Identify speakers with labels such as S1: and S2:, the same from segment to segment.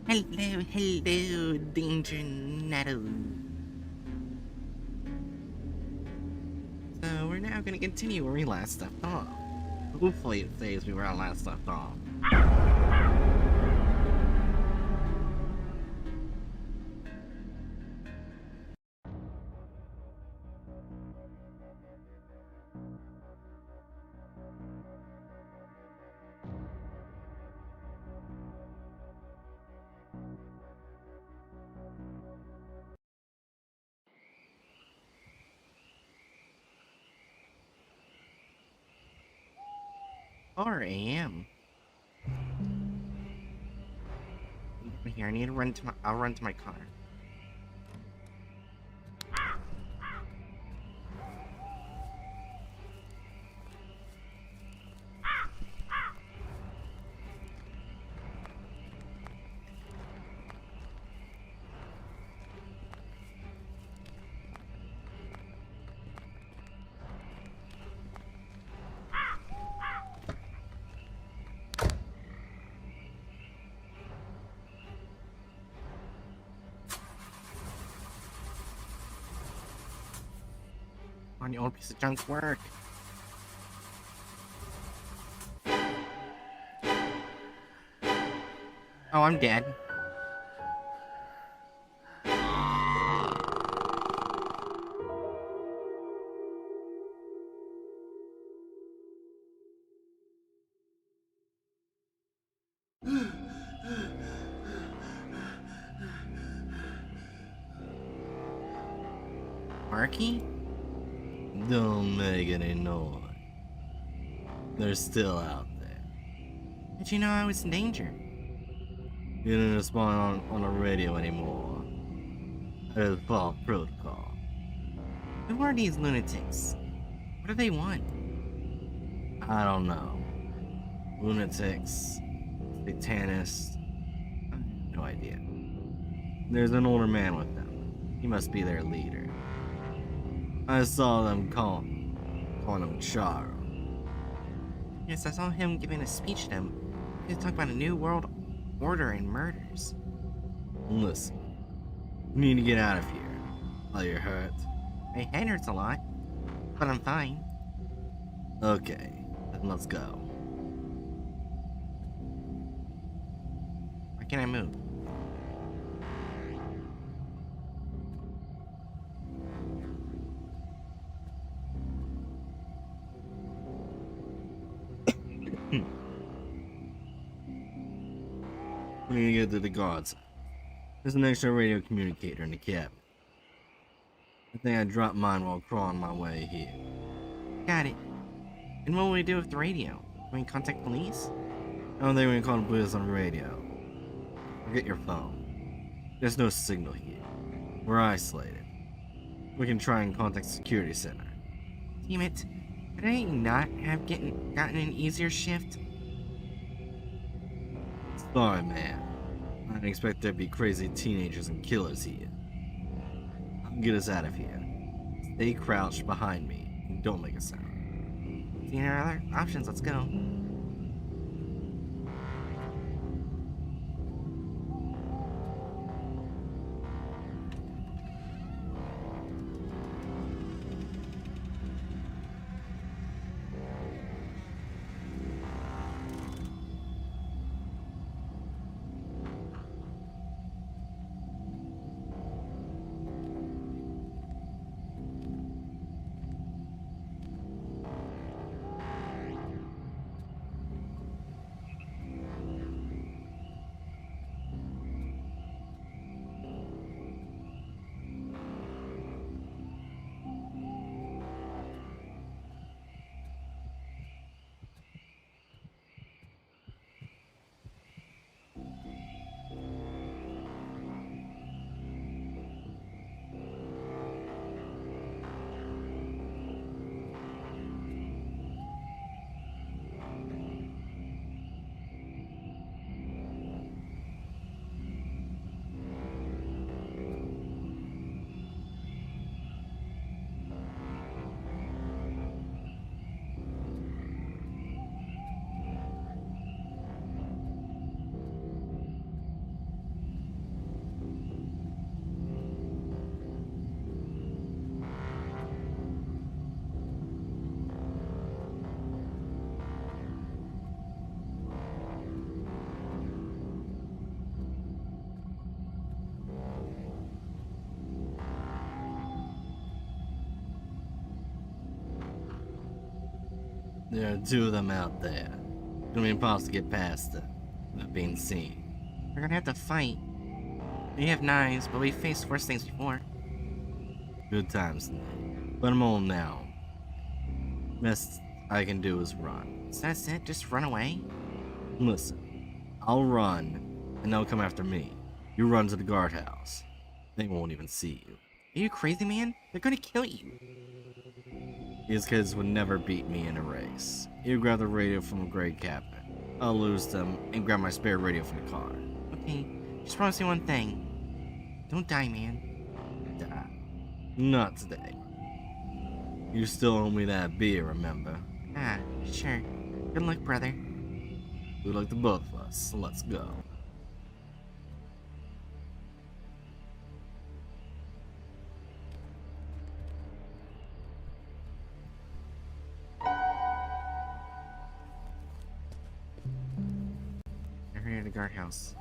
S1: Hello, hello, Danger Netto. So we're now gonna continue where we last left off. Hopefully it stays we were last left off. Or AM. Here, I need to run to I'll run to my car. On your old piece of junk work. Oh, I'm dead. Marky? Don't make any noise. They're still out there. Did you know I was in danger? You didn't respond on the radio anymore. That is false protocol. Who are these lunatics? What do they want? I don't know. Lunatics, satanists, I have no idea. There's an older man with them. He must be their leader. I saw them calling him Charo. Yes, I saw him giving a speech to them. He was talking about a new world order and murders. Listen, you need to get out of here. Oh, you're hurt. My head hurts a lot, but I'm fine. Okay, then let's go. Why can't I move? We're gonna get to the guards. There's an extra radio communicator in the cabin. I think I dropped mine while crawling my way here. Got it. And what will we do with the radio? Can we contact police? I don't think we can call the police on the radio. Forget your phone. There's no signal here. We're isolated. We can try and contact the security center. Damn it. Could I not have gotten an easier shift? Sorry, man. I didn't expect there'd be crazy teenagers and killers here. I'll get us out of here. Stay crouched behind me and don't make a sound. See any other options? Let's go. There are two of them out there. It's gonna be impossible to get past them without being seen.
S2: We're gonna have to fight. We have knives, but we faced worse things before.
S1: Good times, Nate. But I'm home now. Best I can do is run.
S2: So that's it? Just run away?
S1: Listen, I'll run, and they'll come after me. You run to the guardhouse. They won't even see you.
S2: Are you crazy, man? They're gonna kill you.
S1: These kids would never beat me in a race. You grab the radio from a gray captain. I'll lose them and grab my spare radio from the car.
S2: Okay, just promise me one thing. Don't die, man.
S1: Die. Not today. You still owe me that beer, remember?
S2: Ah, sure. Good luck, brother.
S1: Good luck to both of us. Let's go.
S2: I heard the guardhouse.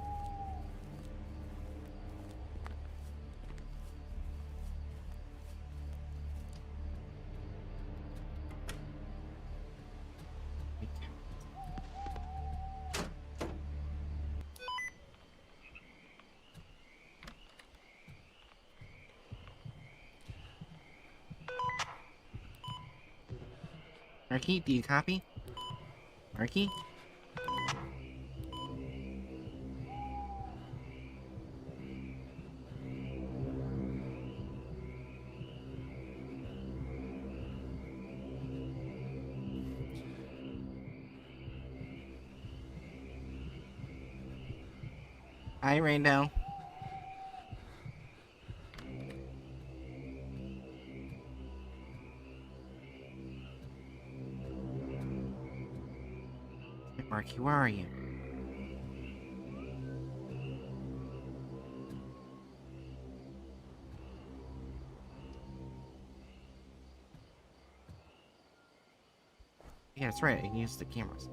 S2: Marky, do you copy? Marky? Hi, Rainbow. Marky, where are you? Yeah, that's right. I can use the cameras.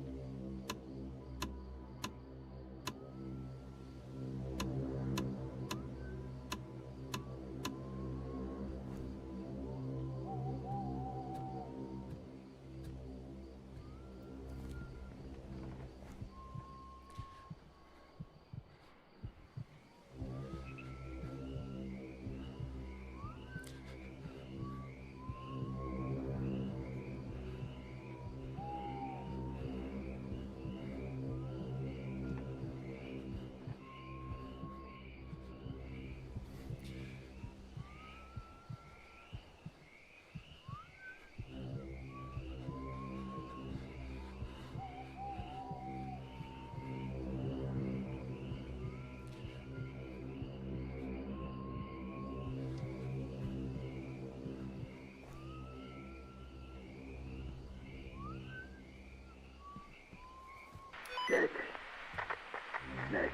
S3: Nick.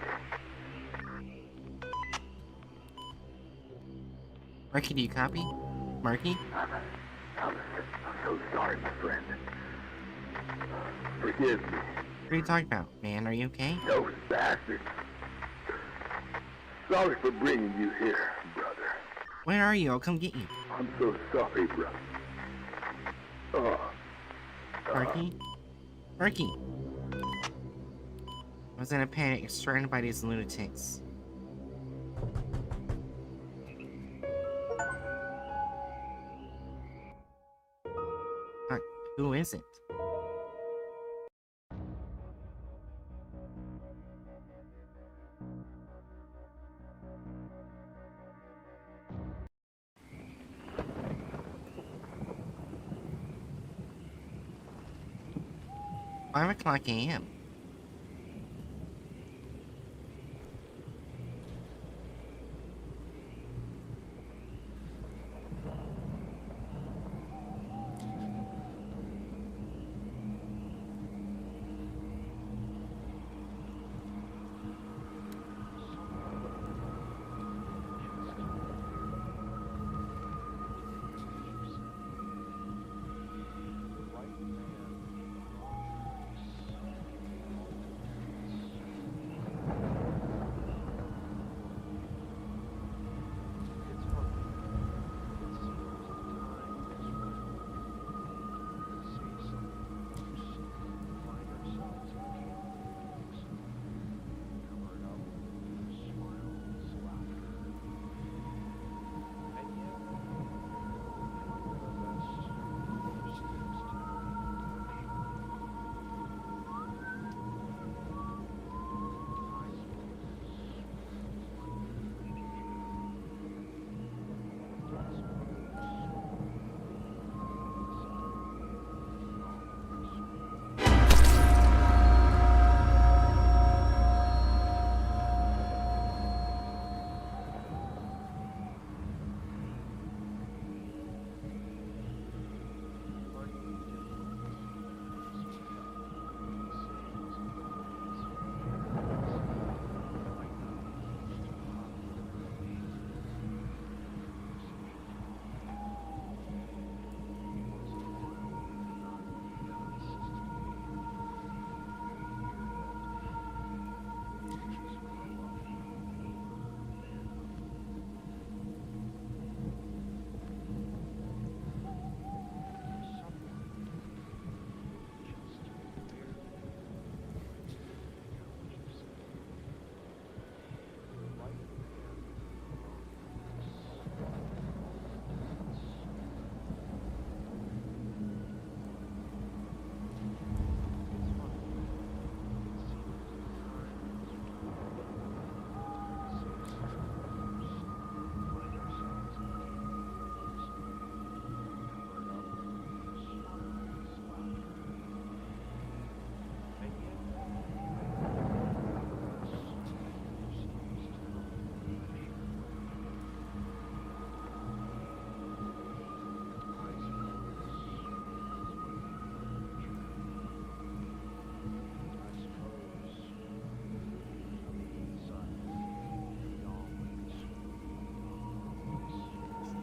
S2: Marky, do you copy? Marky?
S3: I'm so sorry, my friend. Forgive me.
S2: What are you talking about, man? Are you okay?
S3: Those bastards. Sorry for bringing you here, brother.
S2: Where are you? I'll come get you.
S3: I'm so sorry, brother.
S2: Marky? Marky! I was in a panic, surrounded by these lunatics. Who is it? Five o'clock a.m.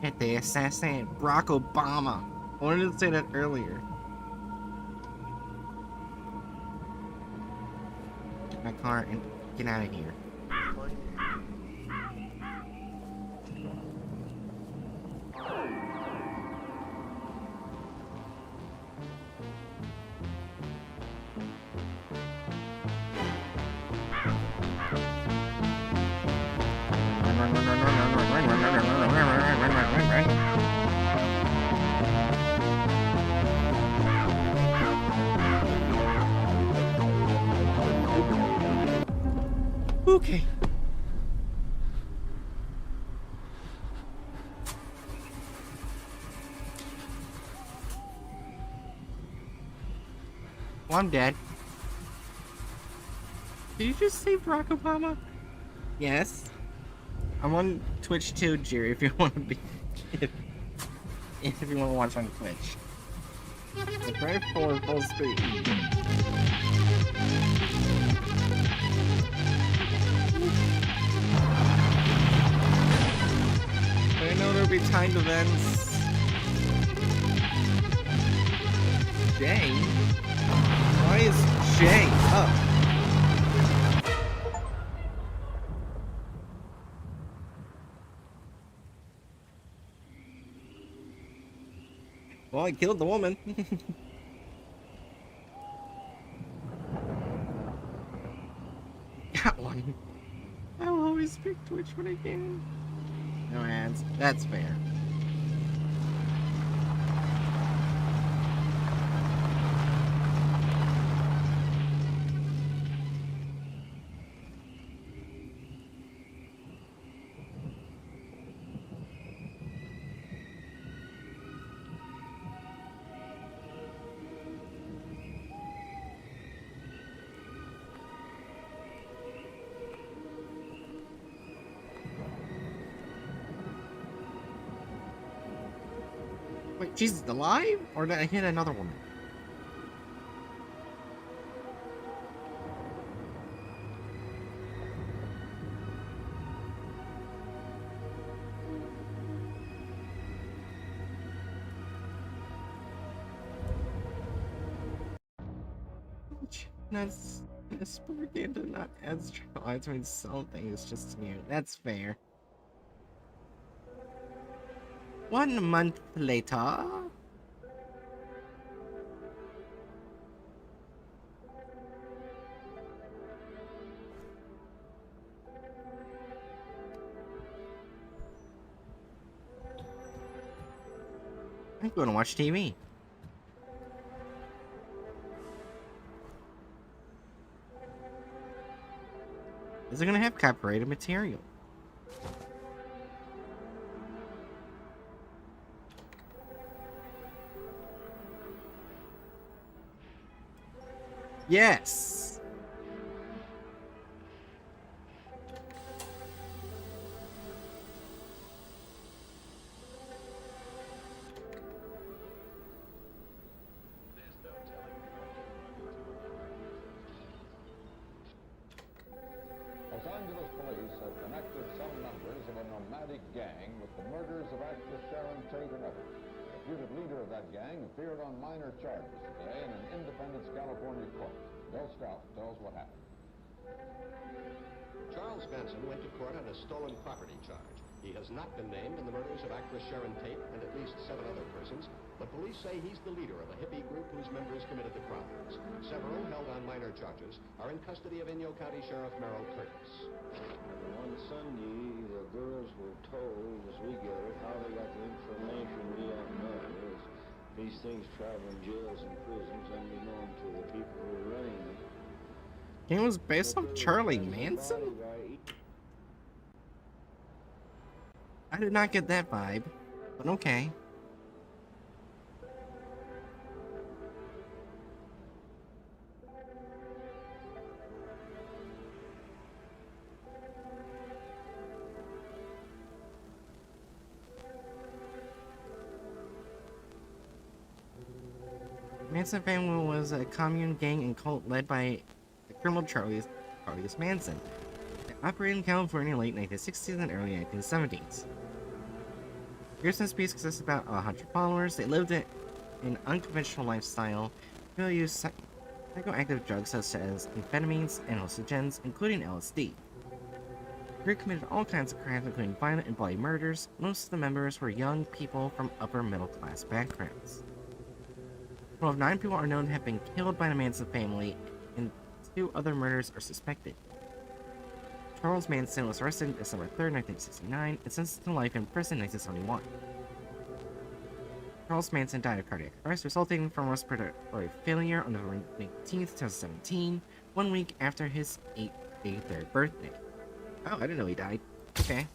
S2: Hit the assassin, Barack Obama. I wanted to say that earlier. Get my car and get out of here. Okay. Well, I'm dead. Did you just say Barack Obama? Yes. I'm on Twitch too, Jerry, if you want to be... if you want to watch on Twitch. Like right forward, full speed. I know there'll be timed events. Jay? Why is Jay up? Well, I killed the woman. Got one. I will always pick Twitch when I can. No ads. That's fair. Wait, she's alive? Or did I hit another woman? That's propaganda, not as trying to something. It's just new. That's fair. 1 month later. I'm going to watch TV. Is it going to have copyrighted material? Yes.
S4: Los Angeles police have connected some members of a nomadic gang with the murders of actress Sharon Tate and others. The putative leader of that gang appeared on minor charges today in an Independence, California court. Bill Stout tells what happened.
S5: Charles Manson went to court on a stolen property charge. He has not been named in the murders of actress Sharon Tate and at least 7 other persons, but police say he's the leader of a hippie group whose members committed the crimes. Several, held on minor charges, are in custody of Inyo County Sheriff Merrill Curtis.
S6: On Sunday, the girls were told, as we get it, how they got the information we don't know. Is these things travel in jails and prisons unknown to the people who are running them.
S2: It was based on Charlie Manson? I did not get that vibe, but okay. Manson family was a commune gang and cult led by the criminal Charles Manson. They operated in California in late 1960s and early 1970s. Pearson's Peace consists of about 100 followers. They lived in an unconventional lifestyle. People use psychoactive drugs such as amphetamines and hallucinogens, including LSD. The group committed all kinds of crimes, including violent and bloody murders. Most of the members were young people from upper middle class backgrounds. A total of 9 people are known to have been killed by the Manson family, and 2 other murders are suspected. Charles Manson was arrested December 3rd, 1969, and sentenced to life in prison in 1971. Charles Manson died of cardiac arrest resulting from respiratory failure on November 19th, 2017, 1 week after his 83rd birthday. Oh, I didn't know he died. Okay.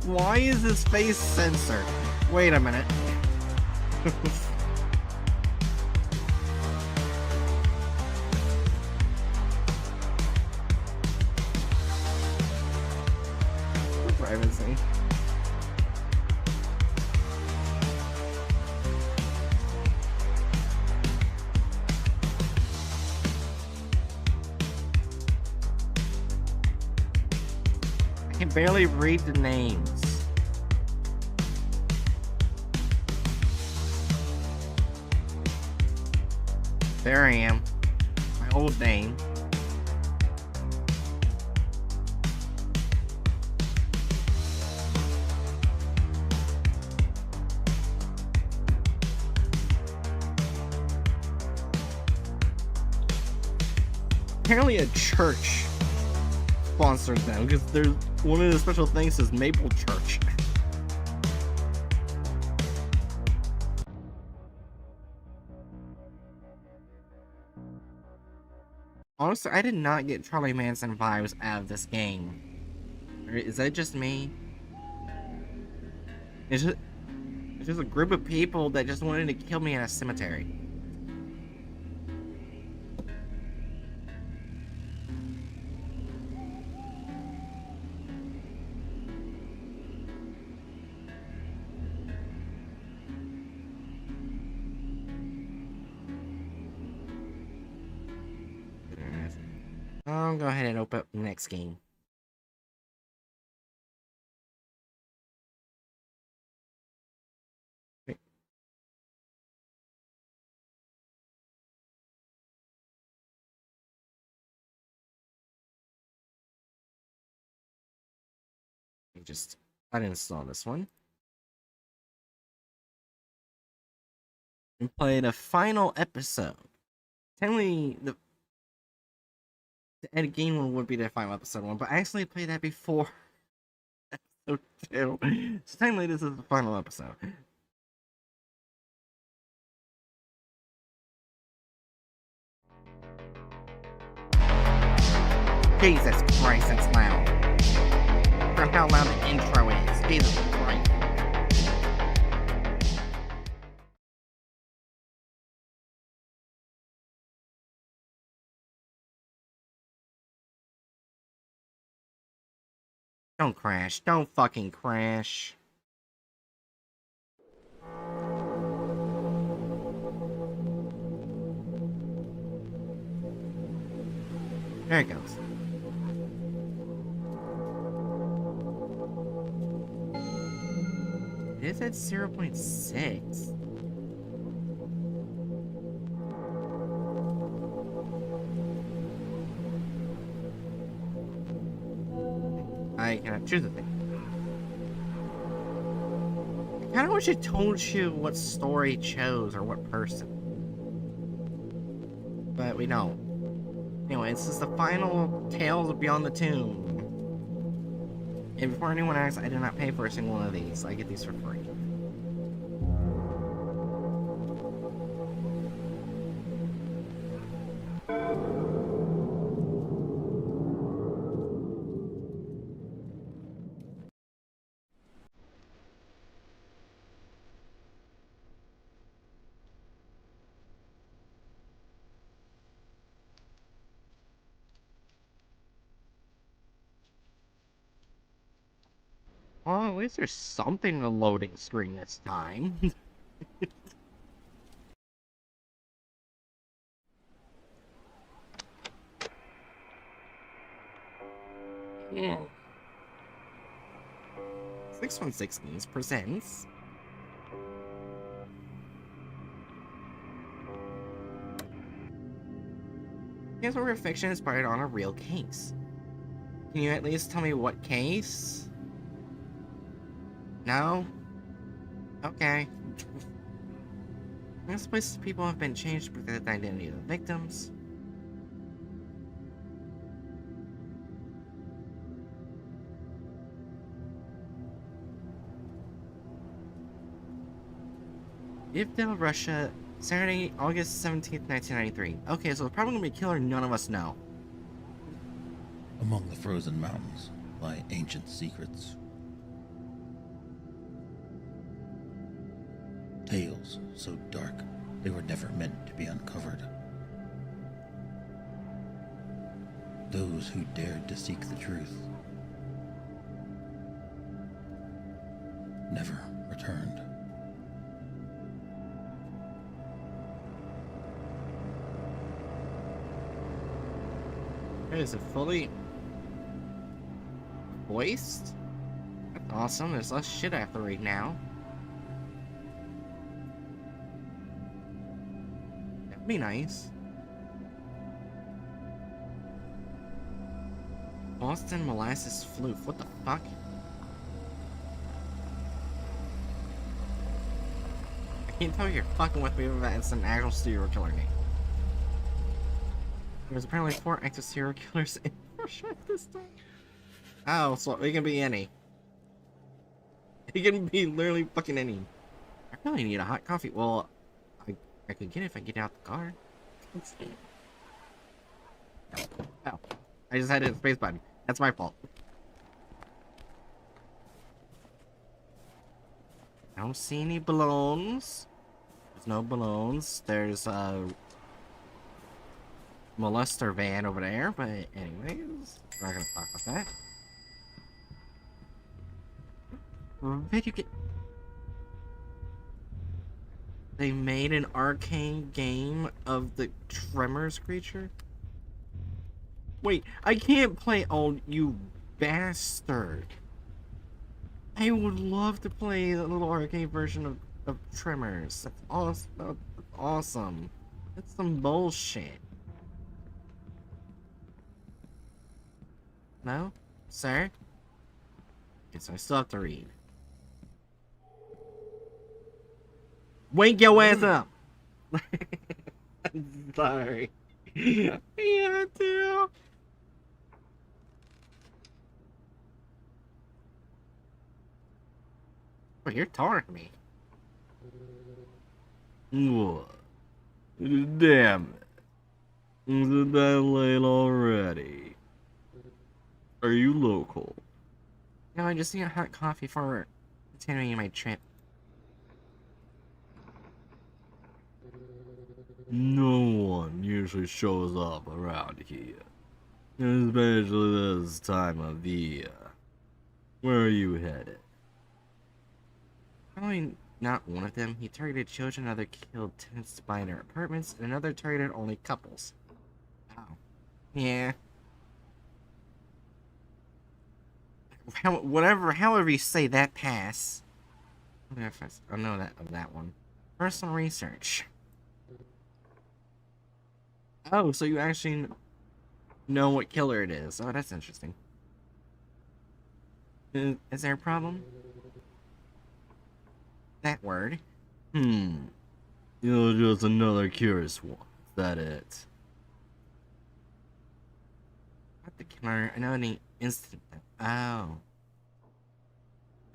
S2: Why is his face censored? Wait a minute. Privacy. I can barely read the names. There I am. My old name. Apparently a church sponsored them because there's one of the special things is Maple Church. Honestly, I did not get Charlie Manson vibes out of this game. Is that just me? It's just a group of people that just wanted to kill me in a cemetery. I'll go ahead and open up the next game. Wait. Let me just uninstall this one. And play the final episode. Technically, the end game one would be the final episode one, but I actually played that before episode 2. So technically this is the final episode. Jesus Christ, that's loud. From how loud the intro is. Jesus Christ. Don't crash. Don't fucking crash. There it goes. It is at 0.6. I cannot choose a thing. I kinda wish it told you what story it chose or what person. But we don't. Anyway, this is the final Tales of Beyond the Tomb. And before anyone asks, I do not pay for a single one of these. I get these for free. Well, at least there's something in the loading screen this time. 616 News presents. Here's where fiction is inspired on a real case. Can you at least tell me what case? No? Okay. In this place, people have been changed to protect the identity of the victims. Vtuber, Russia, Saturday, August 17th, 1993. Okay, so it's probably gonna be a killer none of us know.
S7: Among the frozen mountains lie ancient secrets. Tales so dark they were never meant to be uncovered. Those who dared to seek the truth never returned.
S2: Is it fully voiced? That's awesome. There's less shit I have to read now. That'd be nice. Boston molasses floof. What the fuck? I can't tell you're fucking with me if that's an actual serial killer name. There's apparently 4 active serial killers in Russia at this time. Oh, so it can be any. It can be literally fucking any. I really need a hot coffee. Well, I could get it if I get out the car. Oh, I just had a space button. That's my fault. I don't see any balloons. There's no balloons. There's a molester van over there, but anyways, we're not gonna talk about that. Video game. They made an arcade game of the Tremors creature? Wait, I can't play. Oh, you bastard. I would love to play the little arcade version of Tremors. That's awesome. That's awesome. That's some bullshit. No? Sir? Okay, so I still have to read. Wake your ass up! I'm sorry. You have to. Oh, you're taller than me.
S1: What? Damn it. Is it that late already? Are you local?
S2: No, I just need a hot coffee for continuing my trip.
S1: No one usually shows up around here. Especially this time of year. Where are you headed?
S2: Probably not one of them. He targeted children, another killed tenants by their apartments, and another targeted only couples. Oh. Yeah. However you say that pass. I know that of that one. Personal research. Oh, so you actually know what killer it is. Oh, that's interesting. Is there a problem? That word.
S1: You're just another curious one. Is that it?
S2: Not the killer. I know any incident. Oh. My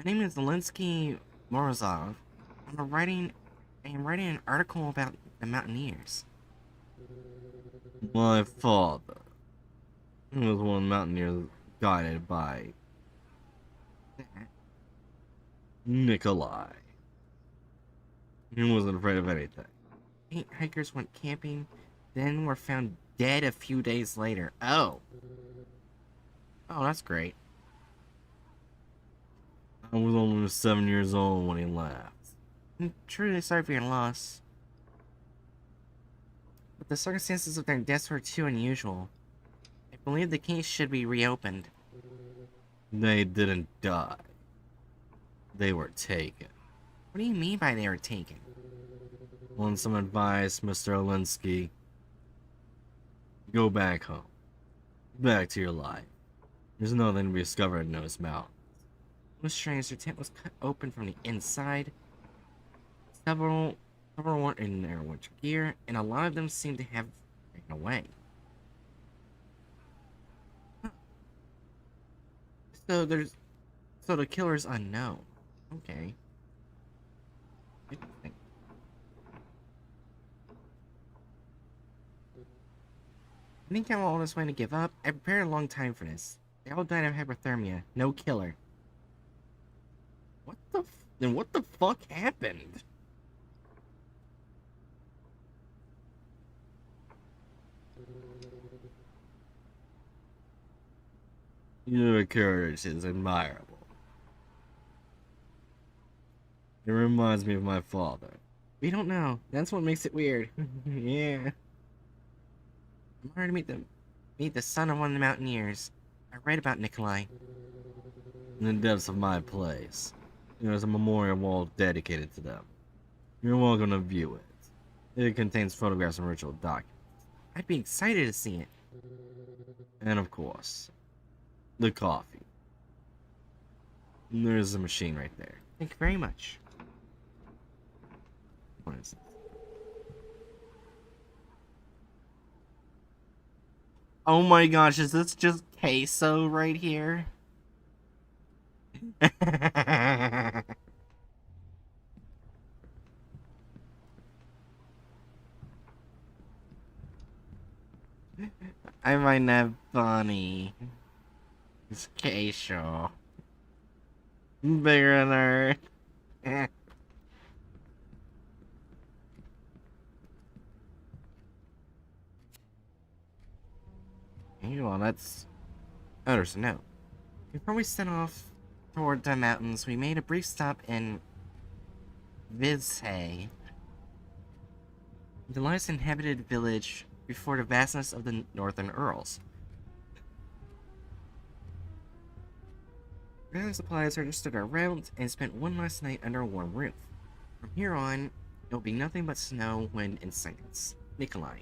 S2: name is Zelensky Morozov. I'm writing an article about the Mountaineers.
S1: My father was one mountaineer guided by Nikolai. He wasn't afraid of anything.
S2: 8 hikers went camping, then were found dead a few days later. Oh. Oh, that's great.
S1: I was only 7 years old when he left.
S2: I'm truly sorry for your loss. But the circumstances of their deaths were too unusual. I believe the case should be reopened.
S1: They didn't die. They were taken.
S2: What do you mean by they were taken?
S1: Want some advice, Mr. Olinsky? Go back home. Back to your life. There's nothing to be discovered in those mountains.
S2: It was strange. Their tent was cut open from the inside. Several weren't in their winter gear, and a lot of them seemed to have taken away. Huh. So the killer's unknown. Okay. Interesting. I think I'm all this way to give up. I prepared a long time for this. They all died of hypothermia. No killer.
S1: Then what the fuck happened? Your courage is admirable. It reminds me of my father.
S2: We don't know. That's what makes it weird. Yeah. I'm honored to meet the son of one of the Mountaineers. I write about Nikolai.
S1: In the depths of my place, there's a memorial wall dedicated to them. You're welcome to view it. It contains photographs and ritual documents.
S2: I'd be excited to see it.
S1: And of course, the coffee. There's a machine right there.
S2: Thank you very much.
S1: What is it?
S2: Oh my gosh, is this just queso right here? I find that funny. It's queso. Bigger than Earth. Well, that's... Oh, there's a note. Before we set off toward the mountains, we made a brief stop in Vizhay, the last inhabited village before the vastness of the Northern Earls. Gathering supplies, registered our route, and spent one last night under a warm roof. From here on, it will be nothing but snow, wind, and silence. Nikolai.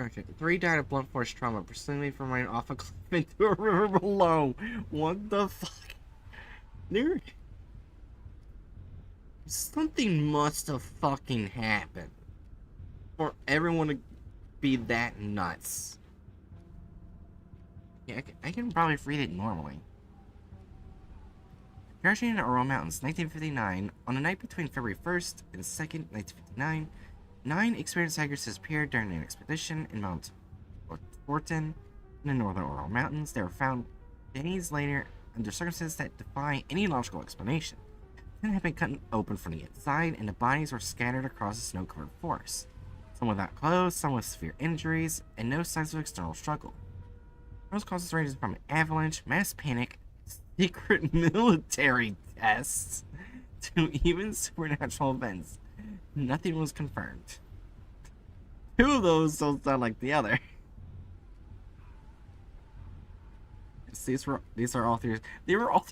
S2: Okay. 3 died of blunt force trauma, presumably from running off a cliff into a river below. What the fuck? Dude. Something must have fucking happened for everyone to be that nuts. Yeah, I can probably read it normally. Crashing in the Ural Mountains, 1959. On the night between February 1st and 2nd, 1959, 9 experienced hikers disappeared during an expedition in Mount Fortin in the northern Ural Mountains. They were found days later under circumstances that defy any logical explanation. The tent had been cut open from the inside, and the bodies were scattered across the snow-covered forest. Some without clothes, some with severe injuries, and no signs of external struggle. Those causes ranges from an avalanche, mass panic, secret military tests, to even supernatural events. Nothing was confirmed. 2 of those don't sound like the other. These are all theories. They were all.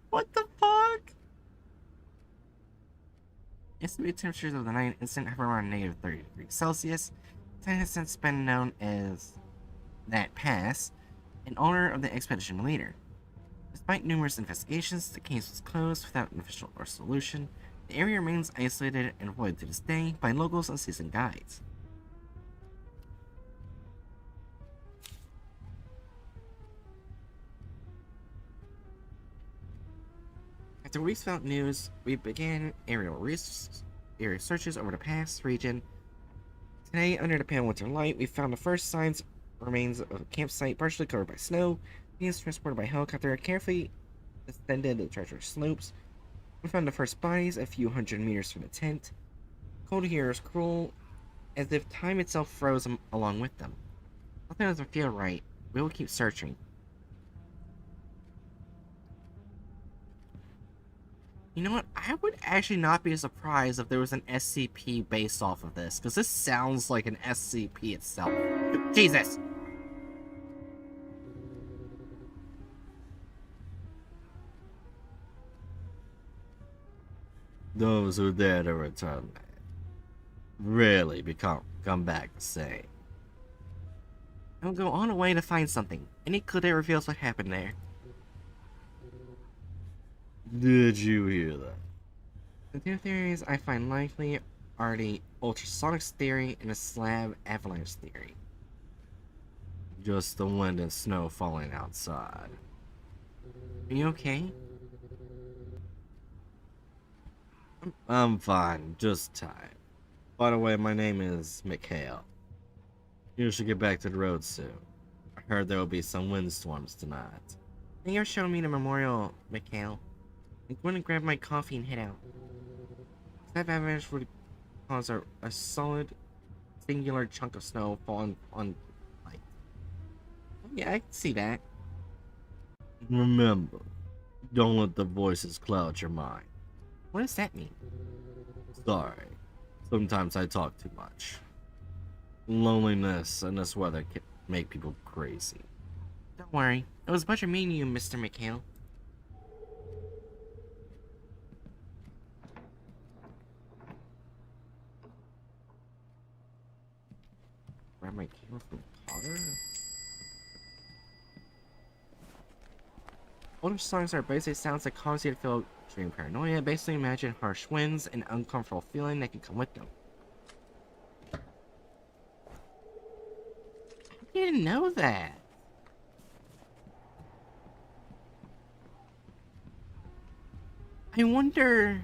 S2: What the fuck? Estimated temperatures of the night instant have around negative 30 degrees Celsius. The site has since been known as that pass, in honor of the expedition leader. Despite numerous investigations, the case was closed without an official resolution. The area remains isolated and avoided to this day by locals and seasoned guides. After weeks without news, we began aerial searches over the pass region. Today, under the pale winter light, we found the first signs remains of a campsite partially covered by snow. Being transported by helicopter, carefully ascended the treacherous slopes. We found the first bodies a few hundred meters from the tent. Cold here is cruel, as if time itself froze along with them. Nothing doesn't feel right. We will keep searching. You know what? I would actually not be surprised if there was an SCP based off of this, because this sounds like an SCP itself. Jesus!
S1: Those who dare to return rarely come back the same.
S2: I'll go on a way to find something. Any clue that reveals what happened there.
S1: Did you hear that?
S2: The two theories I find likely are the ultrasonics theory and the slab avalanche theory.
S1: Just the wind and snow falling outside.
S2: Are you okay?
S1: I'm fine, just tired. By the way, my name is Mikhail. You should get back to the road soon. I heard there will be some windstorms tonight.
S2: Thank you for showing me the memorial, Mikhail. I'm going to grab my coffee and head out. Slab avalanche would cause a solid, singular chunk of snow falling on light. Yeah, I can see that.
S1: Remember, don't let the voices cloud your mind.
S2: What does that mean?
S1: Sorry, sometimes I talk too much. Loneliness and this weather can make people crazy.
S2: Don't worry. It was a pleasure meeting you, Mr. Mikhail. Grab my camera from Potter? Older songs are basic sounds that cause you to feel extreme paranoia. Basically, imagine harsh winds and uncomfortable feeling that can come with them. I didn't know that. I wonder...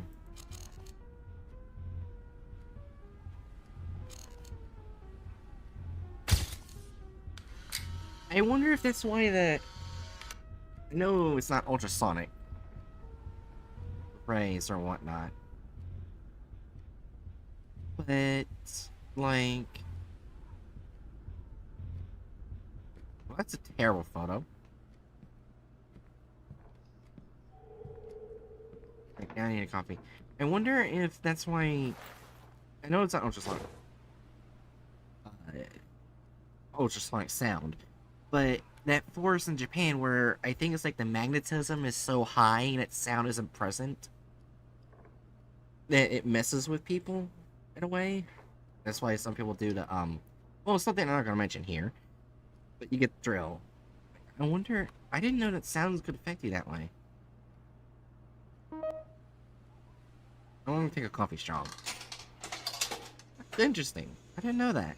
S2: I wonder if that's why the... No, it's not ultrasonic rays or whatnot. But, like... Well, that's a terrible photo. Right, now I need a coffee. I wonder if that's why... I know it's not ultrasonic. Ultrasonic sound. But that forest in Japan where I think it's like the magnetism is so high and its sound isn't present, that it messes with people in a way. That's why some people do the, well, something I'm not going to mention here, but you get the drill. I wonder, I didn't know that sounds could affect you that way. I want to take a coffee strong. That's interesting. I didn't know that.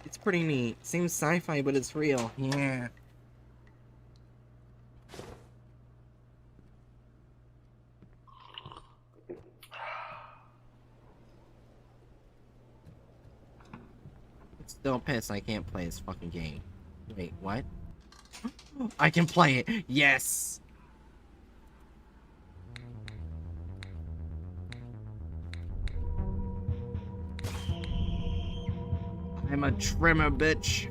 S2: It's pretty neat. Seems sci-fi, but it's real. Yeah. It's still pissed I can't play this fucking game. Wait, what? I can play it! Yes! I'm a trimmer, bitch.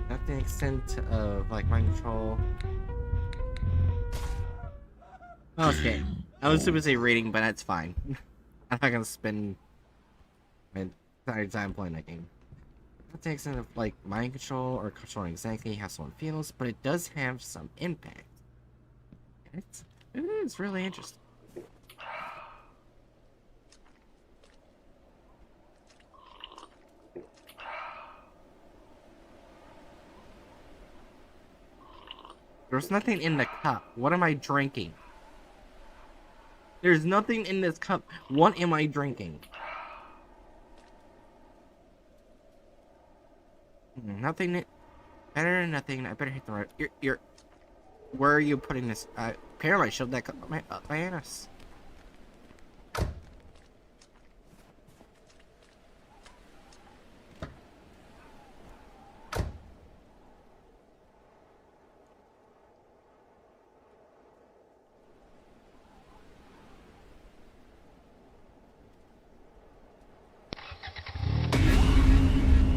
S2: Not the extent of, like, mind control. Okay. I was supposed to say reading, but that's fine. I'm not gonna spend my entire time playing that game. Not the extent of, like, mind control or controlling exactly how someone feels, but it does have some impact. It's really interesting. There's nothing in the cup. What am I drinking? There's nothing in this cup. What am I drinking? Nothing. Better than nothing. I better hit the road. You're. Where are you putting this? Apparently I shoved that cup up my ass.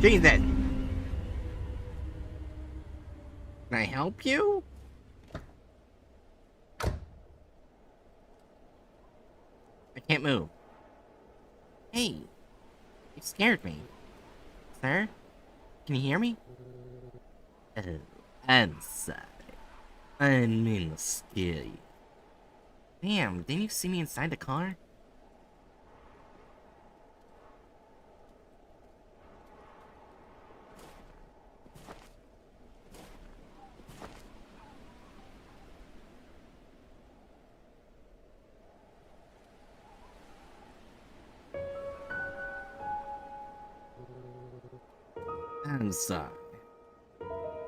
S2: Jesus! Can I help you? I can't move. Hey, you scared me. Sir? Can you hear me? Oh, I'm sorry. I didn't mean to scare you. Damn, didn't you see me inside the car? I'm sorry.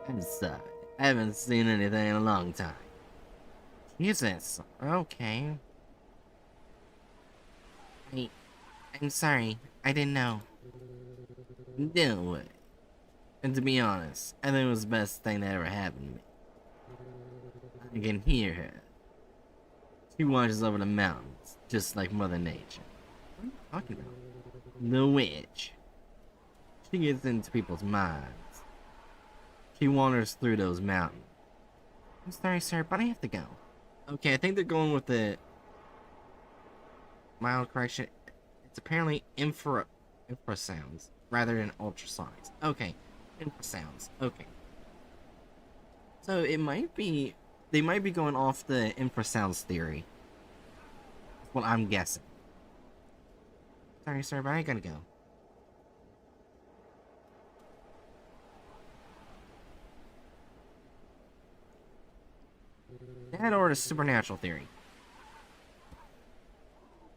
S2: I'm sorry. I haven't seen anything in a long time. Jesus. Okay. I'm sorry. I didn't know. Don't worry. And to be honest, I think it was the best thing that ever happened to me. I can hear her. She watches over the mountains, just like Mother Nature. What are you talking about? The witch. She gets into people's minds. She wanders through those mountains. I'm sorry, sir, but I have to go. Okay, I think they're going with the mild correction. It's apparently infrasounds rather than ultrasonics. Okay, infrasounds. Okay. So it might be they might be going off the infrasounds theory. That's what I'm guessing. Sorry, sir, but I gotta go. That or the supernatural theory.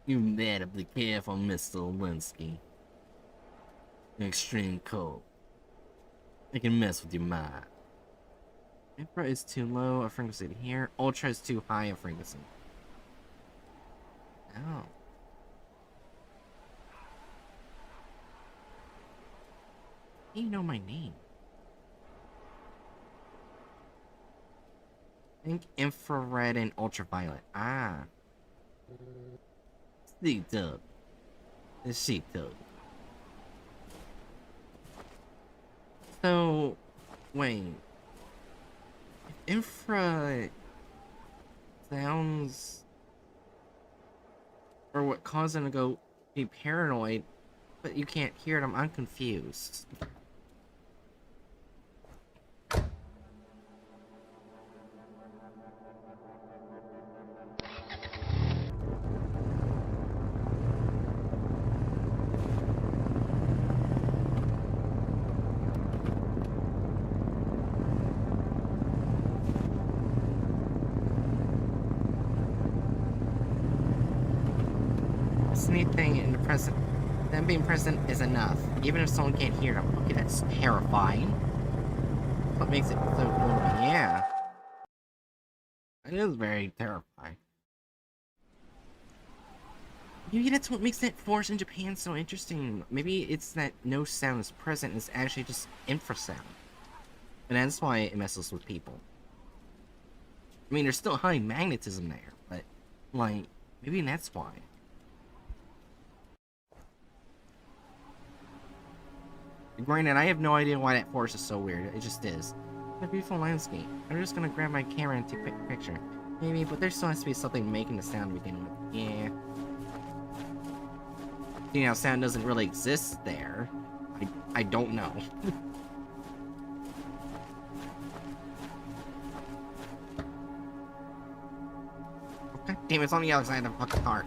S2: You better be careful, Mr. Lewinsky. Extreme cold. It can mess with your mind. Infra is too low a frequency to hear. Ultra is too high a frequency. Oh. You know my name. Think infrared and ultraviolet. Ah. Sheepdog. The sheepdog. So, wait. Infra sounds, or what caused them to go be paranoid, but you can't hear them. I'm confused. Anything in the present, them being present is enough, even if someone can't hear them. Okay, that's terrifying. What makes it so cool? Yeah, it is very terrifying. Maybe that's what makes that force in Japan so interesting. Maybe it's that no sound is present, it's actually just infrasound, and that's why it messes with people. I mean, there's still high magnetism there, but like maybe that's why. Granted, I have no idea why that forest is so weird. It just is. It's a beautiful landscape. I'm just gonna grab my camera and take a quick picture. Maybe, but there still has to be something making the sound to begin with. Yeah. You know, sound doesn't really exist there. I don't know. God damn, it's on the other side of the fucking car.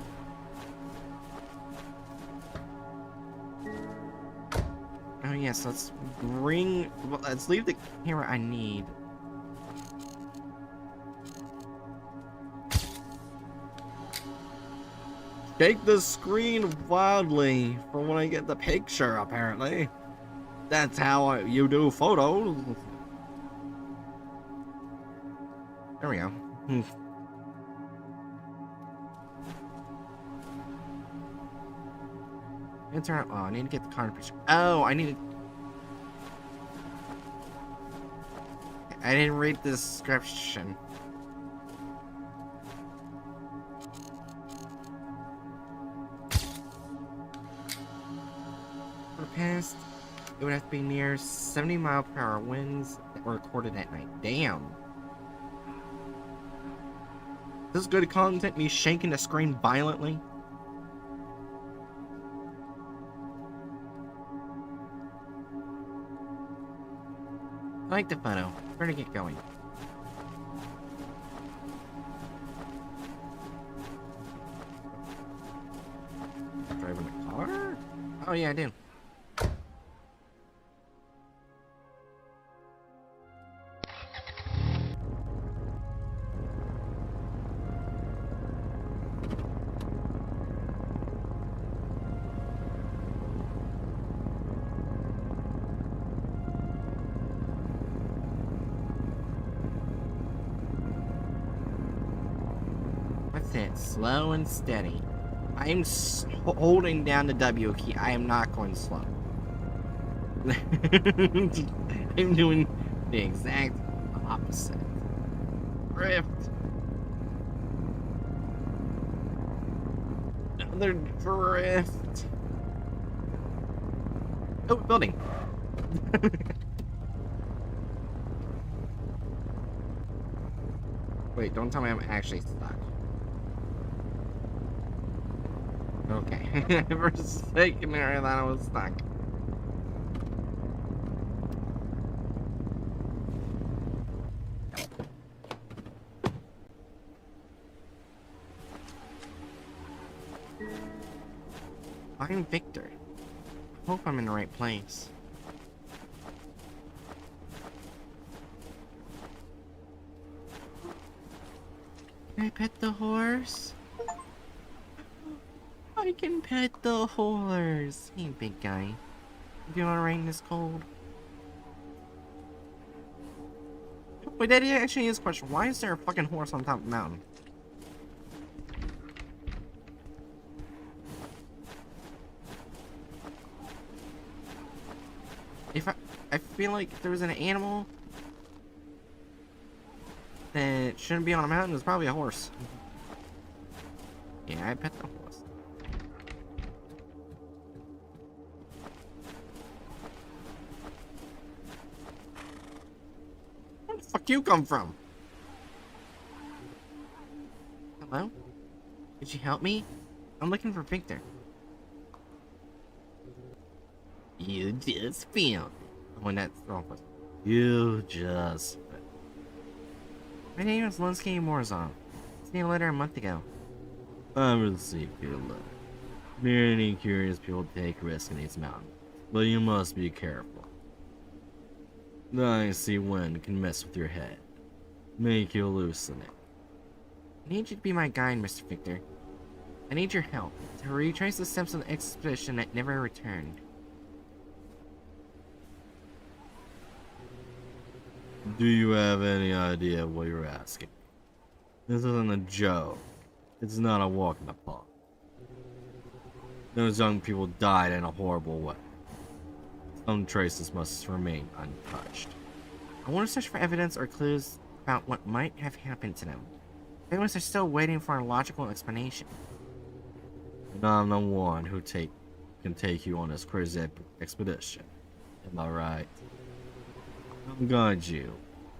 S2: Oh yes, let's let's leave the camera I need. Shake the screen wildly for when I get the picture, apparently. That's how you do photos. There we go. Turn. Oh, I need to get the card picture. Oh, I need to. I didn't read the description. For the past it would have to be near 70-mile-per-hour winds that were recorded at night. Damn. This is good content, me shaking the screen violently. I like the photo. We're gonna get going. Driving a car? Oh yeah, I do. That's it. Slow and steady. I am holding down the W key. I am not going slow. I'm doing the exact opposite. Drift. Another drift. Oh, building. Wait, don't tell me I'm actually stuck. Okay. For a second there, I thought I was stuck. I'm Victor. I hope I'm in the right place. Can I pet the horse? I can pet the horse. Hey, big guy. You alright in this cold? Wait, that actually is a question. Why is there a fucking horse on top of the mountain? If I feel like if there was an animal that shouldn't be on a mountain, it's probably a horse. Yeah, I pet the horse. Where the fuck you come from? Hello? Could you help me? I'm looking for Victor. You just found it. Oh, and that's the wrong person. You just. My name is Linsky Morzov. I sent a letter a month ago.
S1: I received your letter. Many curious people take risks in these mountains, but you must be careful. The icy wind can mess with your head, make you hallucinate.
S2: I need you to be my guide, Mr. Victor. I need your help to retrace the steps of the expedition that never returned.
S1: Do you have any idea what you're asking? This isn't a joke. It's not a walk in the park. Those young people died in a horrible way. Some traces must remain untouched.
S2: I want to search for evidence or clues about what might have happened to them. Families are still waiting for a logical explanation.
S1: And I'm the one who can take you on this crazy expedition. Am I right? I'll guide you,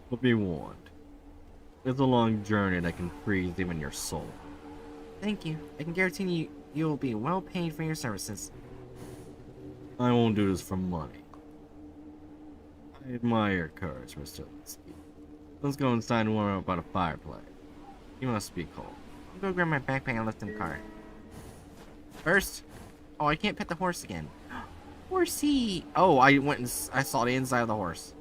S1: but be warned. It's a long journey that can freeze even your soul.
S2: Thank you. I can guarantee you will be well paid for your services.
S1: I won't do this for money. I admire your courage, Mr. Linsky. Let's go inside and warm up by the fireplace. You must be cold.
S2: I'll go grab my backpack and lift in the car. First, oh, I can't pet the horse again. Horsey! Oh, I went and I saw the inside of the horse.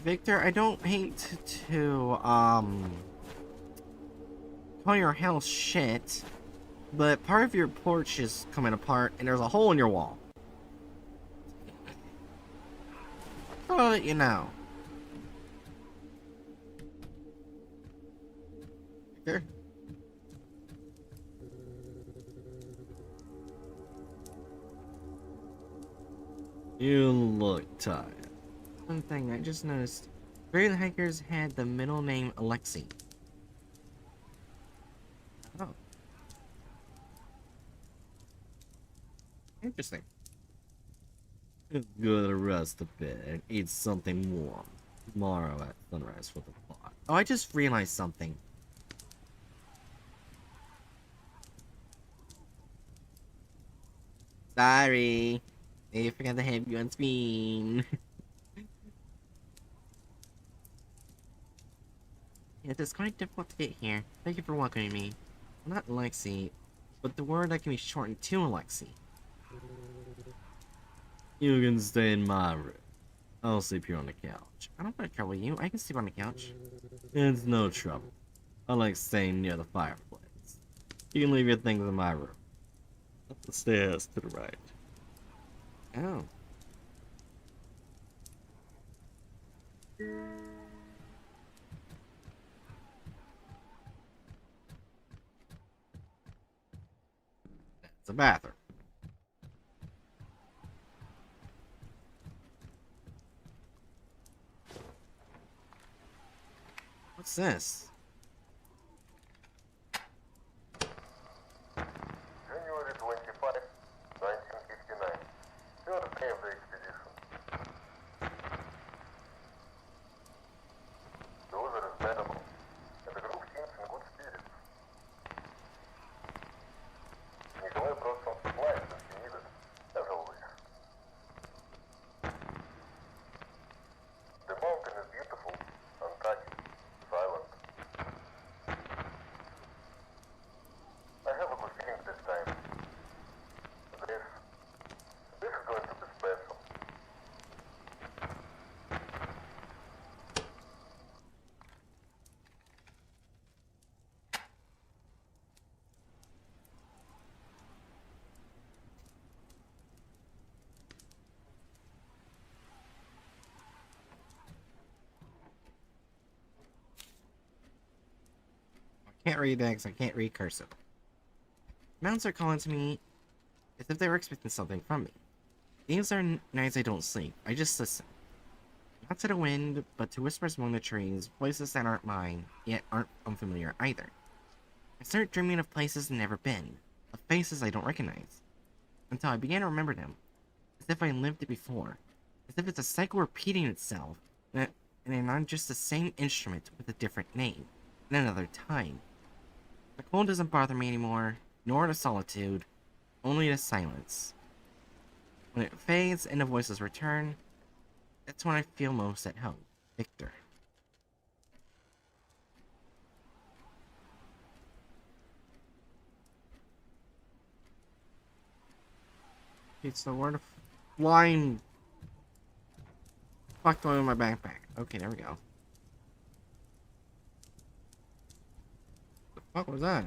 S2: Victor, I don't hate to call your house shit, but part of your porch is coming apart and there's a hole in your wall. I'll let you know. Victor?
S1: You look tired.
S2: One thing I just noticed. Three of the hikers had the middle name Alexei. Oh. Interesting.
S1: Just go to rest a bit and eat something warm. Tomorrow at sunrise for the plot.
S2: Oh, I just realized something. Sorry. I forgot to have you on screen. Yeah, it's quite difficult to get here. Thank you for welcoming me. I'm not Lexi, but the word that can be shortened to Alexi.
S1: You can stay in my room. I'll sleep here on the couch.
S2: I don't want to trouble you. I can sleep on the couch.
S1: It's no trouble. I like staying near the fireplace. You can leave your things in my room. Up the stairs to the right.
S2: Oh.
S1: It's a bathroom.
S2: What's this?
S8: January 25, 1959. Third day of the expedition. The weather is bearable, and the group seems in good spirits. Nikolai brought some supplies that he needed, as always. The mountain is beautiful, untouched, silent. I have a good feeling this time. This is going to be special.
S2: I can't read X, I can't read cursive. Mountains are calling to me as if they were expecting something from me. These are nights I don't sleep. I just listen. Not to the wind, but to whispers among the trees, voices that aren't mine, yet aren't unfamiliar either. I start dreaming of places I've never been, of faces I don't recognize, until I began to remember them, as if I lived it before, as if it's a cycle repeating itself, and I'm just the same instrument with a different name, in another time. The cold doesn't bother me anymore, nor the solitude, only the silence. When it fades and the voices return, that's when I feel most at home. Victor. Okay, so where the flying fuck going in my backpack? Okay, there we go. The fuck was that?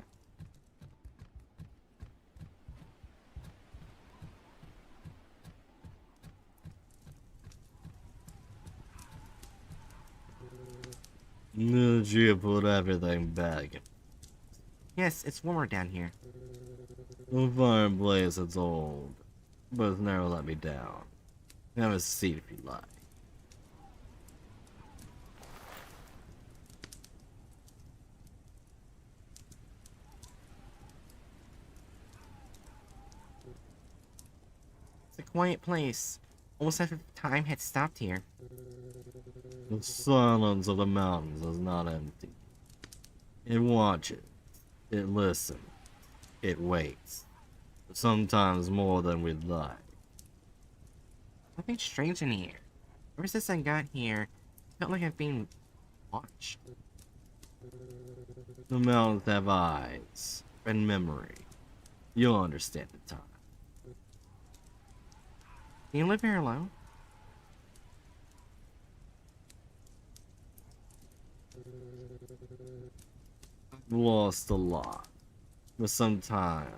S1: Did you put everything back?
S2: Yes, it's warmer down here.
S1: The fireplace is old, but it's never let me down. Have a seat if you like.
S2: It's a quiet place. Almost as if time had stopped here.
S1: The silence of the mountains is not empty. It watches, it listens, it waits. Sometimes more than we'd like.
S2: Nothing strange in here. Ever since I got here, it felt like I've been watched.
S1: The mountains have eyes and memory. You'll understand in time.
S2: Do you live here alone?
S1: I've lost a lot, but sometimes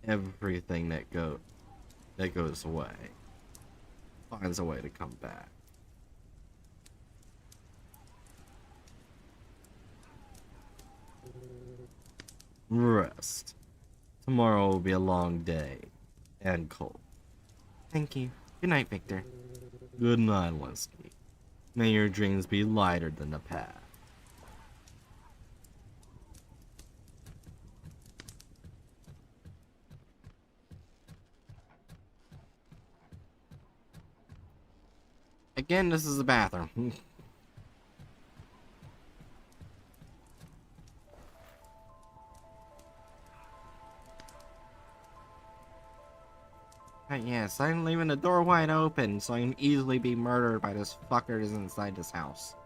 S1: everything that goes away finds a way to come back. Rest. Tomorrow will be a long day and cold.
S2: Thank you. Good night, Victor.
S1: Good night, Linsky. May your dreams be lighter than the path.
S2: Again, this is the bathroom. Yes, I'm leaving the door wide open so I can easily be murdered by this fucker that's inside this house.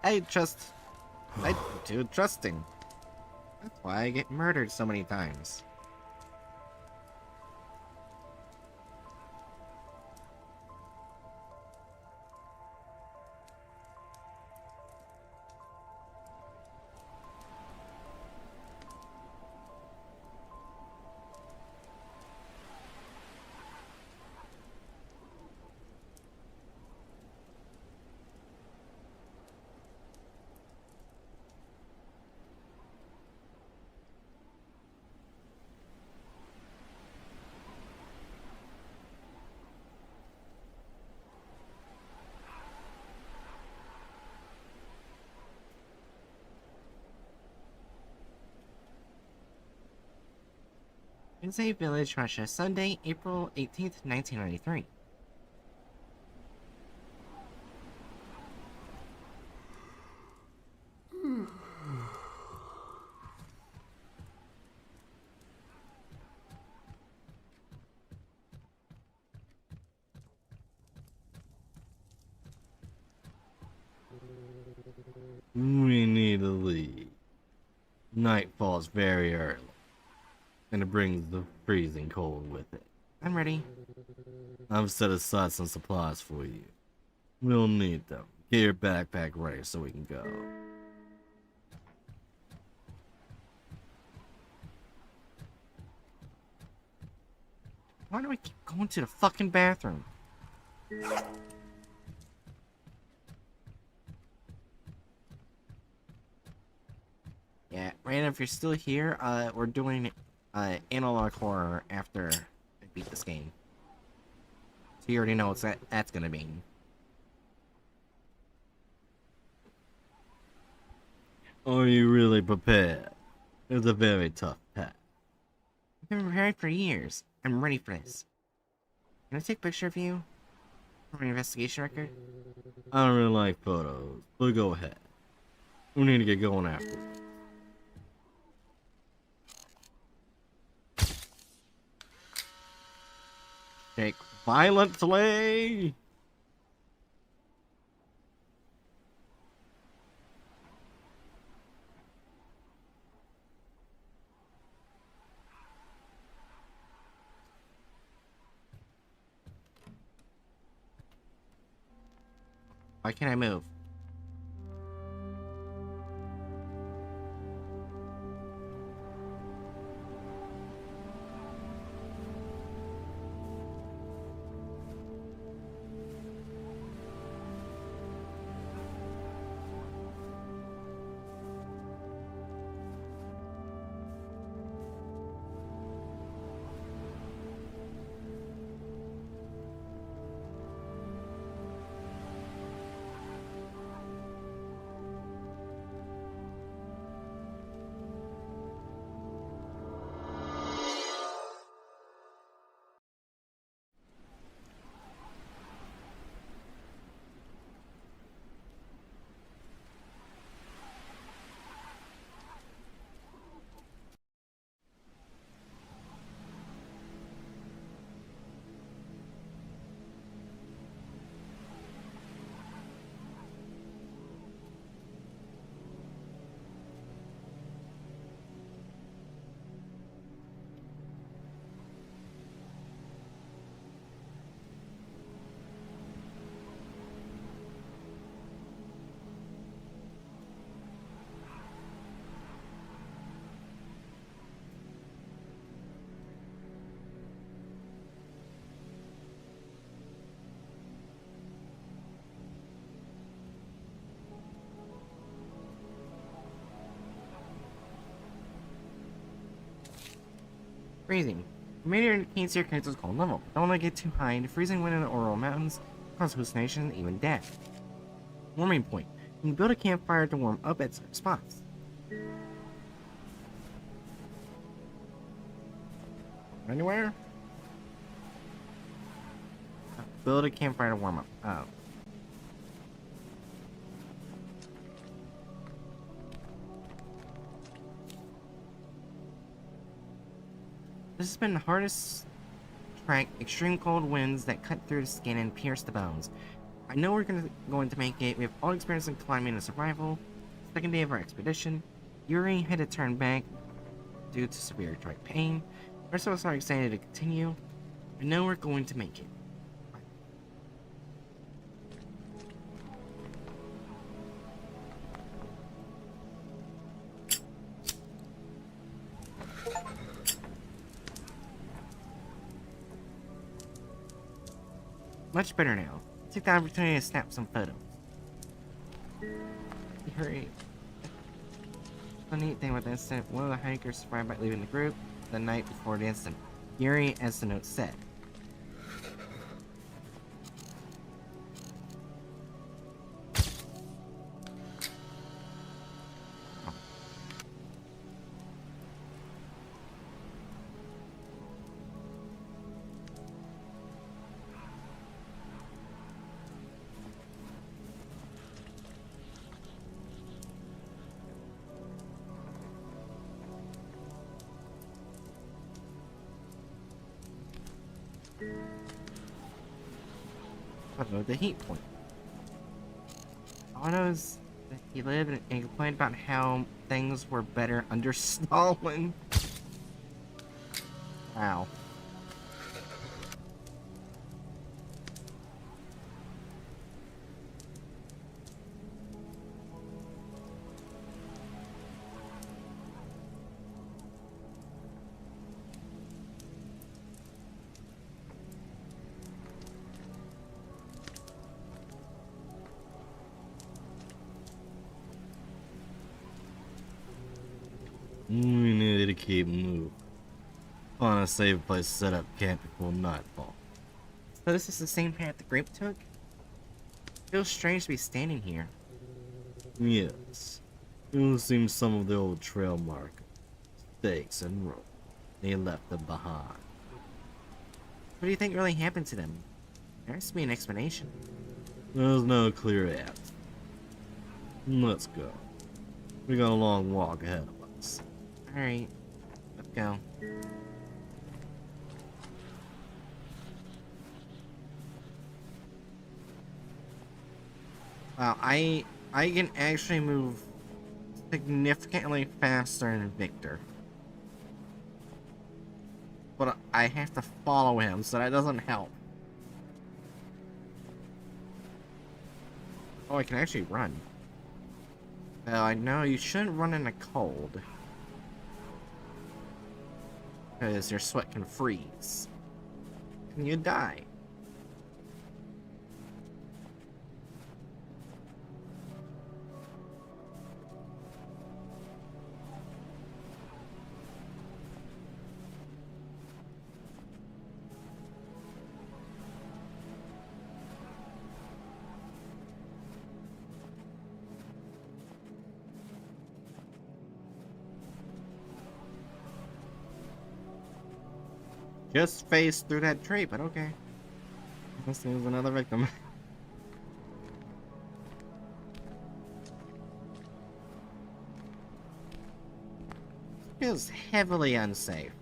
S2: I'm too trusting. That's why I get murdered so many times. Insane Village, Russia, Sunday, April 18th, 1993.
S1: We need to leave. Night falls very early, and it brings the freezing cold with it.
S2: I'm ready.
S1: I've set aside some supplies for you. We'll need them. Get your backpack ready so we can go.
S2: Why do I keep going to the fucking bathroom? Yeah, Random, if you're still here, we're doing analog horror after I beat this game. So you already know what that's gonna mean.
S1: Are you really prepared? It's a very tough path.
S2: I've been prepared for years. I'm ready for this. Can I take a picture of you? For my investigation record?
S1: I don't really like photos, but go ahead. We need to get going after.
S2: Take violently! Why can't I move? Freezing. The meteor indicates your character's cold level. Don't let it get too high. The freezing wind in the Oral Mountains cause hallucination and even death. Warming point. You can build a campfire to warm up at certain spots. Anywhere? Build a campfire to warm up. Oh. This has been the hardest track. Extreme cold winds that cut through the skin and pierce the bones. I know we're going to make it. We have all experience in climbing and survival. Second day of our expedition. Yuri had to turn back due to severe joint pain. We're so sorry, excited to continue. I know we're going to make it. Much better now. Take the opportunity to snap some photos. Hurry. The neat thing with the incident, one of the hikers survived by leaving the group the night before the incident. Yuri, as the note said. The heat point. All I know is that he lived and complained about how things were better under Stalin. Wow.
S1: We need to keep moving. Find a safe place to set up camp before nightfall.
S2: So this is the same path the group took? Feels strange to be standing here.
S1: Yes. You'll see some of the old trail markers, stakes, and rope. They left them behind.
S2: What do you think really happened to them? There has to be an explanation.
S1: There's no clear answer. Let's go. We got a long walk ahead of us.
S2: Alright, let's go. Wow, I can actually move significantly faster than Victor. But I have to follow him, so that doesn't help. Oh, I can actually run. Well, I know you shouldn't run in the cold. Because your sweat can freeze. And you die. Just phased through that tree, but okay. This is another victim. Feels heavily unsafe.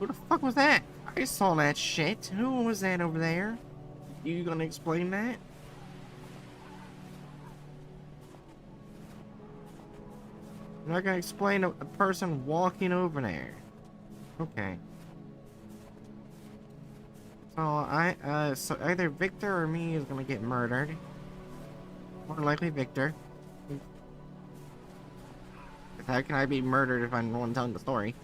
S2: Who the fuck was that? I saw that shit. Who was that over there? You gonna explain that? I'm not gonna explain a person walking over there. Okay. So either Victor or me is gonna get murdered. More likely Victor. How can I be murdered if I'm the one telling the story?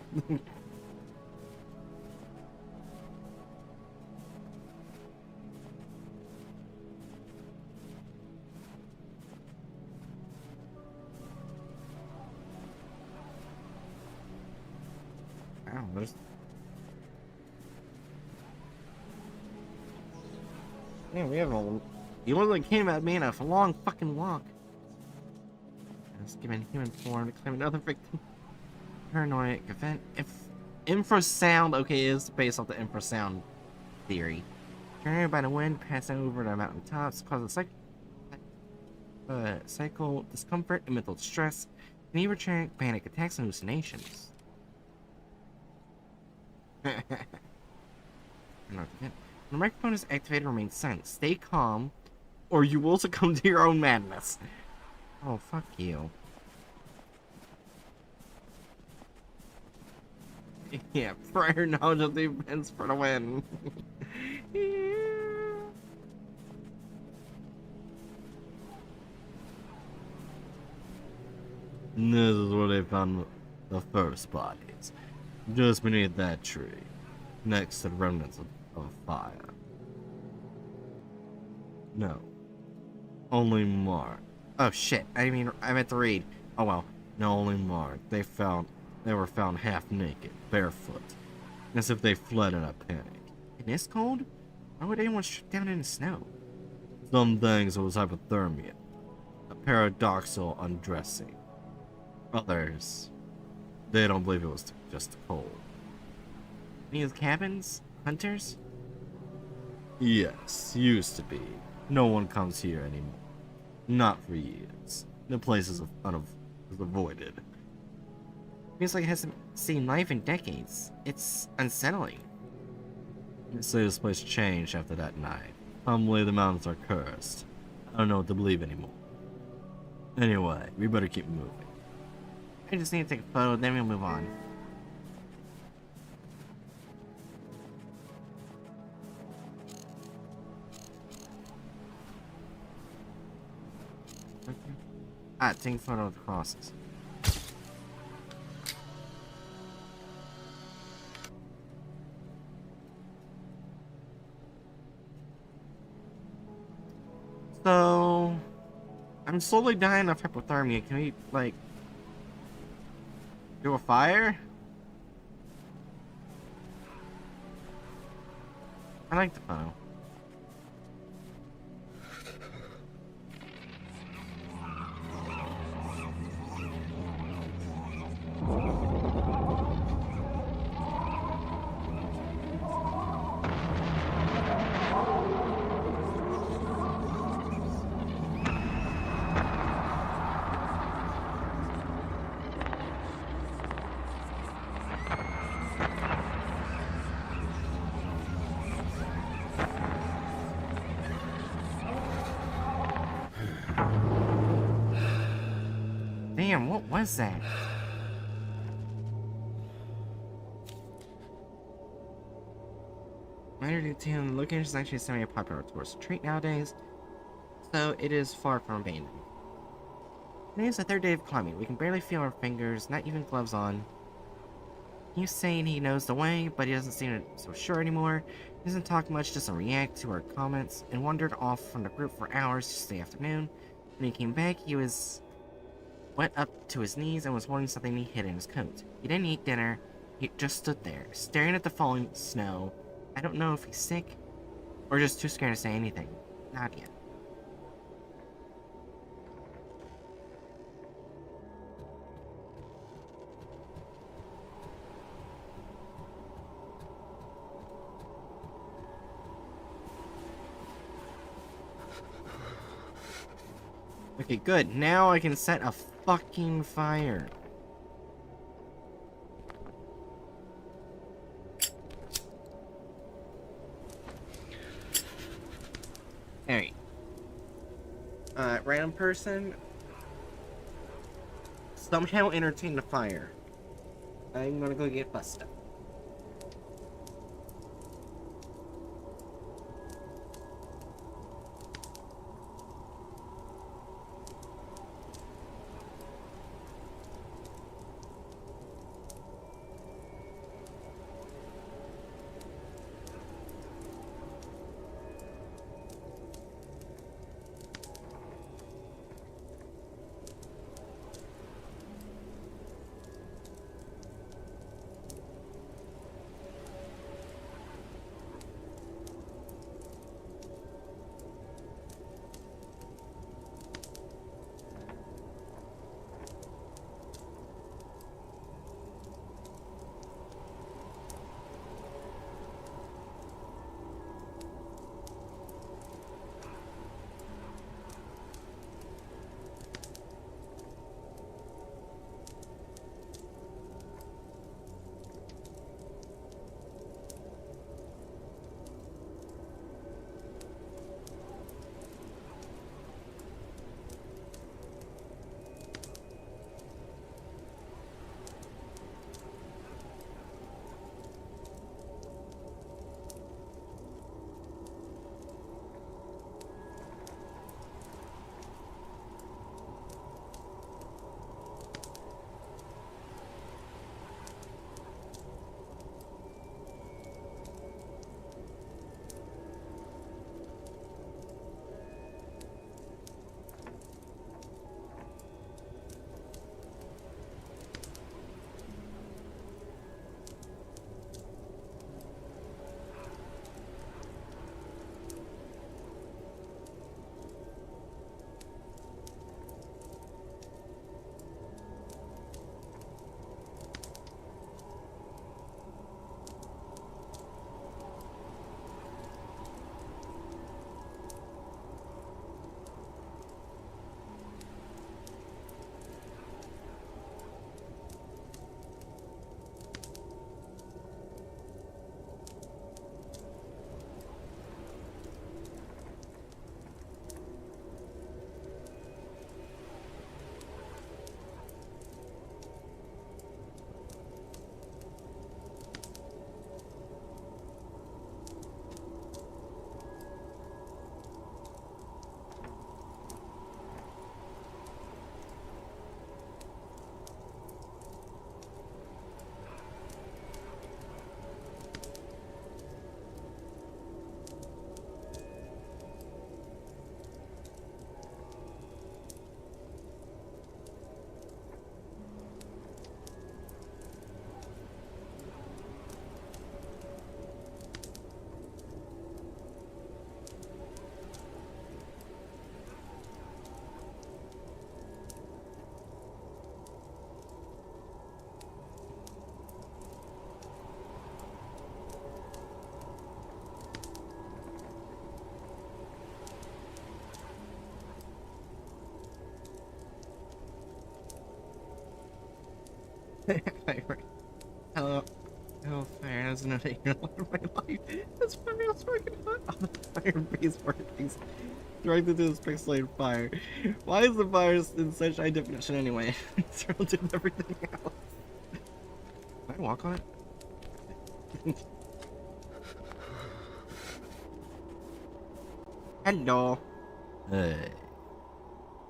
S2: Wow, there's... Yeah, we have a... You literally came at me in a long fucking walk. Just given human form to claim another victim. Paranoid event. If infrasound, okay, is based off the infrasound theory. Carried by the wind, passing over the mountain tops, causes psycho discomfort and mental distress, and even trigger panic attacks and hallucinations. When the microphone is activated, remain silent. Stay calm, or you will succumb to your own madness. Oh, fuck you. Yeah, prior knowledge of the events for the win. Yeah.
S1: This is where they found the first bodies. Just beneath that tree. Next to the remnants of a fire. No. Only marked.
S2: Oh shit, I meant to read. Oh well.
S1: No, only marked. They were found half naked, barefoot. As if they fled in a panic.
S2: In this cold? Why would anyone strip down in the snow?
S1: Some things it was hypothermia. A paradoxical undressing. Others, they don't believe it was just cold.
S2: These cabins? Hunters?
S1: Yes, used to be. No one comes here anymore. Not for years. The place is avoided.
S2: Feels like it hasn't seen life in decades. It's unsettling.
S1: They say this place changed after that night. Humbly, the mountains are cursed. I don't know what to believe anymore. Anyway, we better keep moving.
S2: I just need to take a photo, then we'll move on. Okay. Ah, take a photo of the crosses. So, I'm slowly dying of hypothermia. Can we, like, do a fire? I like the photo. Damn, what was that? Minor detail, the location is actually a semi-popular tourist treat nowadays, so it is far from abandoned. Today is the third day of climbing. We can barely feel our fingers, not even gloves on. He's saying he knows the way, but he doesn't seem so sure anymore. He doesn't talk much, doesn't react to our comments, and wandered off from the group for hours just the afternoon. When he came back, he went up to his knees and was holding something he hid in his coat. He didn't eat dinner. He just stood there, staring at the falling snow. I don't know if he's sick, or just too scared to say anything. Not yet. Okay, good. Now I can set a fucking fire. Alright. Random person. somehow entertain the fire. I'm gonna go get Busta. Hello. Oh, fire has an invasion of my life. This fire is fucking hot. Oh, the fire base working directly to this pixelated fire. Why is the fire in such high definition anyway? It's relative to everything else. Can I walk on it? Hello.
S1: Hey.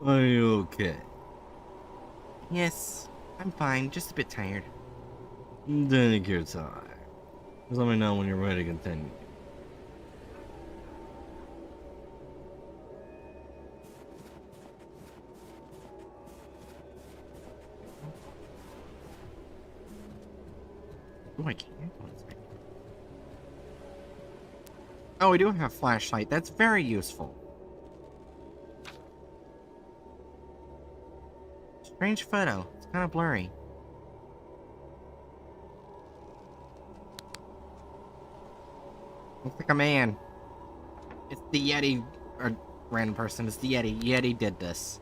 S1: Are you okay?
S2: Yes, I'm fine. Just a bit tired.
S1: Take your time. Just let me know when you're ready to continue.
S2: Oh, I can't. Oh, we do have a flashlight. That's very useful. Strange photo. It's kind of blurry. Looks like a man. It's the Yeti, or random person. It's the Yeti. Yeti did this.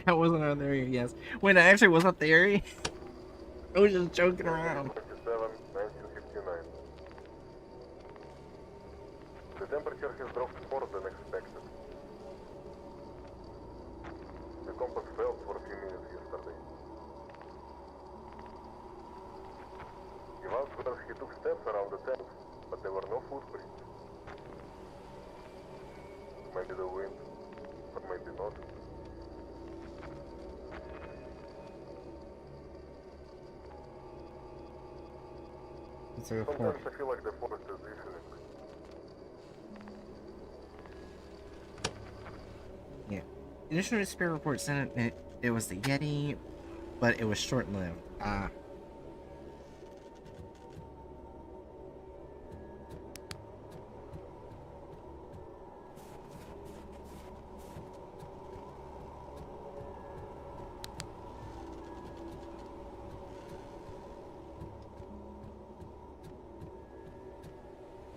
S2: That wasn't our theory, yes. Wait, that actually wasn't theory? I was just joking around.
S8: 27, 1959. The temperature has dropped more than expected. The compass failed for a few minutes yesterday. Ivan says he took steps around the tent, but there were no footprints. Maybe the wind, or maybe not.
S2: It's a report.
S8: Sometimes I feel like the forest is listening.
S2: Yeah. Initial dispatch report said it was the Yeti, but it was short-lived.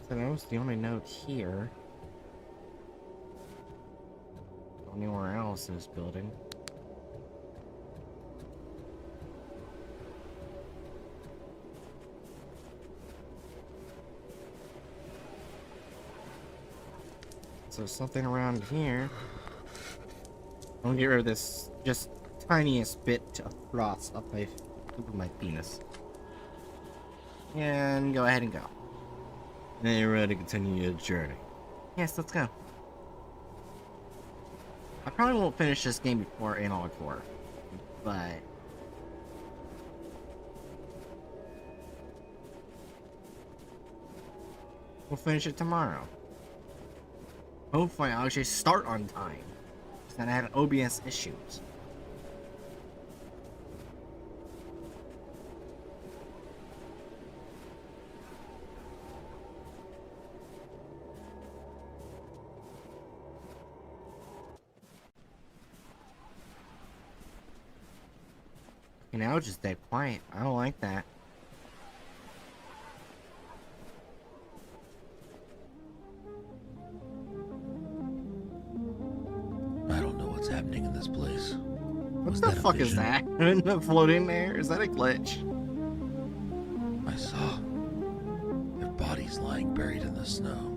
S2: So that was the only note here. Anywhere else in this building. So something around here. I'm gonna get rid of this just tiniest bit of frost up my penis. And go ahead and go.
S1: Now you're ready to continue your journey.
S2: Yes, let's go. I probably won't finish this game before Analog 4, but we'll finish it tomorrow. Hopefully I'll actually start on time, because then I had OBS issues. And now it's just dead quiet. I don't like that.
S7: I don't know what's happening in this place.
S2: What
S7: Was
S2: the
S7: that a
S2: fuck is
S7: vision?
S2: that? Floating there? Is that a glitch?
S7: I saw their bodies lying buried in the snow.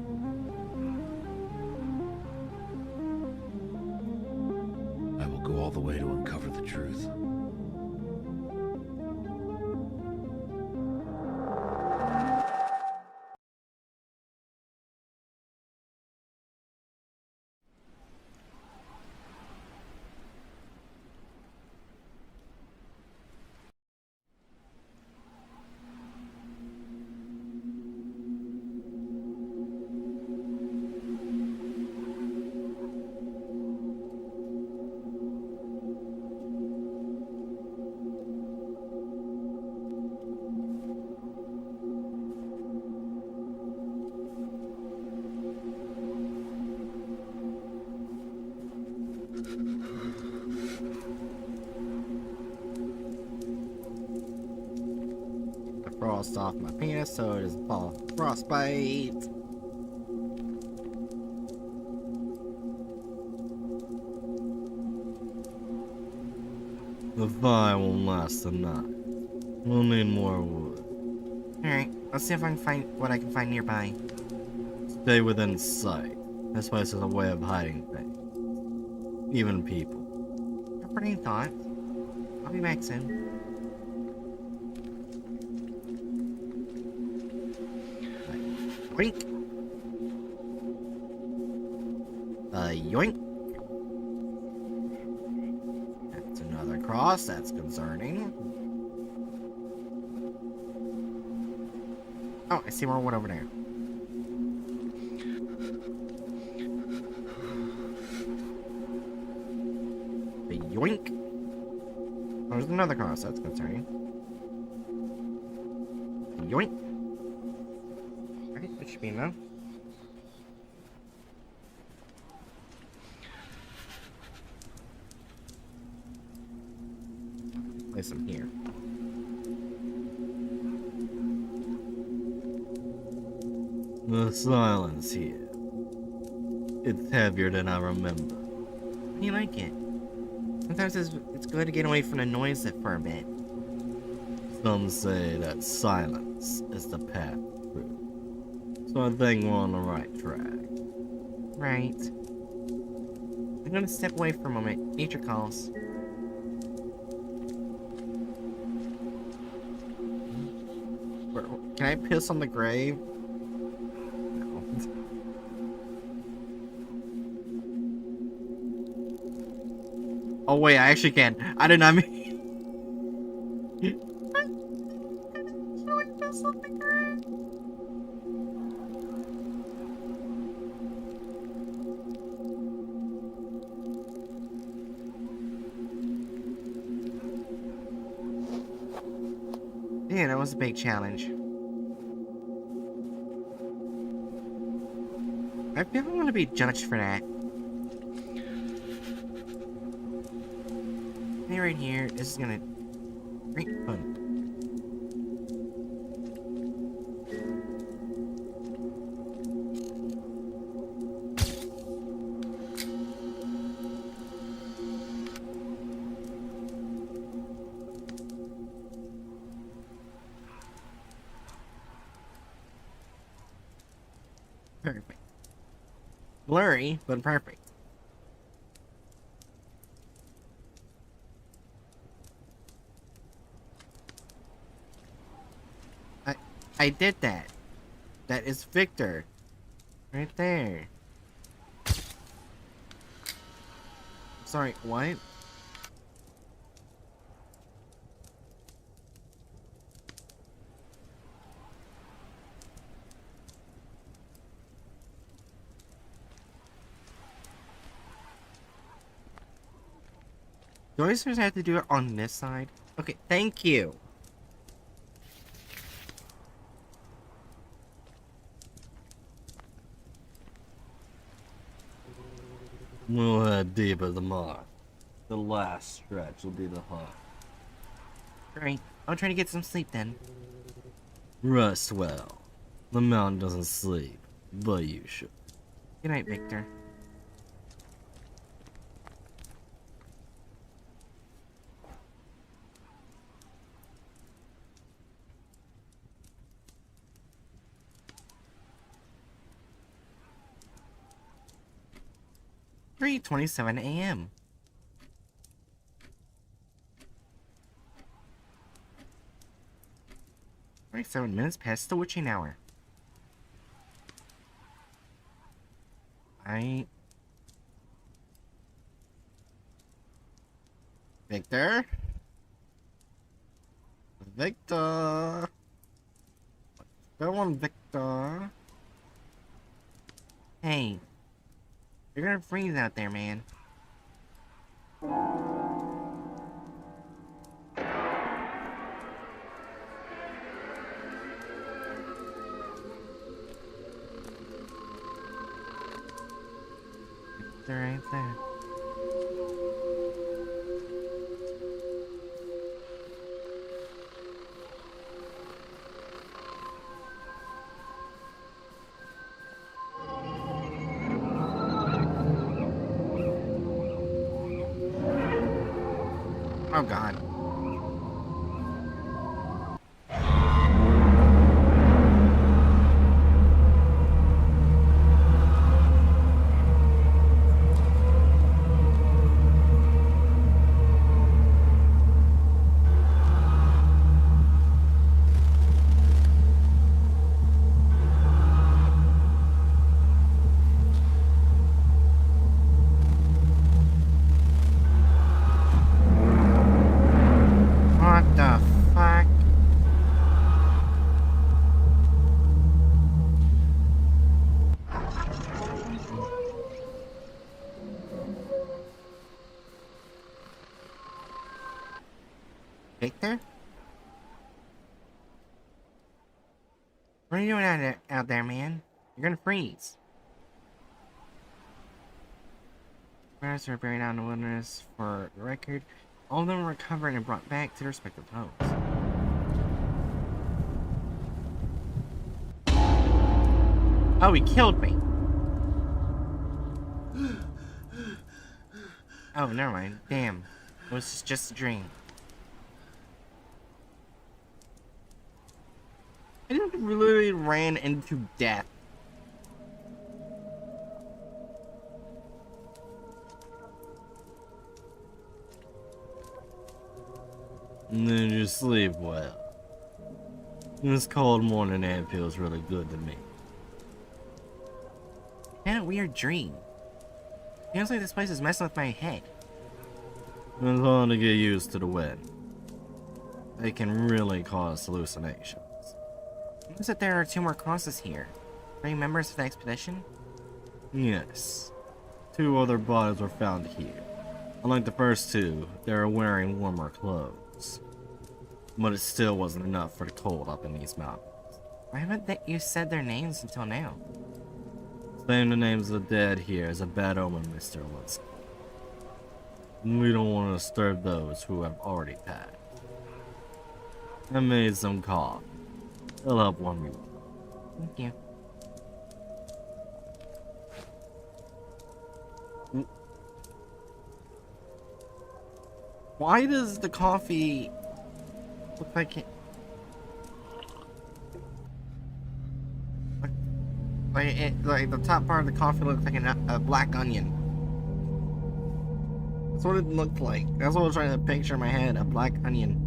S7: I will go all the way to uncover the truth.
S2: Frost off my penis so it doesn't fall off frostbite.
S1: The fire won't last the night. We'll need more wood.
S2: Alright, let's see if I can find what I can find nearby.
S1: Stay within sight. This place is a way of hiding things. Even people.
S2: Pretty thought. I'll be back soon. Yoink. Yoink. That's another cross. That's concerning. Oh, I see more wood over there. The yoink. There's another cross. That's concerning. The yoink. Alright, that should be enough. Place them here.
S1: The silence here. It's heavier than I remember.
S2: How do you like it? Sometimes it's good to get away from the noise for a bit.
S1: Some say that silence is the path through. So I think we're on the right track.
S2: Right. I'm gonna step away for a moment. Nature calls. Can I piss on the grave? No. Oh wait, I actually can. I did not mean. Piss on the grave. Yeah, that was a big challenge. I feel I'm gonna be judged for that. Hey, right here, this is gonna great fun. Perfect. Blurry, but perfect. I did that. That is Victor. Right there. Sorry, what? Do I just have to do it on this side? Okay, thank you.
S1: We'll head deeper the more. The last stretch will be the hard.
S2: Great. I'm trying to get some sleep then.
S1: Rest well. The mountain doesn't sleep, but you should.
S2: Good night, Victor. "3:27 a.m. 27 minutes past the witching hour. Victor? Victor? Go on, Victor. Hey. You're gonna freeze out there, man. They're right there. Oh god. What the fuck? Victor? What are you doing out there, man? You're gonna freeze. Bears are buried out in the wilderness for the record. All of them were recovered and brought back to their respective homes. Oh, he killed me. Oh, never mind. Damn. It was just a dream. I literally ran into death.
S1: And then you sleep well. This cold morning air feels really good to me.
S2: I had a weird dream. Feels like this place is messing with my head.
S1: It's hard to get used to the wind. It can really cause hallucinations.
S2: Notice that there are 2 more crosses here. Are you members of the expedition?
S1: Yes. 2 other bodies were found here. Unlike the first 2, they were wearing warmer clothes. But it still wasn't enough for the cold up in these mountains.
S2: Why haven't you said their names until now?
S1: Saying the names of the dead here is a bad omen, Mr. Linsky. We don't want to disturb those who have already passed. I made some coffee. It'll help warm you up.
S2: Thank you.
S1: Why does the coffee look like it?
S2: Like the top part of the coffee looks like a black onion.
S1: That's what it looked like. That's what I was trying to picture in my head, a black onion.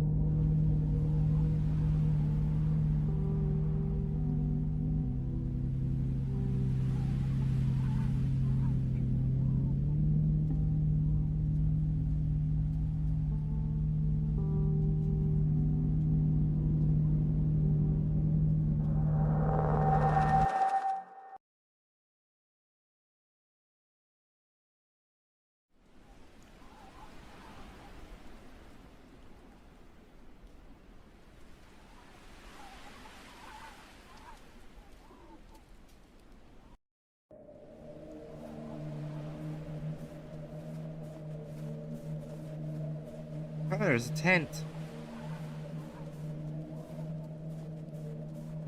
S2: Oh, there's a tent.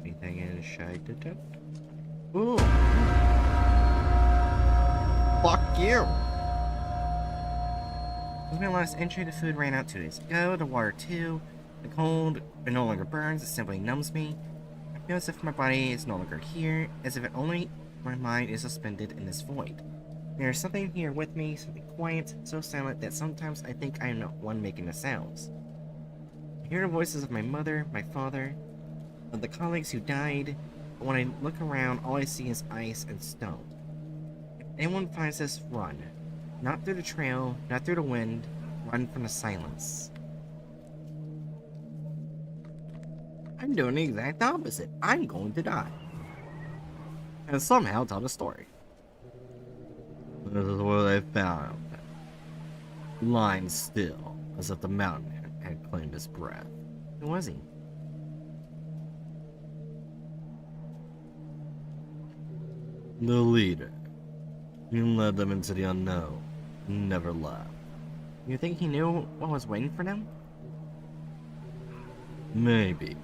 S2: Anything inside the tent? Ooh.
S1: Fuck you!
S2: This is my last entry. The food ran out 2 days ago. The water too. The cold, it no longer burns. It simply numbs me. I feel as if my body is no longer here. As if it only my mind is suspended in this void. There's something here with me, something quiet, so silent that sometimes I think I am not one making the sounds. I hear the voices of my mother, my father, of the colleagues who died, but when I look around, all I see is ice and stone. If anyone finds this, run. Not through the trail, not through the wind, run from the silence.
S1: I'm doing the exact opposite. I'm going to die. And somehow tell the story. This is what they found. Lying still, as if the mountain had claimed his breath.
S2: Who was he?
S1: The leader. He led them into the unknown. Never left.
S2: You think he knew what was waiting for them?
S1: Maybe.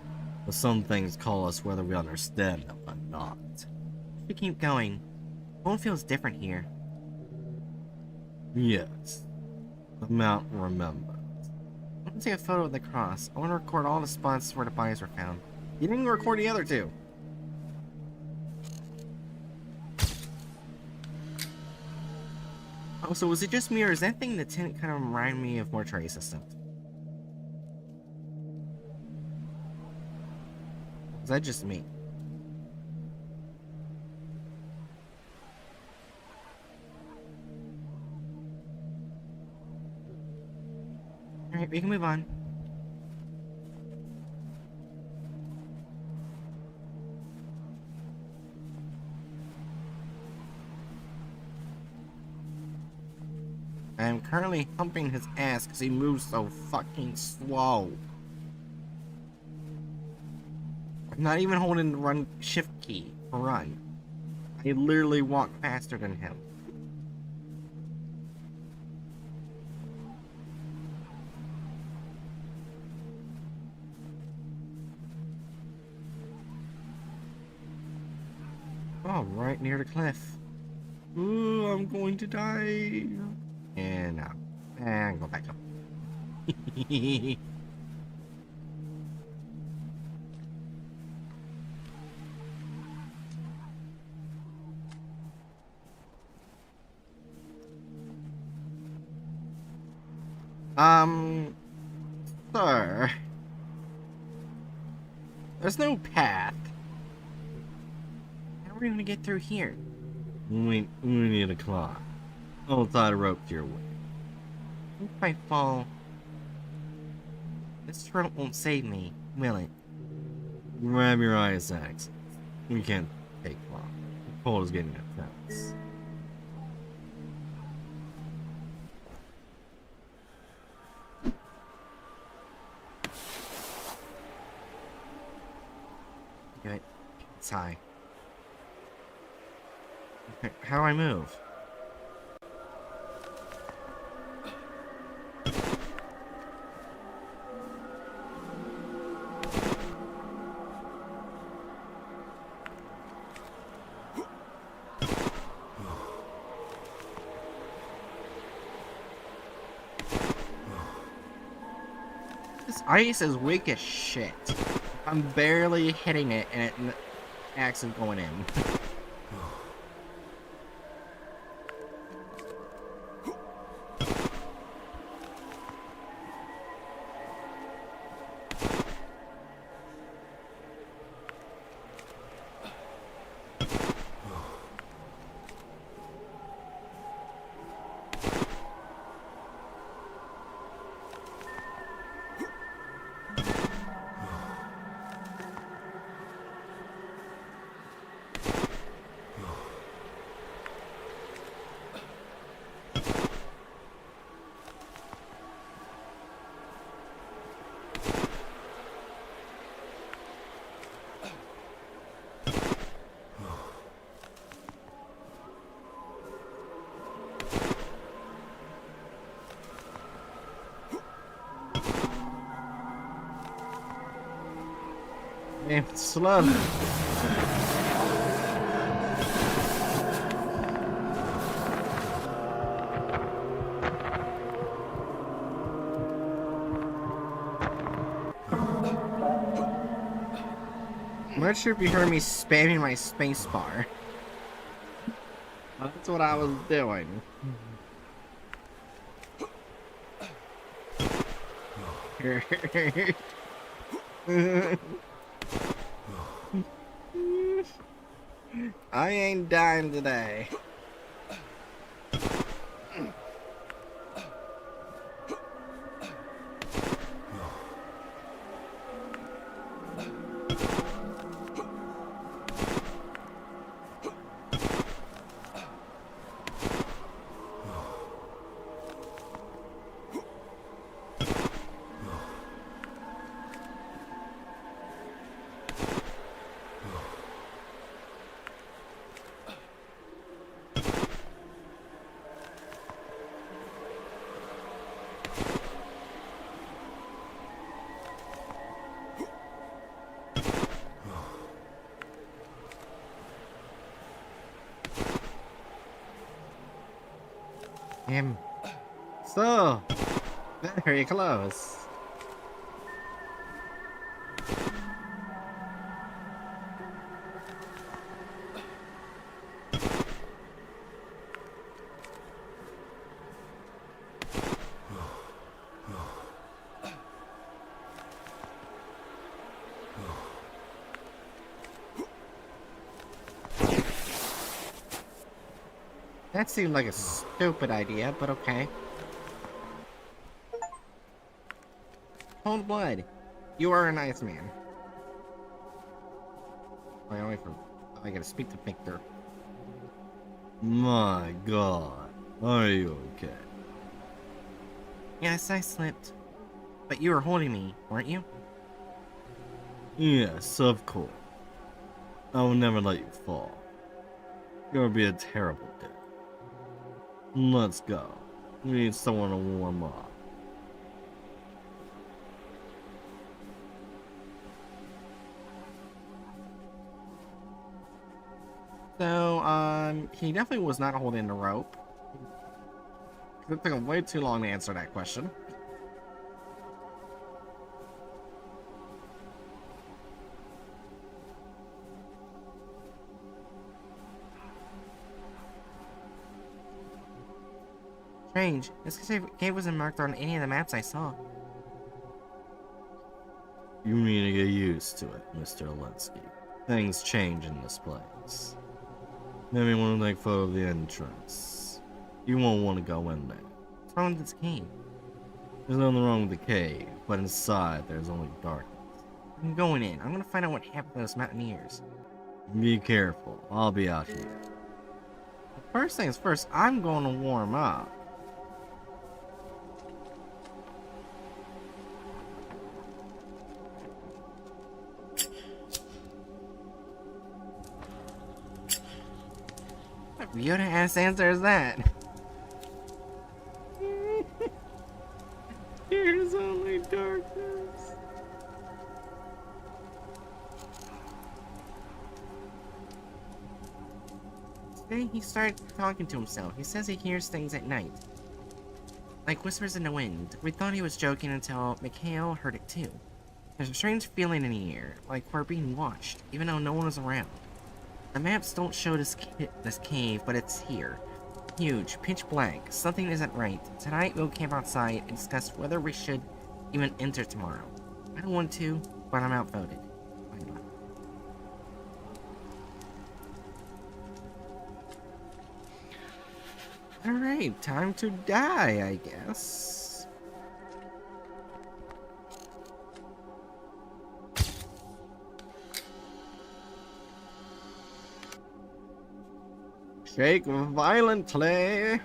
S1: But some things call us whether we understand them or not.
S2: If we keep going, the world feels different here.
S1: Yes. The mountain remembers.
S2: I want to take a photo of the cross. I want to record all the spots where the bodies were found. You didn't record the other 2. Oh, so was it just me, or is that thing in the tent kind of remind me of Mortuary Assistant? Is that just me? Alright, we can move on. I am currently humping his ass because he moves so fucking slow. I'm not even holding the run shift key for run. I literally walk faster than him. Oh, right near the cliff. Ooh, I'm going to die. And now, and go back up. Sir. There's no path. How are we gonna get through here?
S1: We need to climb. I'll tie the rope to your way.
S2: If I fall, this rope won't save me, will it?
S1: Grab your ice axe. We can't take long. The cold is getting intense.
S2: Good. It's high. How do I move? This ice is weak as shit. I'm barely hitting it and it axe is going in. Damn, it's slow. I'm not sure if you heard me spamming my space bar. That's what I was doing. I ain't dying today. So, very close. That seemed like a stupid idea, but okay. Cold blood. You are a nice man. I gotta speak to Victor.
S1: My God. Are you okay?
S2: Yes, I slipped. But you were holding me, weren't you?
S1: Yes, of course. I will never let you fall. You'll be a terrible death. Let's go. We need someone to warm up.
S2: So, he definitely was not holding the rope. It took him way too long to answer that question. Strange. This cave wasn't marked on any of the maps I saw.
S1: You need to get used to it, Mr. Alinsky. Things change in this place. Maybe want to take a photo of the entrance. You won't want to go in there.
S2: What's wrong with this cave?
S1: There's nothing wrong with the cave, but inside there's only darkness.
S2: I'm going in. I'm gonna find out what happened to those mountaineers.
S1: Be careful. I'll be out here.
S2: First things first, I'm going to warm up. What weird ass answer is that?
S1: There's only darkness.
S2: Today he started talking to himself. He says he hears things at night. Like whispers in the wind. We thought he was joking until Mikhail heard it too. There's a strange feeling in the air, like we're being watched, even though no one is around. The maps don't show this cave, but it's here. Huge, pitch black. Something isn't right. Tonight we'll camp outside and discuss whether we should even enter tomorrow. I don't want to, but I'm outvoted. Why not? Alright, time to die, I guess.
S1: Shake violently.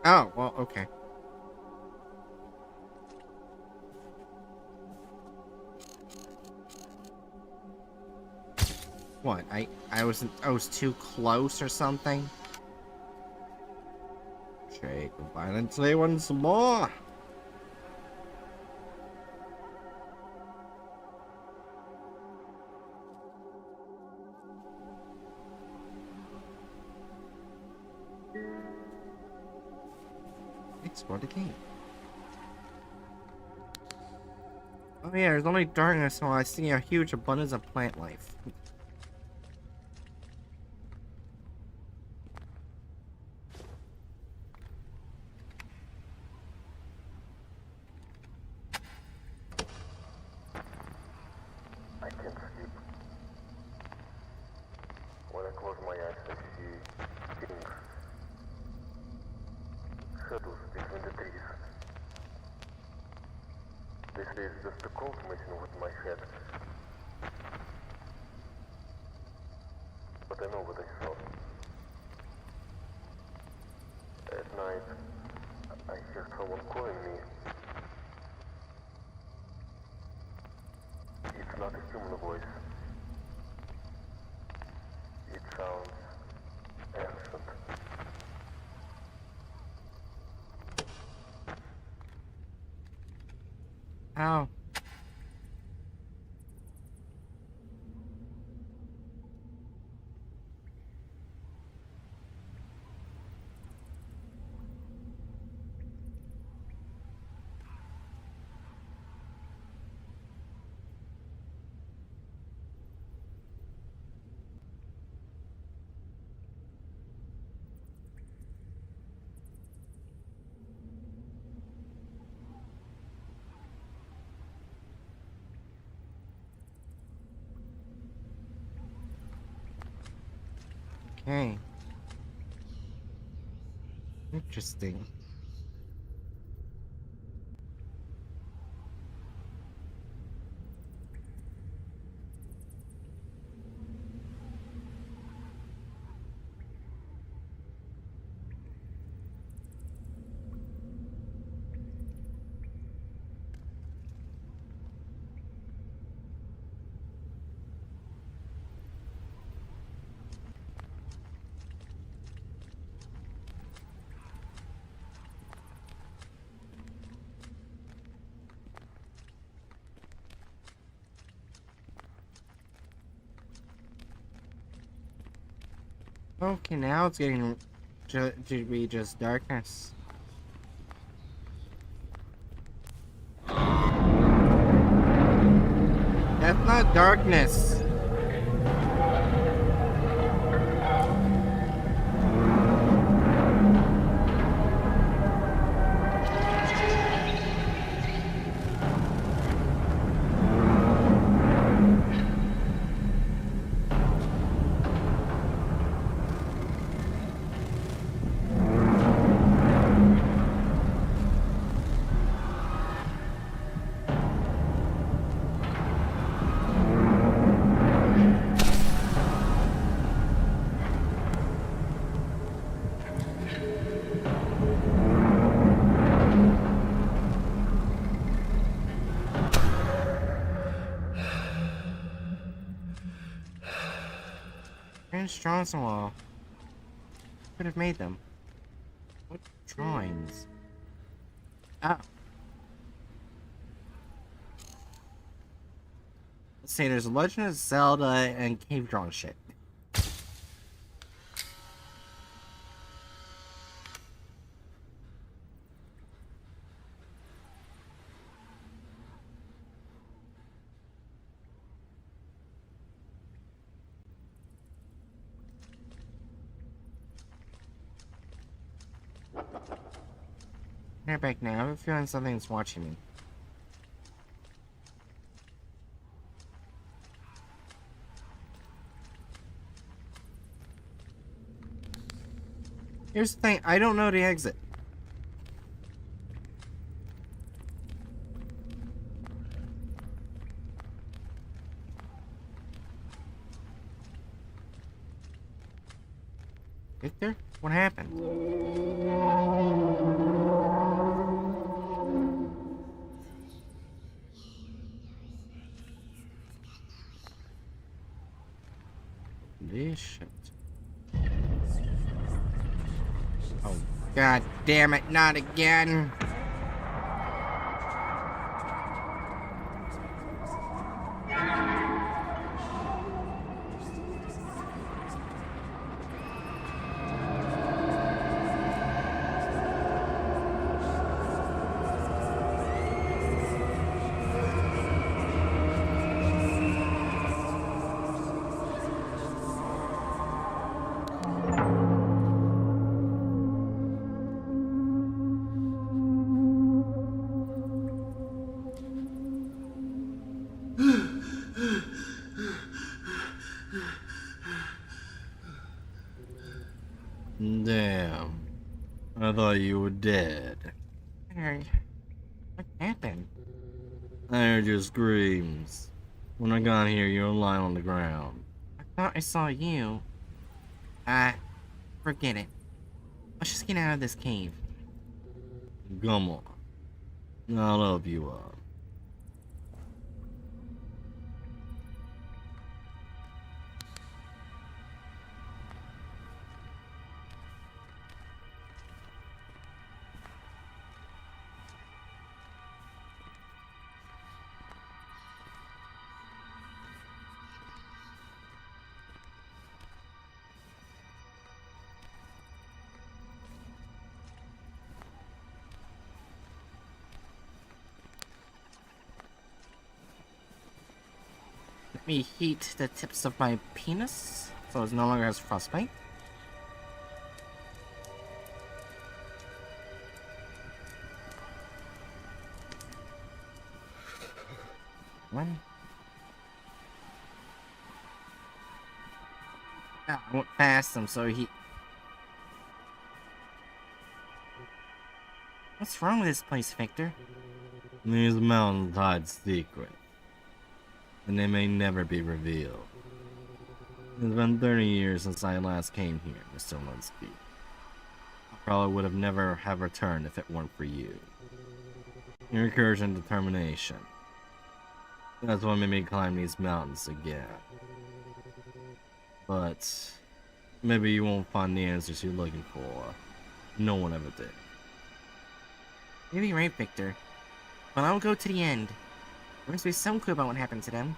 S2: Oh, well, okay. What? I was too close or something?
S1: Shake violently once more.
S2: Explore the cave. Oh yeah, there's only darkness, so I see a huge abundance of plant life.
S8: I can't sleep. When I close my eyes, I see things. Shadows between the trees. This is just a cold messing with my head. But I know what I saw. At night, I hear someone calling me. It's not a human voice. It sounds ancient.
S2: Ow. Okay. Interesting. Okay, now it's getting to be just darkness. That's not darkness. Strange drawings on the wall. Could have made them. What drawings? Oh. Let's see, there's Legend of Zelda and cave drawing shit. They're back now. I have a feeling something's watching me. Here's the thing, I don't know the exit. Victor? What happened? This shit. Oh, god damn it, not again.
S1: Damn. I thought you were dead.
S2: What happened?
S1: I heard your screams. When I got here, you were lying on the ground.
S2: I thought I saw you. Forget it. Let's just get out of this cave.
S1: Come on. I'll help you up.
S2: Let me heat the tips of my penis so it no longer has frostbite. One. I went past him, so he... What's wrong with this place, Victor?
S1: These mountains hide secrets, and they may never be revealed. It's been 30 years since I last came here, Mr. Linsky. I probably would have never have returned if it weren't for you. Your courage and determination. That's what made me climb these mountains again. But maybe you won't find the answers you're looking for. No one ever did.
S2: You're right, Victor. But I'll go to the end. There must be some clue about what happened to them.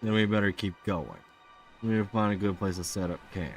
S1: Then we better keep going. We need to find a good place to set up camp.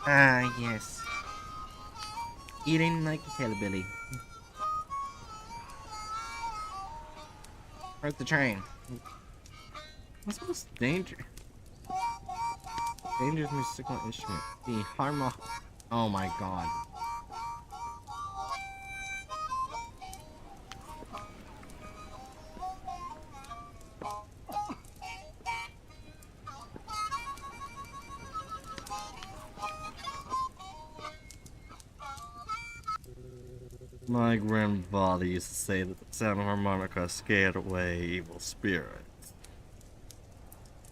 S2: Ah, yes. Eating like a hillbilly. Where's the train? What's the most dangerous musical instrument? The harmo. Oh my god.
S1: My grandfather used to say that the sound of harmonica scared away evil spirits.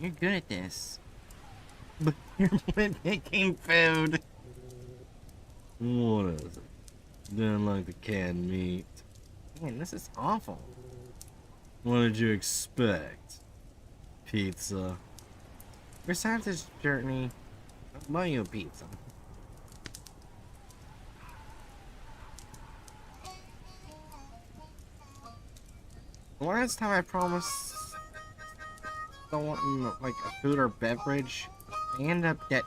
S2: You're good at this. But you're making food.
S1: What is it? Didn't like the canned meat.
S2: Man, this is awful.
S1: What did you expect? Pizza?
S2: Besides this journey, I'll buy you a pizza. The last time I promised someone like a food or beverage, I ended up dead.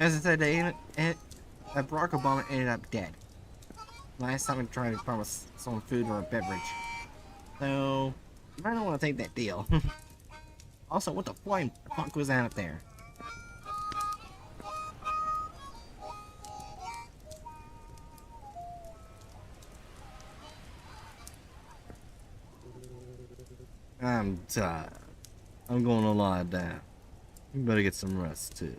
S2: As I said, Barack Obama ended up dead. Last time I tried to promise someone food or a beverage. So, you might not want to take that deal. Also, what the fuck was that up there?
S1: I'm tired. I'm going to lie down. You better get some rest too.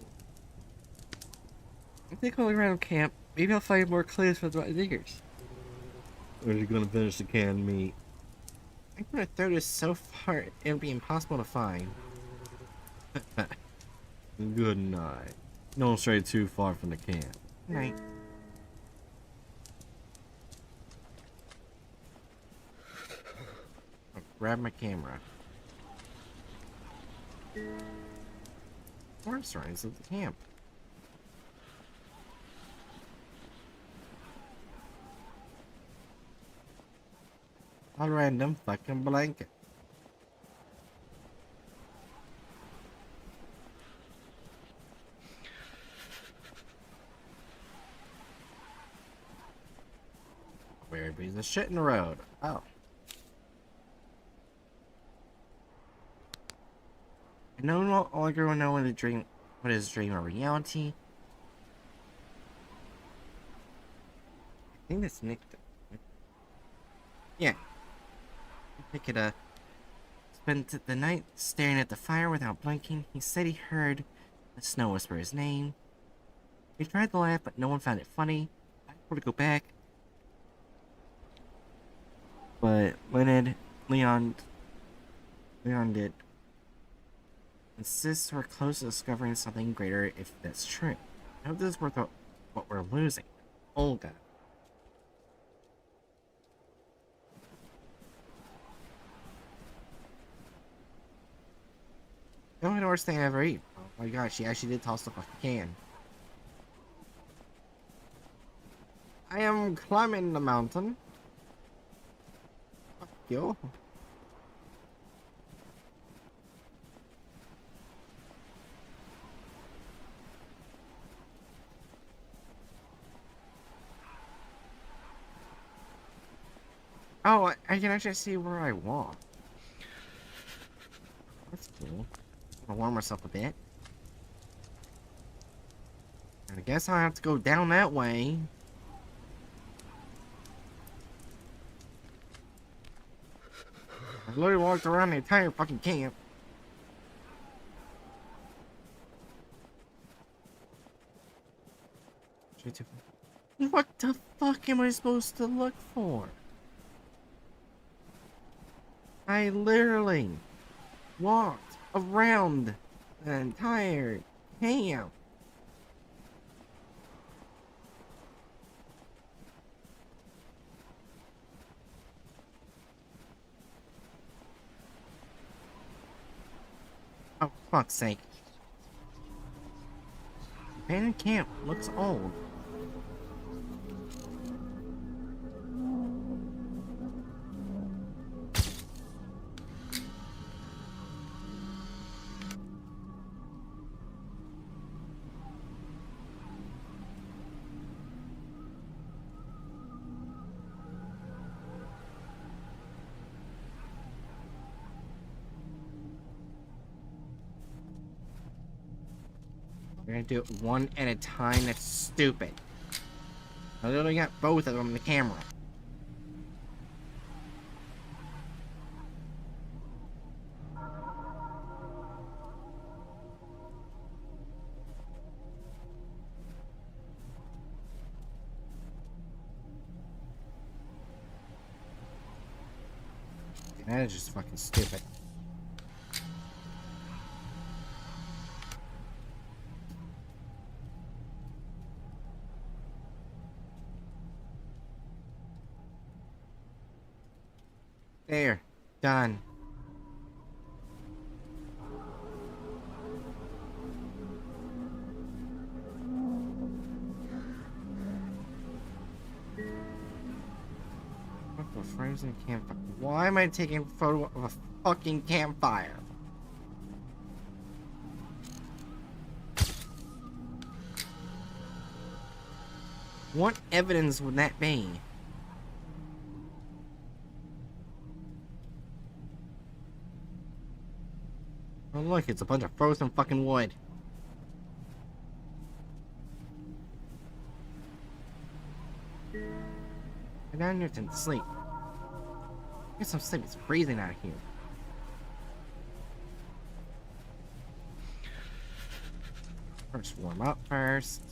S2: I think I'll look around camp. Maybe I'll find more clues with my diggers.
S1: Or are you gonna finish the canned meat?
S2: I'm gonna throw this so far it would be impossible to find.
S1: Good night. Don't stray too far from the camp.
S2: Night. I'll grab my camera. Forest signs at the camp. A random fucking blanket. Weird piece of shit in the road. Oh. I no longer will know what is a dream or reality. I think that's Nick. Yeah. Pick it up. Spent the night staring at the fire without blinking. He said he heard the snow whisper his name. He tried to laugh, but no one found it funny. I wanted to go back. But Leon did. Insists we're close to discovering something greater if that's true. I hope this is worth what we're losing. Olga. The only worst thing I ever eat. Oh my gosh, she actually did toss the fucking can. I am climbing the mountain. Fuck you. Oh, I can actually see where I walk. That's cool. I'll warm myself a bit. And I guess I'll have to go down that way. I literally walked around the entire fucking camp. What the fuck am I supposed to look for? I literally walked around the entire camp. Oh, fuck's sake. Abandoned camp looks old. We're gonna do it one at a time. That's stupid. I literally got both of them in the camera. That is just fucking stupid. There. Done. A frozen campfire. Why am I taking a photo of a fucking campfire? What evidence would that be? Oh look, it's a bunch of frozen fucking wood. I don't need to sleep. Get some sleep, it's freezing out here. First warm up first.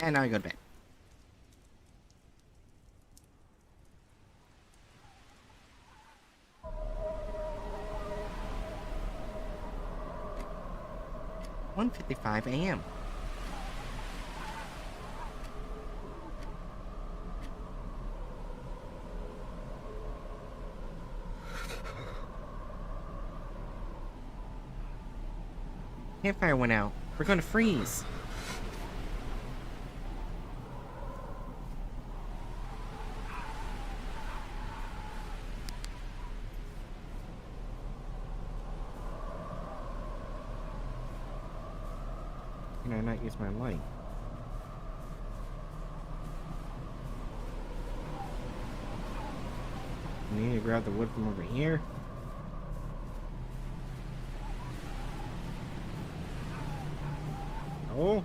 S2: And now I go to bed. (1:55 a.m.) Campfire went out. We're gonna freeze. Can I not use my light? I need to grab the wood from over here. Oh.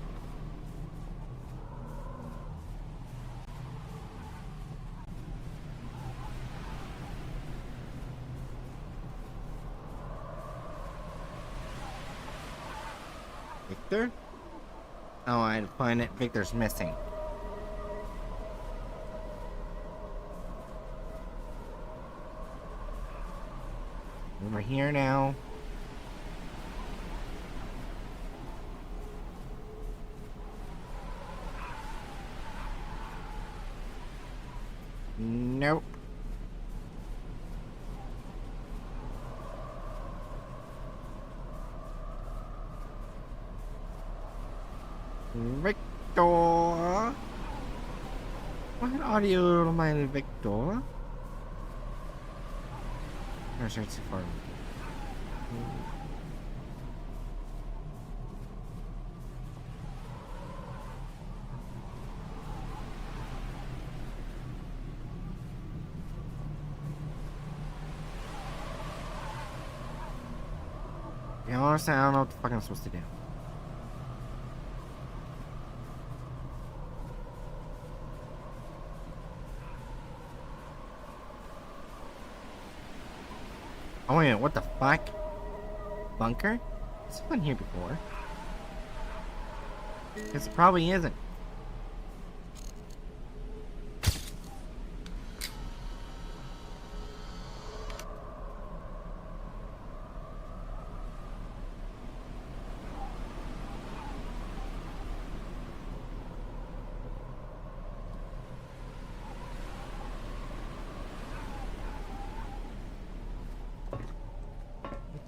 S2: Victor? Oh, I had to find it. Victor's missing. Over here now. Nope. Victor? What audio am I, Victor? No, search for him. Yeah, honestly, I don't know what the fuck I'm supposed to do. Oh wait, what the fuck? Bunker? It's been here before. Guess it probably isn't.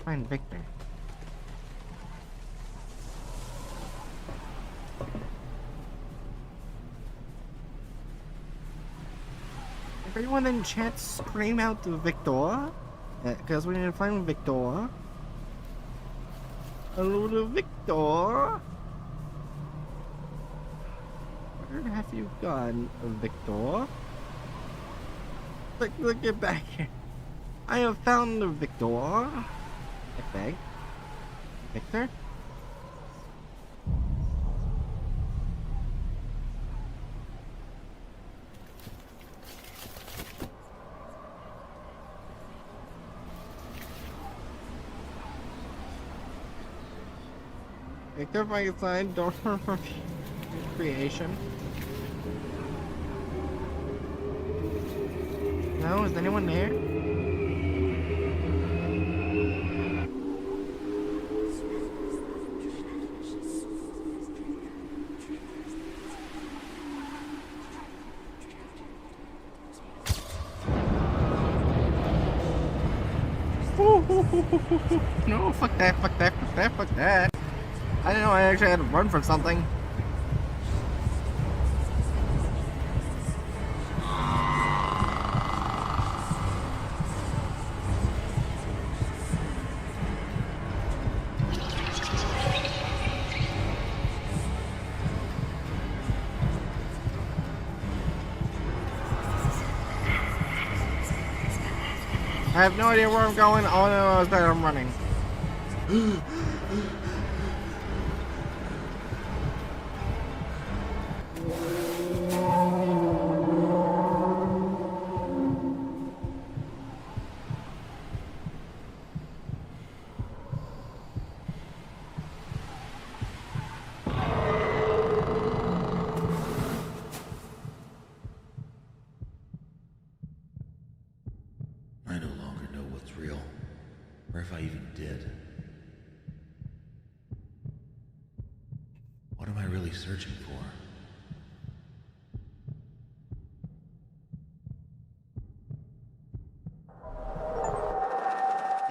S2: Find Victor. Everyone in chat scream out to Victor. Because we need to find Victor. Hello to Victor. Where have you gone, Victor? Look, get back here. I have found Victor. Okay. Victor? Victor Frankenstein, don't for creation. No, is anyone there? No, fuck that, fuck that, fuck that, fuck that. I didn't know I actually had to run from something. I have no idea where I'm going. All I know is that I'm running.
S7: I no longer know what's real, or if I even did. What am I really searching for?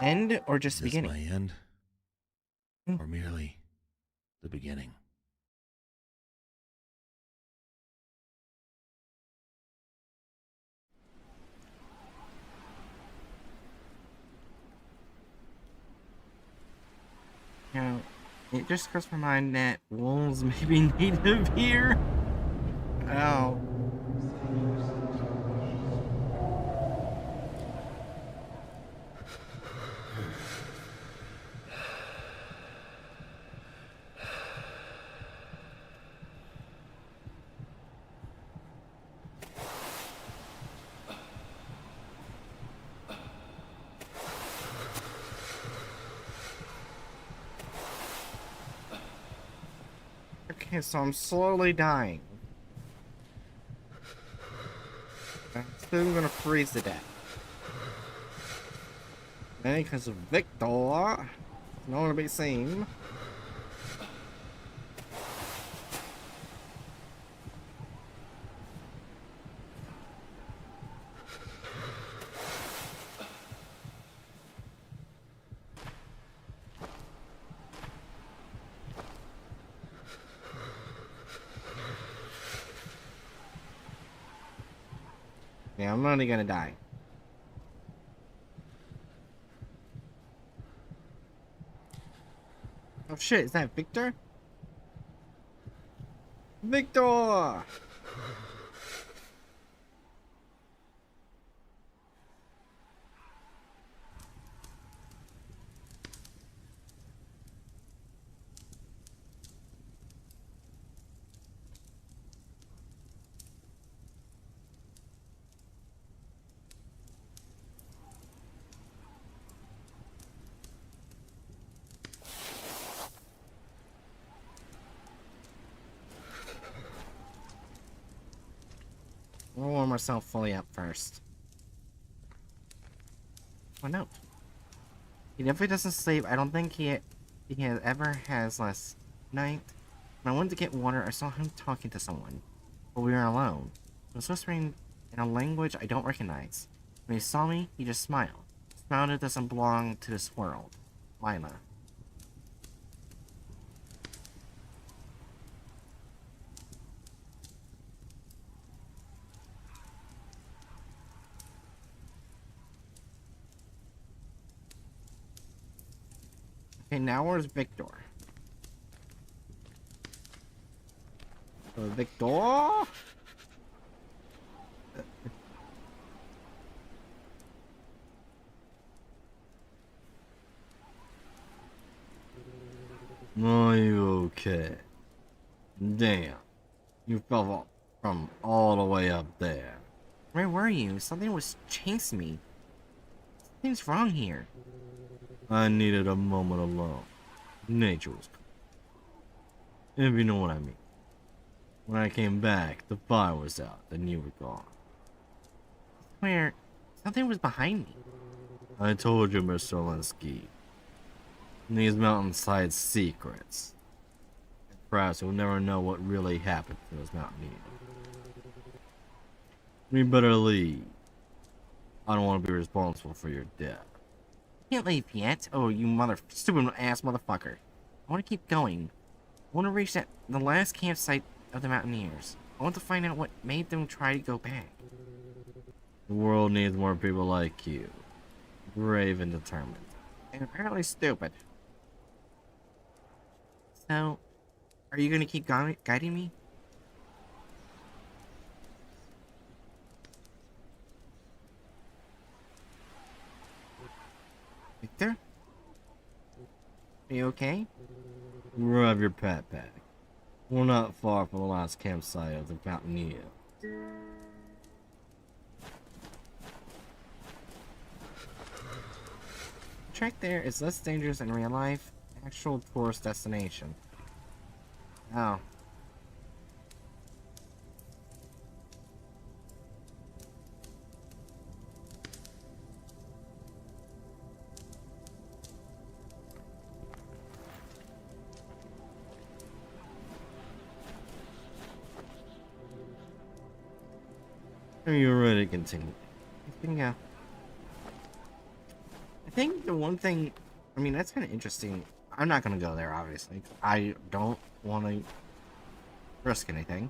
S2: End or just
S7: Is this
S2: beginning?
S7: my end? Or merely the beginning?
S2: You know, it just crossed my mind that wolves may be native here. Oh. Okay, so I'm slowly dying. I'm still gonna freeze to death. Mainly because of Victor. Nowhere to be seen. Yeah, I'm only gonna die. Oh shit, is that Victor? Victor! I'll warm myself fully up first. Oh no. He definitely doesn't sleep. I don't think he ever has last night. When I went to get water, I saw him talking to someone. But we were alone. He was whispering in a language I don't recognize. When he saw me, he just smiled. Smiled it doesn't belong to this world. Lila. Okay, now where's Victor? Victor?
S1: Are you okay? Damn. You fell from all the way up there.
S2: Where were you? Something was chasing me. Something's wrong here.
S1: I needed a moment alone. Nature was calling. If you know what I mean. When I came back, the fire was out and you were gone.
S2: Where? Something was behind me.
S1: I told you, Mr. Linsky. These mountainside secrets. Perhaps we'll never know what really happened to those mountaineers. We better leave. I don't want to be responsible for your death.
S2: Can't leave yet. Oh, you stupid ass motherfucker. I want to keep going. I want to reach the last campsite of the Mountaineers. I want to find out what made them try to go back.
S1: The world needs more people like you. Brave and determined.
S2: And apparently stupid. So, are you going to keep guiding me? Victor? Are you okay?
S1: Grab your backpack. We're not far from the last campsite of the Mountaineers.
S2: The trek there is less dangerous in real life. Actual tourist destination. Oh.
S1: Are you ready to continue?
S2: Yeah. I think the one thing, I mean, that's kind of interesting. I'm not going to go there, obviously. I don't want to risk anything.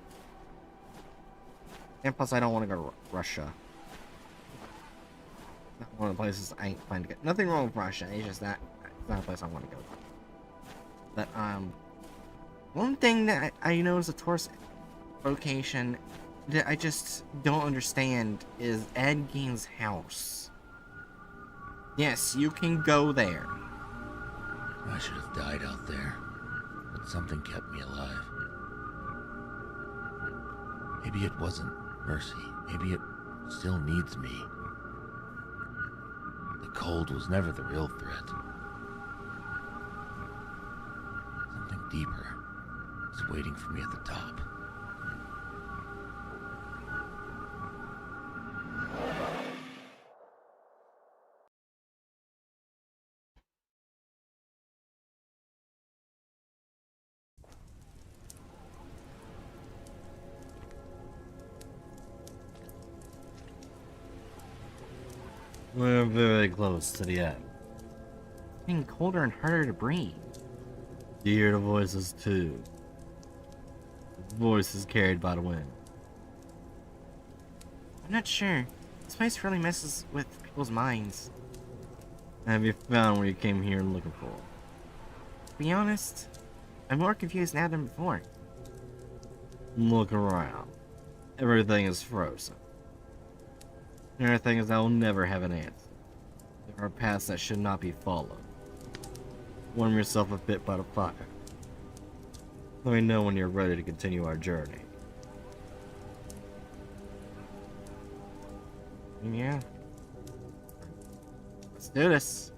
S2: And plus, I don't want to go to Russia. Not one of the places I ain't planning to go. Nothing wrong with Russia. It's just that it's not a place I want to go. But, one thing that I know is a tourist location that I just don't understand is Ed Gein's house. Yes, you can go there.
S7: I should have died out there, but something kept me alive. Maybe it wasn't mercy. Maybe it still needs me. The cold was never the real threat. Something deeper is waiting for me at the top.
S1: We're very close to the end.
S2: It's getting colder and harder to breathe.
S1: You hear the voices too. Voices carried by the wind.
S2: I'm not sure. This place really messes with people's minds.
S1: Have you found what you came here looking for?
S2: To be honest, I'm more confused now than before.
S1: Look around. Everything is frozen. There are things that will never have an answer. There are paths that should not be followed. Warm yourself a bit by the fire. Let me know when you're ready to continue our journey.
S2: Yeah. Let's do this.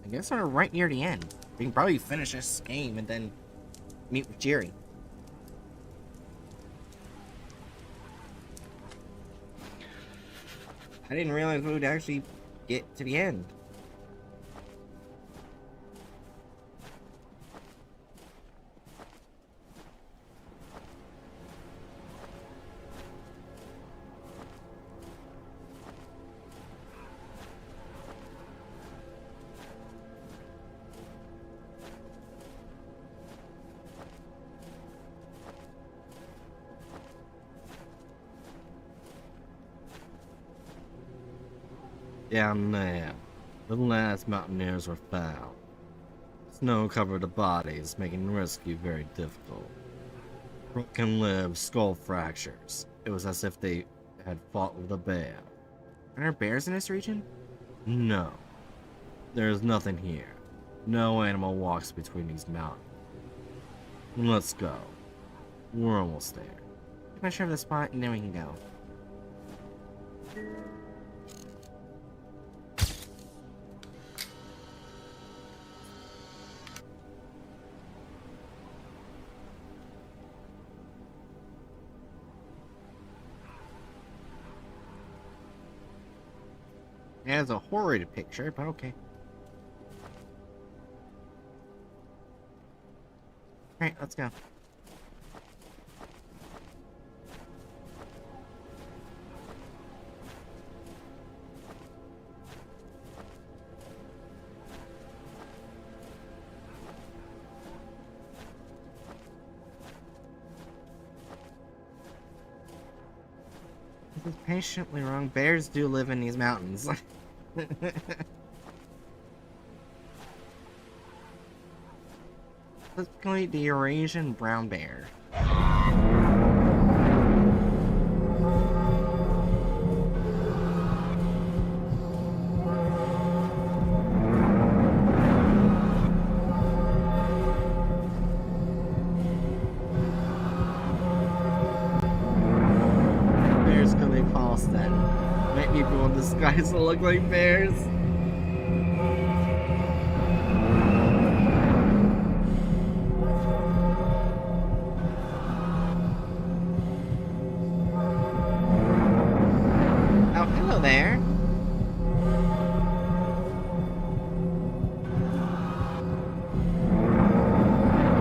S2: I guess we're right near the end. We can probably finish this game and then meet with Jerry. I didn't realize we would actually get to the end.
S1: Down there, the last mountaineers were found. Snow covered the bodies, making rescue very difficult. Broken ribs, skull fractures. It was as if they had fought with a bear.
S2: Are there bears in this region?
S1: No. There is nothing here. No animal walks between these mountains. Let's go. We're almost there.
S2: Take my share of the spot and then we can go. Yeah, it's a horrid picture, but okay. Alright, let's go. This is patiently wrong. Bears do live in these mountains. Specifically, the Eurasian brown bear. Bears could be false then. Make people in disguise to look like bears. Oh, hello there.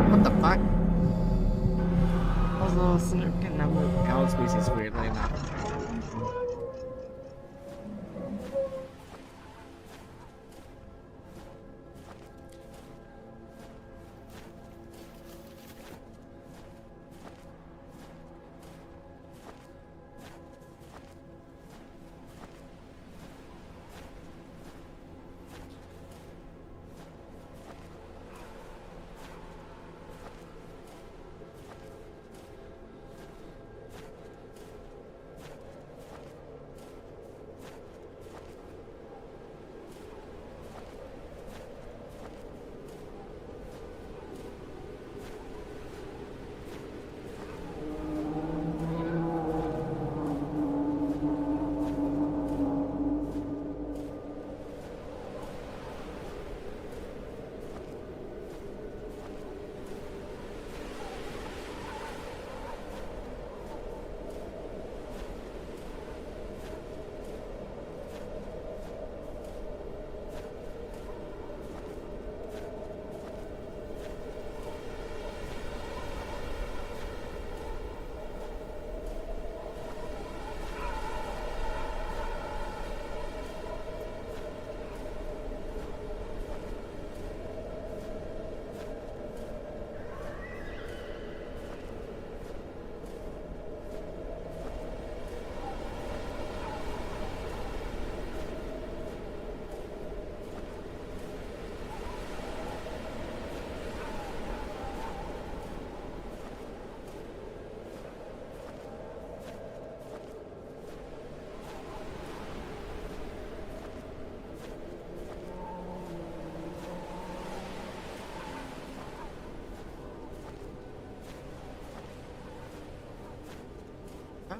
S2: What the fuck? Also, a significant number of owl species, weirdly enough.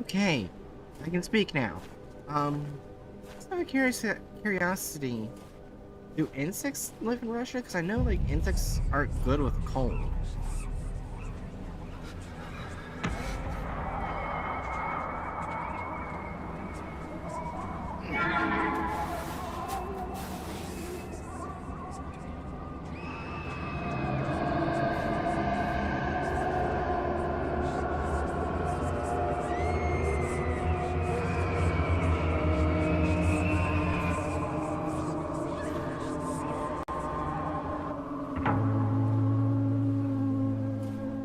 S2: Okay, I can speak now. Just out of curiosity, do insects live in Russia? Because I know, like, insects aren't good with cold.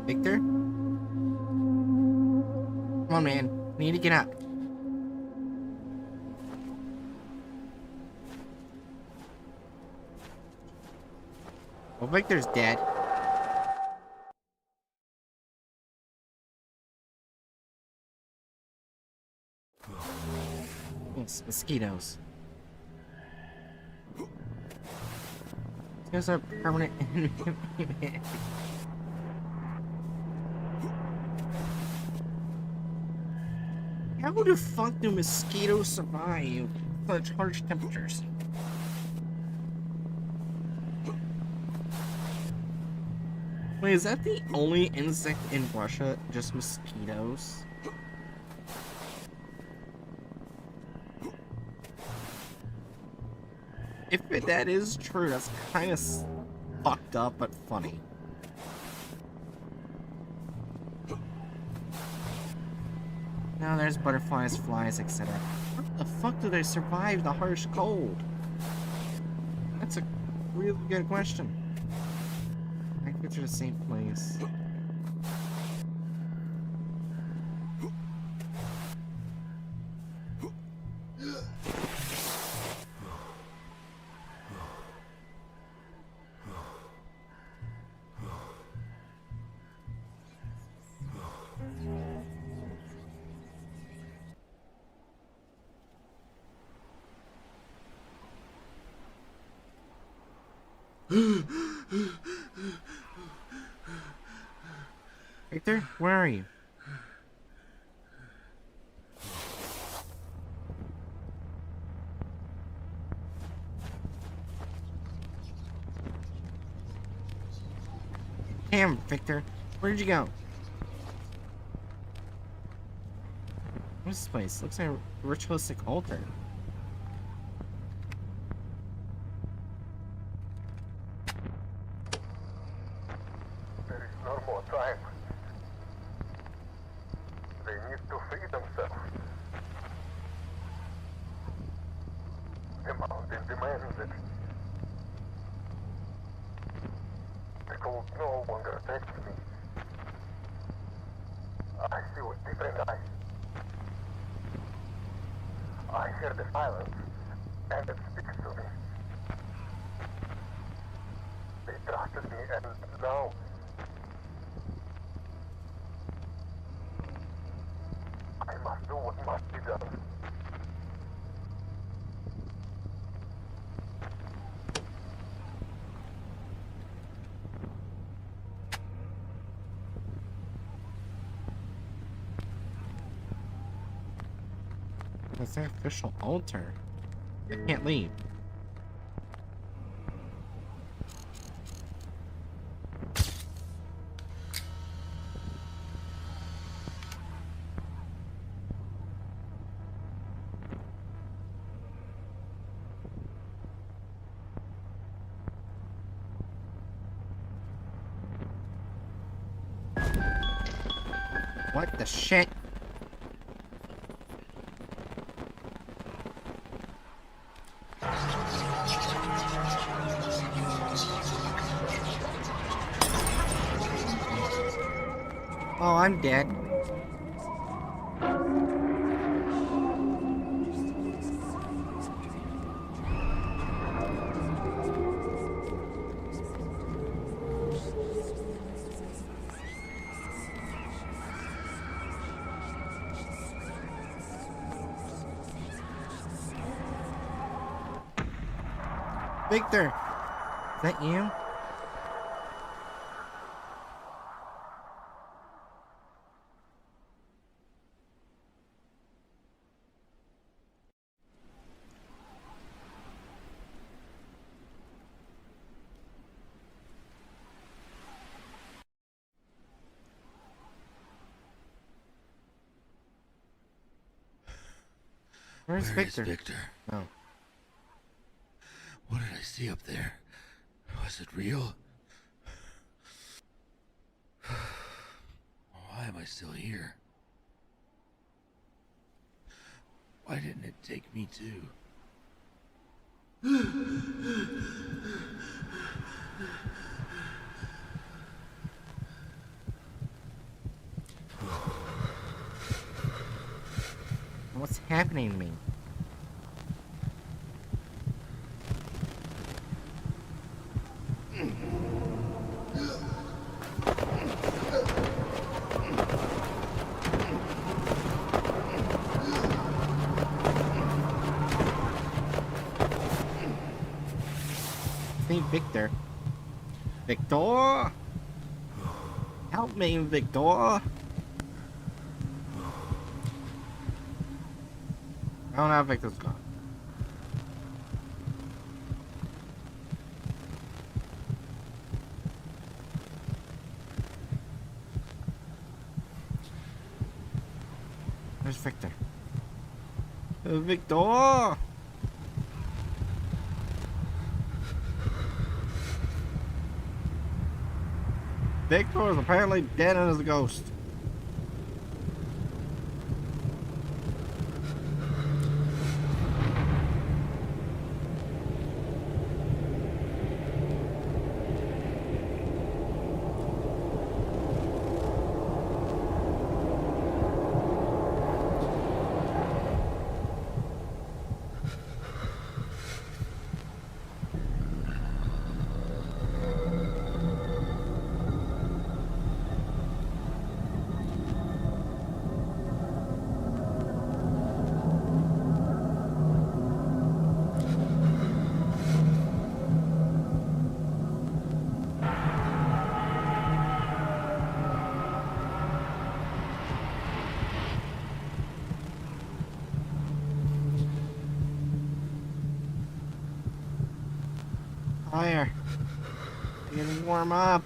S2: Victor? Come on, man. We need to get up. Well, Victor's dead. It's mosquitoes. Those are permanent enemy. How the fuck do mosquitoes survive such harsh temperatures? Wait, is that the only insect in Russia? Just mosquitoes? If that is true, that's kind of fucked up, but funny. Now there's butterflies, flies, etc. How the fuck do they survive the harsh cold? That's a really good question. I think they're the same place. Victor, where are you? Damn, Victor, where did you go? What's this place? Looks like a ritualistic altar.
S8: There is no more time. They need to free themselves. The mountain demands it. The cold no longer affects me. I see with different eyes. I hear the silence, and it speaks to me. They trusted me, and now I must do what must be done.
S2: That's the official altar. I can't leave. What the shit? Oh, I'm dead. Victor, is that you? Where's
S7: Where is
S2: Victor?
S7: Victor?
S2: Oh.
S7: What did I see up there? Was it real? Why am I still here? Why didn't it take me too?
S2: What's happening to me? Victor. Victor! Help me, Victor! I don't know if Victor's gone. Where's Victor? Victor! Victor is apparently dead and is a ghost. Fire. Getting warm up.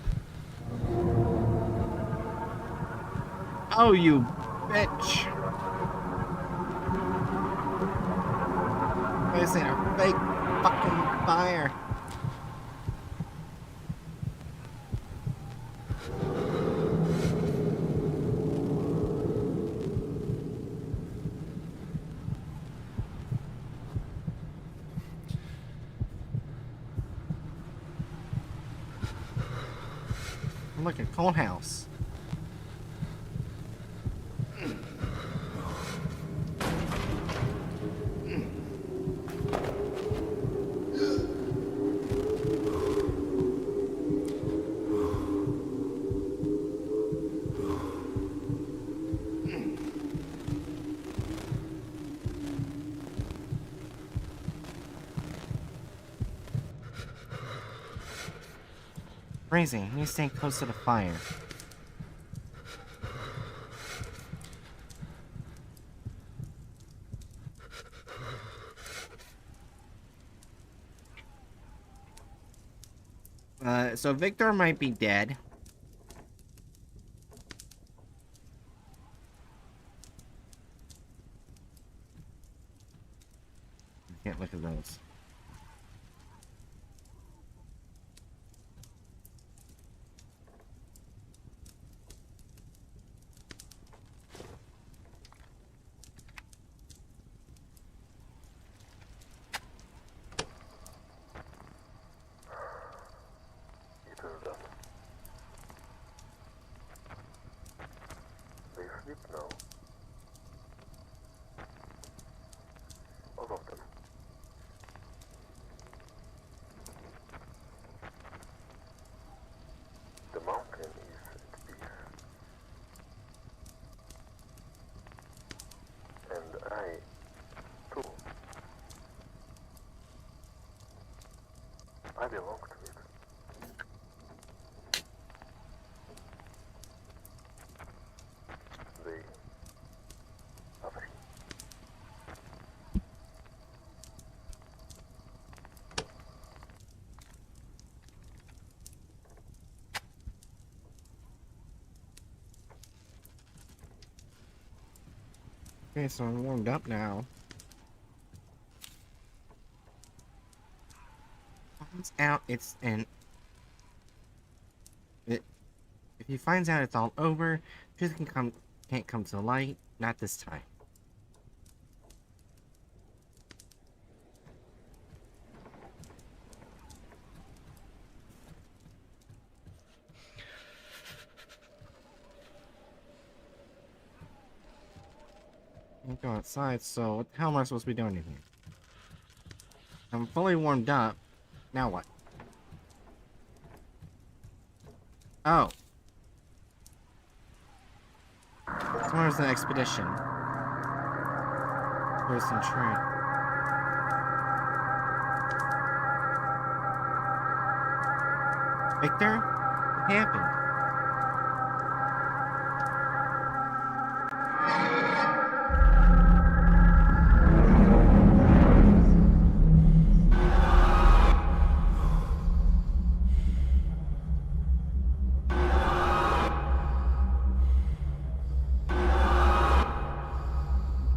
S2: Oh, you bitch. Facing a fake fucking fire. Look at Cold House. Crazy, you stay close to the fire. So Victor might be dead. I can't look at those.
S8: They sleep now. All of them. The mountain is at peace. And I, too. I belong to it. They are free.
S2: Okay, so I'm warmed up now. Finds out it's an. If he finds out it's all over, truth can't come to light. Not this time. Can't go outside, so what the hell am I supposed to be doing in here? I'm fully warmed up. Now what? Oh. Tomorrow's the expedition. Person tree. Victor? What happened?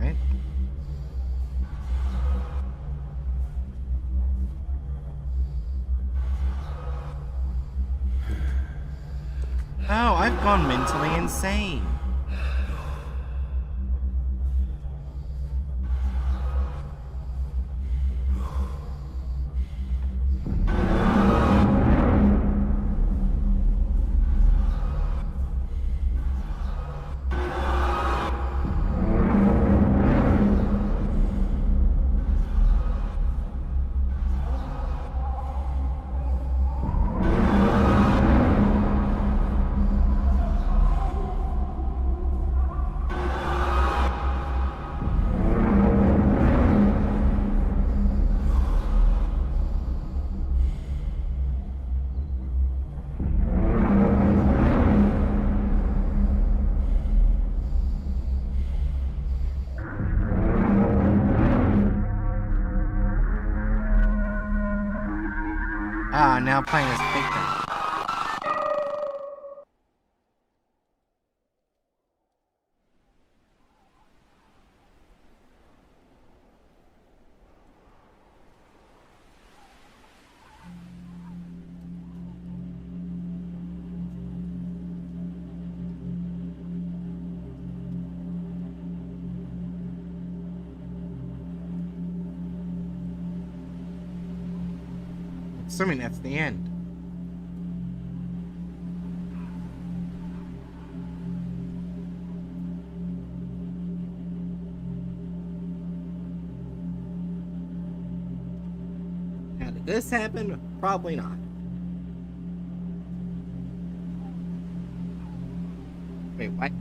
S2: Right? Oh, I've gone mentally insane. Ah, now playing as Victor. Assuming that's the end. Now, did this happen? Probably not. Wait, what?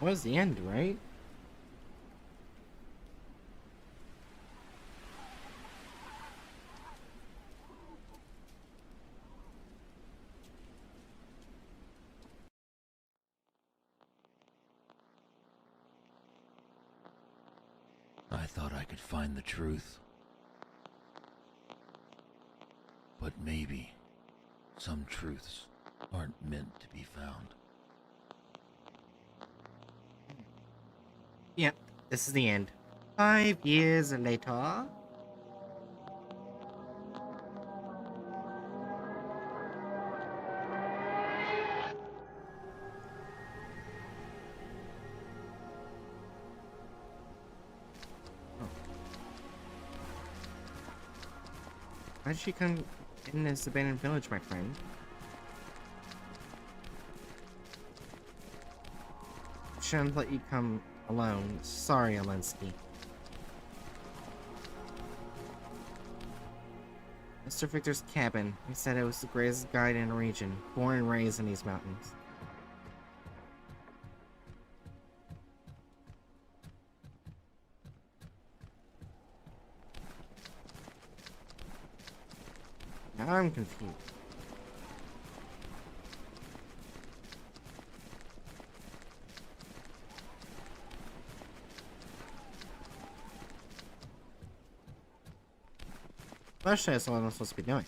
S2: What was the end, right?
S7: I thought I could find the truth. But maybe some truths aren't meant to be found.
S2: Yep, this is the end. 5 years later. Why did she come in this abandoned village, my friend? Shouldn't let you come alone. Sorry, Alinsky. Mr. Victor's cabin. He said it was the greatest guide in the region, born and raised in these mountains. Now I'm confused. Especially that's what I'm supposed to be doing.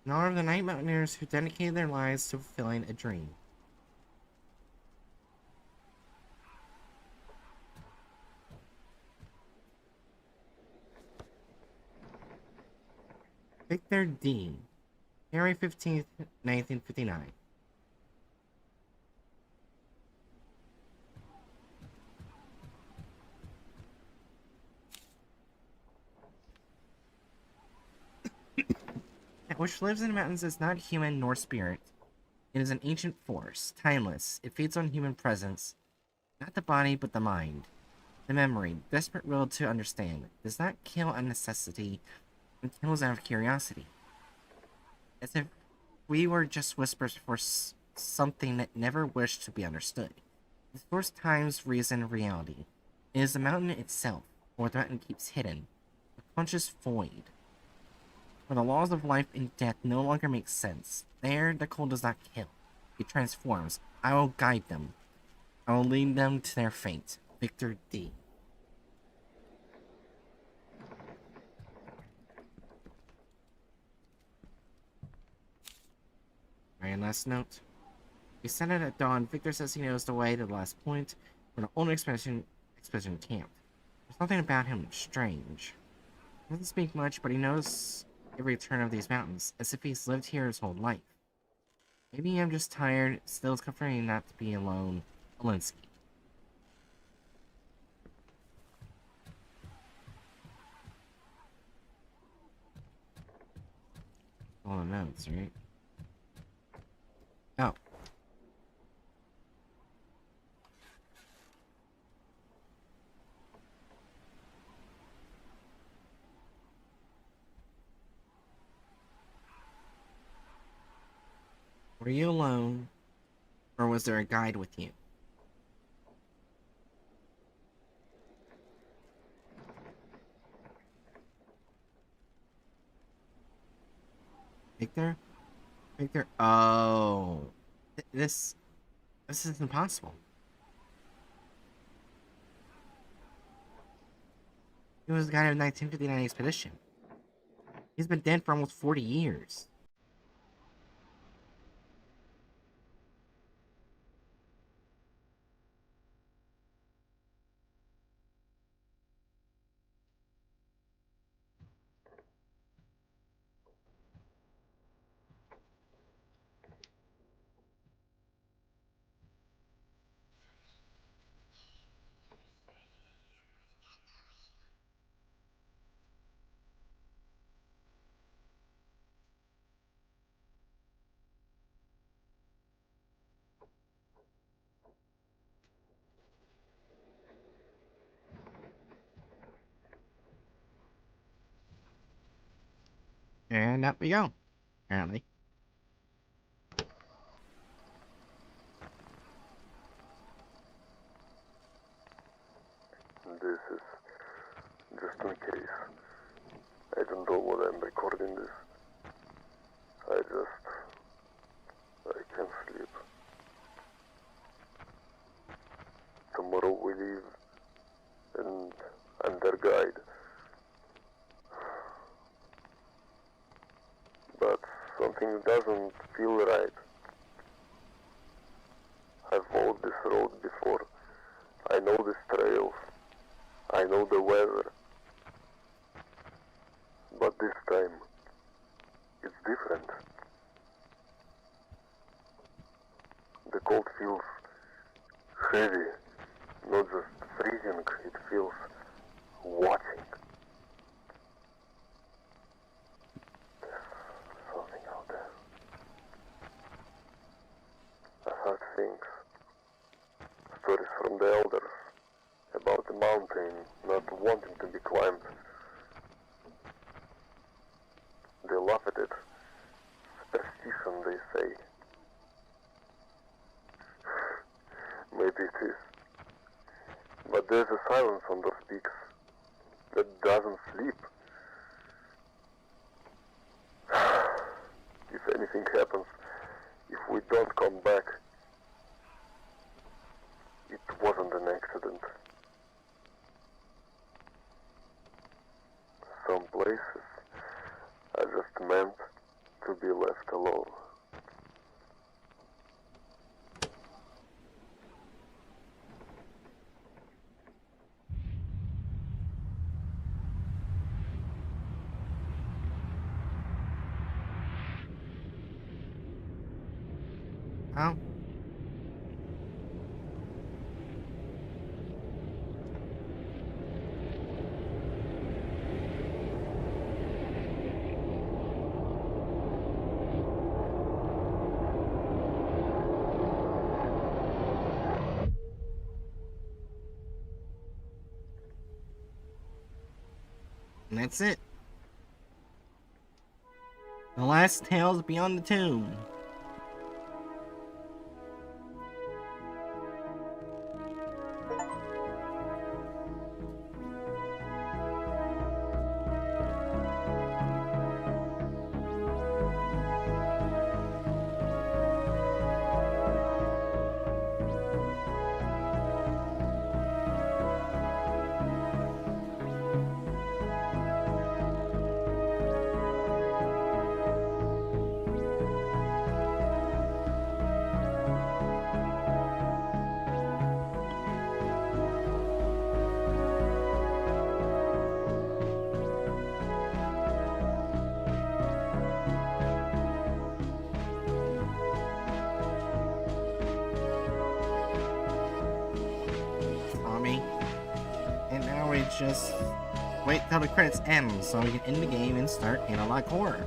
S2: In honor of the Night Mountaineers who dedicated their lives to fulfilling a dream. Victor Dean, January 15th, 1959. That which lives in the mountains is not human nor spirit. It is an ancient force, timeless. It feeds on human presence, not the body, but the mind. The memory, desperate will to understand, does not kill out of necessity, and kills out of curiosity. As if we were just whispers for something that never wished to be understood. The source times, reason, reality. It is the mountain itself, or the mountain keeps hidden, a conscious void. Where the laws of life and death no longer make sense. There, the cold does not kill. It transforms. I will guide them. I will lead them to their fate. Victor D. Alright, last note. We sent it at dawn. Victor says he knows the way to the last point where the old expedition camped. There's nothing about him strange. He doesn't speak much, but he knows every turn of these mountains, as if he's lived here his whole life. Maybe I'm just tired. Still, it's comforting not to be alone. Alinsky. All the notes, right? Oh. Were you alone, or was there a guide with you? Victor? Victor? Oh. This is impossible. He was the guy of the 1959 expedition. He's been dead for almost 40 years. And up we go, apparently.
S3: This is just in case. I don't know what I'm recording this. I can't sleep. Tomorrow we leave, and I'm their guide. But something doesn't feel right. I've walked this road before. I know these trails. I know the weather. But this time, it's different. The cold feels heavy, not just freezing, it feels watching. There's something out there. I've heard things, stories from the elders, about the mountain not wanting to be climbed. They laugh at it. Superstition, they say. Maybe it is. But there's a silence on those peaks that doesn't sleep. If anything happens, if we don't come back, it wasn't an accident. Some places are just meant to be left alone.
S2: Oh. And that's it. The last tales beyond the tomb. Tommy. And now we just wait till the credits end so we can end the game and start Analog Horror.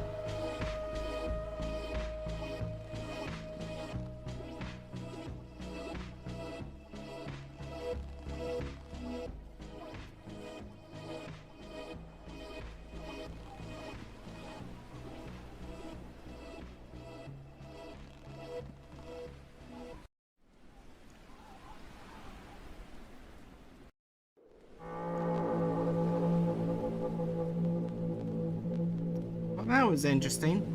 S2: Well, that was interesting.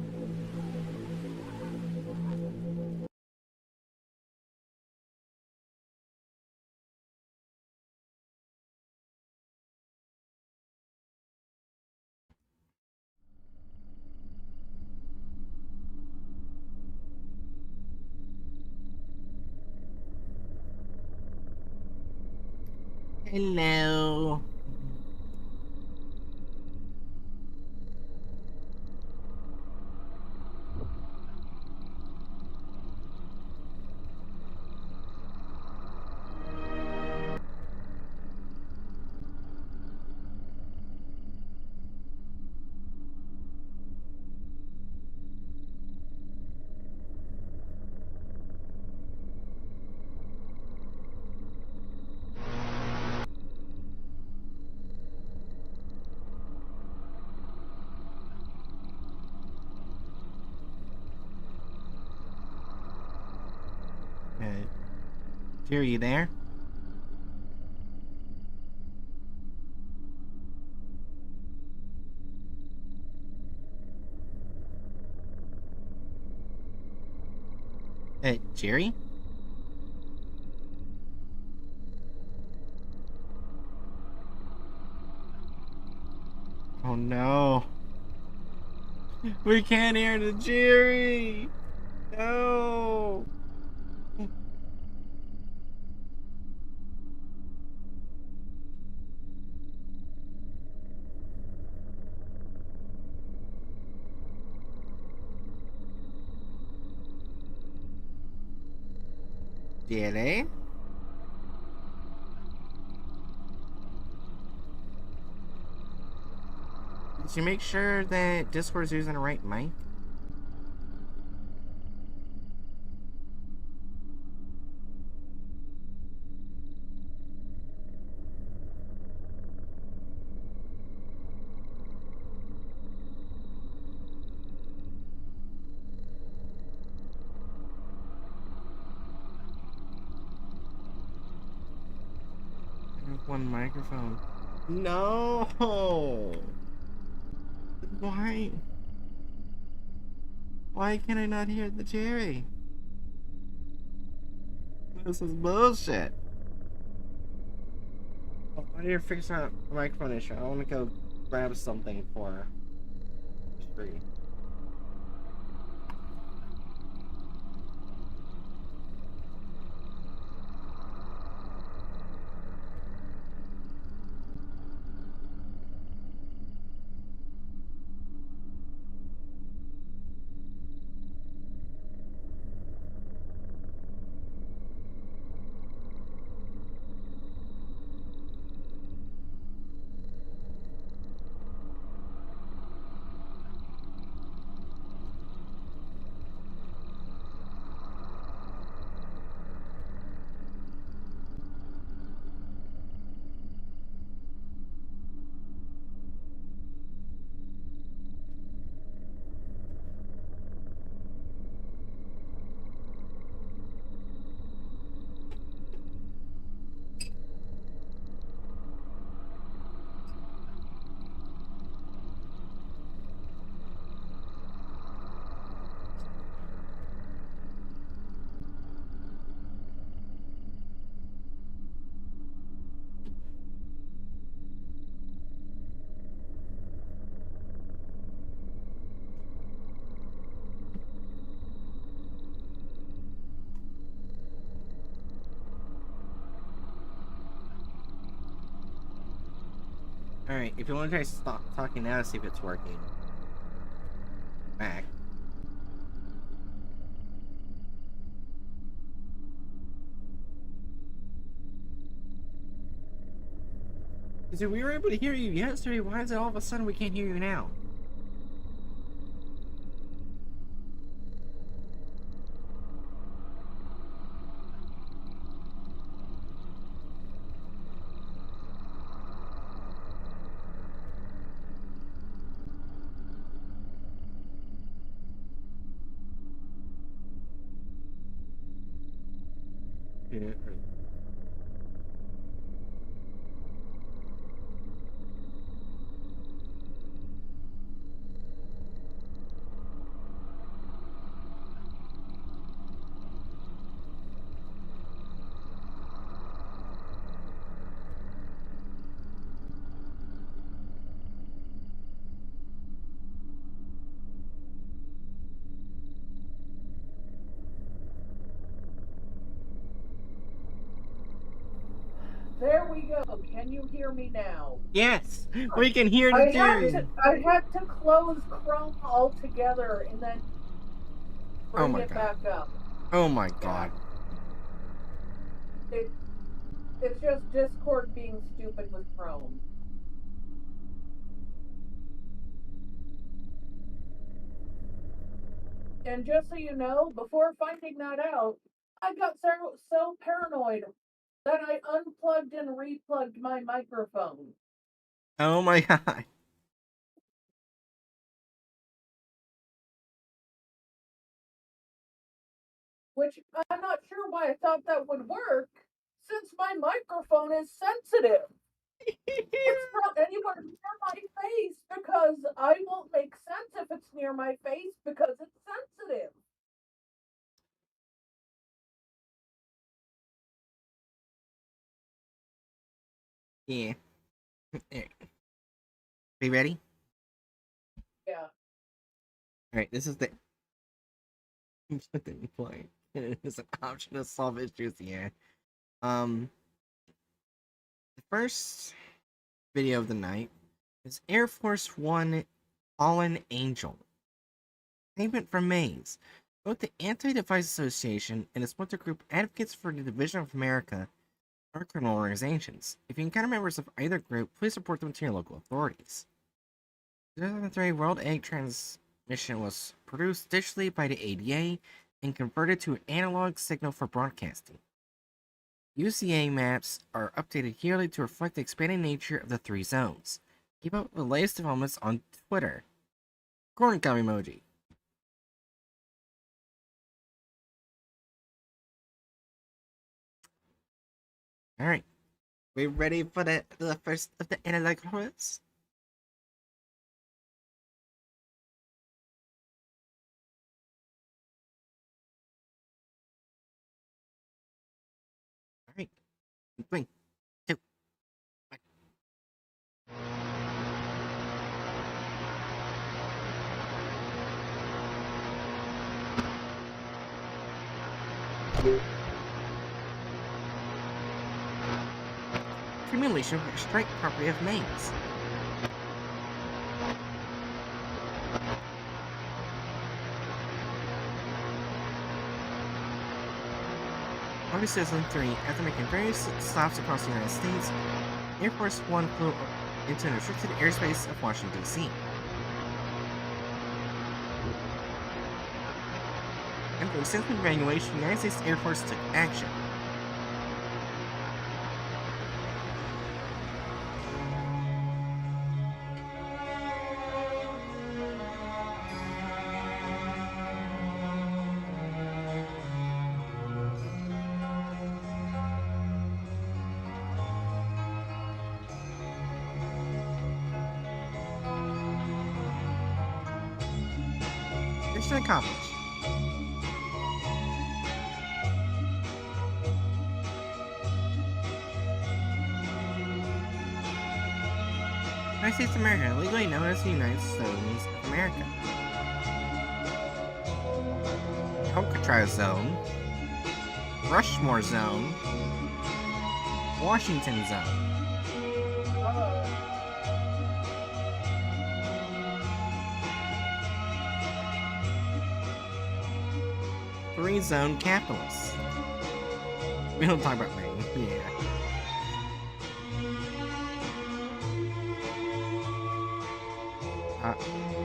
S2: Hello. Jerry, you there? Hey, Jerry? Oh no. We can't hear the Jerry! No! Jerry? Did you make sure that Discord's using the right mic? I have one microphone. No! Why? Why can I not hear the Jerry? This is bullshit. Oh, I need to fix that microphone issue. I want to go grab something for the screen. Alright, if you want to try stop talking now to see if it's working. Back. Because we were able to hear you yesterday, why is it all of a sudden we can't hear you now? Yeah.
S9: There we go. Can you hear me now?
S2: Yes, we can hear the Jerry.
S9: I had to close Chrome altogether and then bring
S2: my
S9: it
S2: God.
S9: back up.
S2: Oh my God.
S9: It's just Discord being stupid with Chrome. And just so you know, before finding that out, I got so paranoid that I unplugged and replugged my microphone.
S2: Oh my God.
S9: Which I'm not sure why I thought that would work, since my microphone is sensitive. It's not anywhere near my face because I won't make sense if it's near my face because it's sensitive.
S2: Yeah. Be ready?
S9: Yeah.
S2: Alright, this is the play. It's an option to solve issues here. The first video of the night is Air Force One Fallen Angel. Statement from Mays. Both the Anti-Device Association and its splinter group Advocates for the Division of America are criminal organizations. If you encounter members of either group, please report them to your local authorities. The 2003 World Egg Transmission was produced digitally by the ADA and converted to an analog signal for broadcasting. UCA maps are updated yearly to reflect the expanding nature of the 3 zones. Keep up with the latest developments on Twitter. Corn cow emoji. Alright. We ready for the first of the analog horrors? Alright. 3, 2, 1. Accumulation of strike property of names. August 2003, after making various stops across the United States, Air Force One flew into the restricted airspace of Washington, D.C. After extensive evaluation, the United States Air Force took action. Mission accomplished. United States of America, legally known as the United States of America. Alcatraz Zone, Rushmore Zone, Washington Zone. 3-zone capitalists. We don't talk about Maine. Yeah.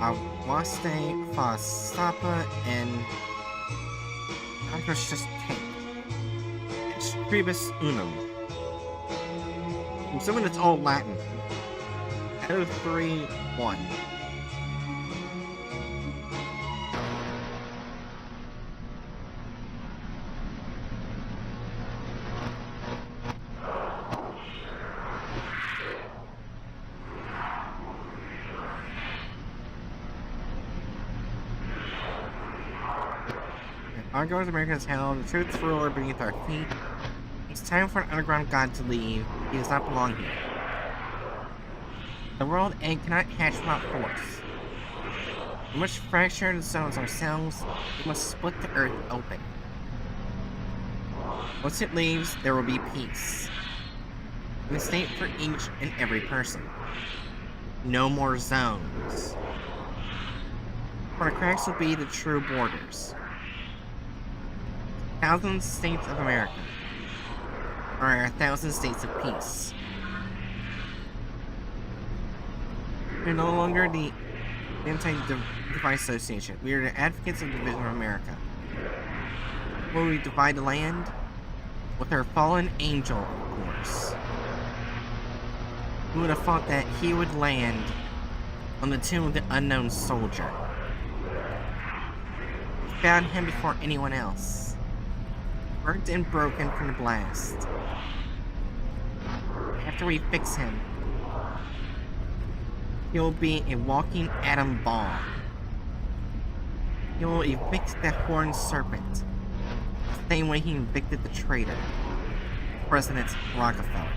S2: Awaste, Fastapa, and Antrastate. Tribus Unum. I'm assuming it's all Latin. 031. Ongoing America is held, the truth's ruler beneath our feet. It's time for an underground god to leave. He does not belong here. The world egg cannot hatch without force. We must fracture the zones ourselves. We must split the earth open. Once it leaves, there will be peace. An estate for each and every person. No more zones. For the cracks will be the true borders. Thousand states of America are 1,000 states of peace. We're no longer the Anti-Device Association. We are the advocates of the division of America. Will we divide the land? With our fallen angel, of course. Who would have thought that he would land on the tomb of the unknown soldier? We found him before anyone else. Burnt and broken from the blast. After we fix him, he'll be a walking atom bomb. He will evict the horned serpent, the same way he evicted the traitor, President Rockefeller,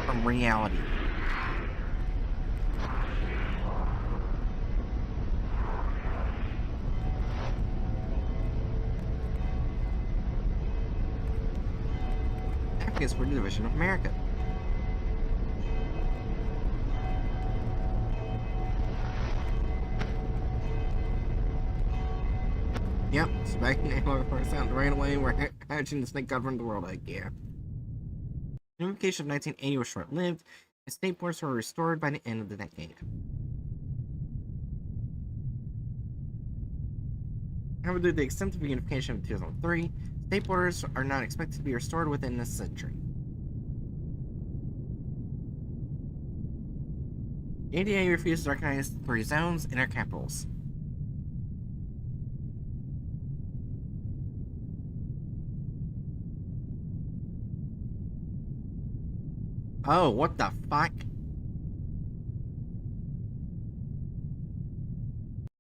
S2: from reality. Advocates for the division of America. Yep, so back in the sound right away, we're hatching the snake god from the world egg, yeah. The unification of 1980 was short-lived, and state borders were restored by the end of the decade. However, due to the extensive unification of 2003, state borders are not expected to be restored within this century. The ADA refuses to recognize 3 zones in our capitals. Oh, what the fuck?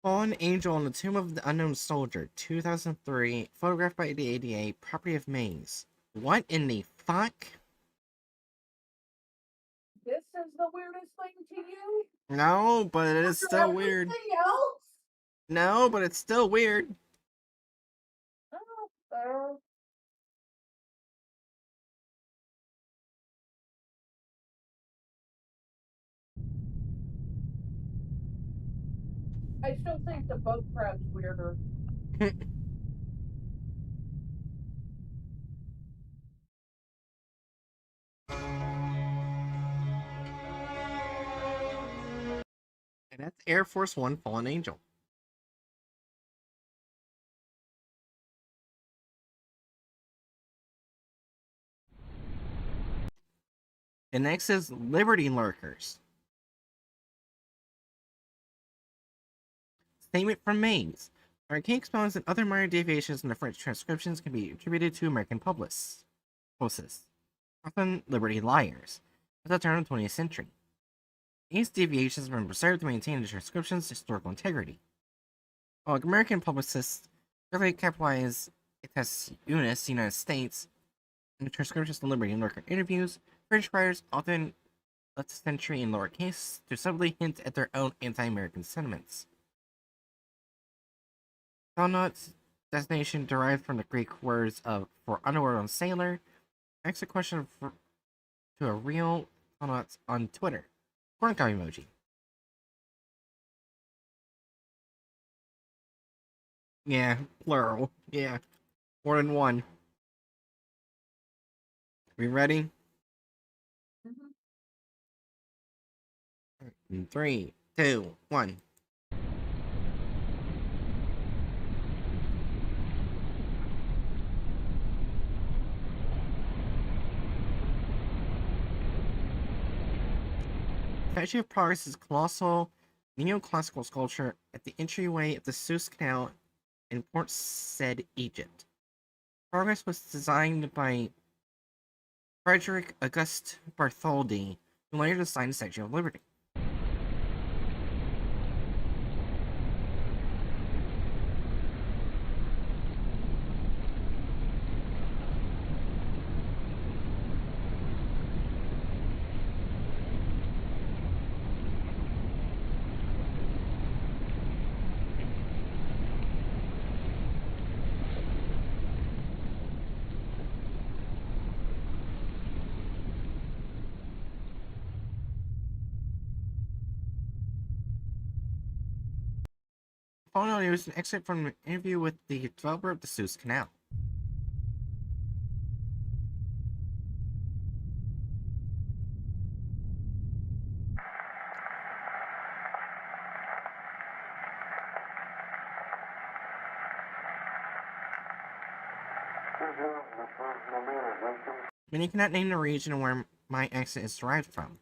S2: Fallen Angel on the Tomb of the Unknown Soldier, 2003, photographed by the ADA, property of Maze. What in the fuck?
S9: This is the weirdest thing to you?
S2: No, but it is
S9: After
S2: still weird.
S9: everything else?
S2: No, but it's still weird.
S9: Oh, fair. I still think the bug crab's weirder.
S2: And that's Air Force One Fallen Angel. And next is Liberty Lurkers. Statement from Maze. Archaic exponents and other minor deviations in the French transcriptions can be attributed to American publicists, often Liberty liars, at the turn of the 20th century. These deviations have been preserved to maintain the transcription's historical integrity. While American publicists rarely capitalize Etas Unis, United States, in the transcriptions of Liberty and Lurker interviews, British writers often left the century in lowercase to subtly hint at their own anti-American sentiments. Salnaut's designation derived from the Greek words of for underworld and sailor, asks a question to a real Salnaut on Twitter. Corn cow emoji. Yeah, plural. Yeah, more than one. We ready?
S9: Mhm.
S2: In 3, 2, 1. Statue of Progress is a colossal neoclassical sculpture at the entryway of the Suez Canal in Port Said, Egypt. Progress was designed by Frederick Auguste Bartholdi, who later designed the Statue of Liberty. Following is an excerpt from an interview with the developer of the Suez Canal. Many cannot name the region where my accent is derived from.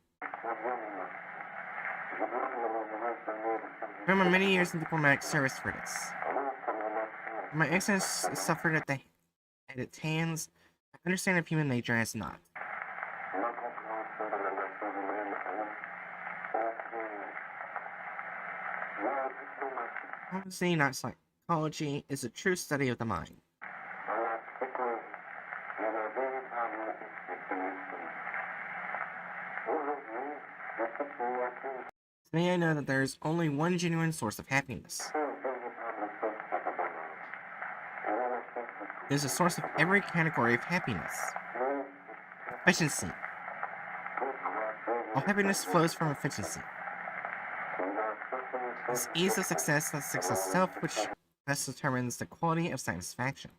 S2: I spent my many years in diplomatic service for this. My accent suffered at its hands. I understand if human nature has not. Diplomacy, not psychology, is a true study of the mind. Today I know that there is only one genuine source of happiness. It is a source of every category of happiness. Efficiency. All happiness flows from efficiency. It's ease of success, not success itself, which best determines the quality of satisfaction.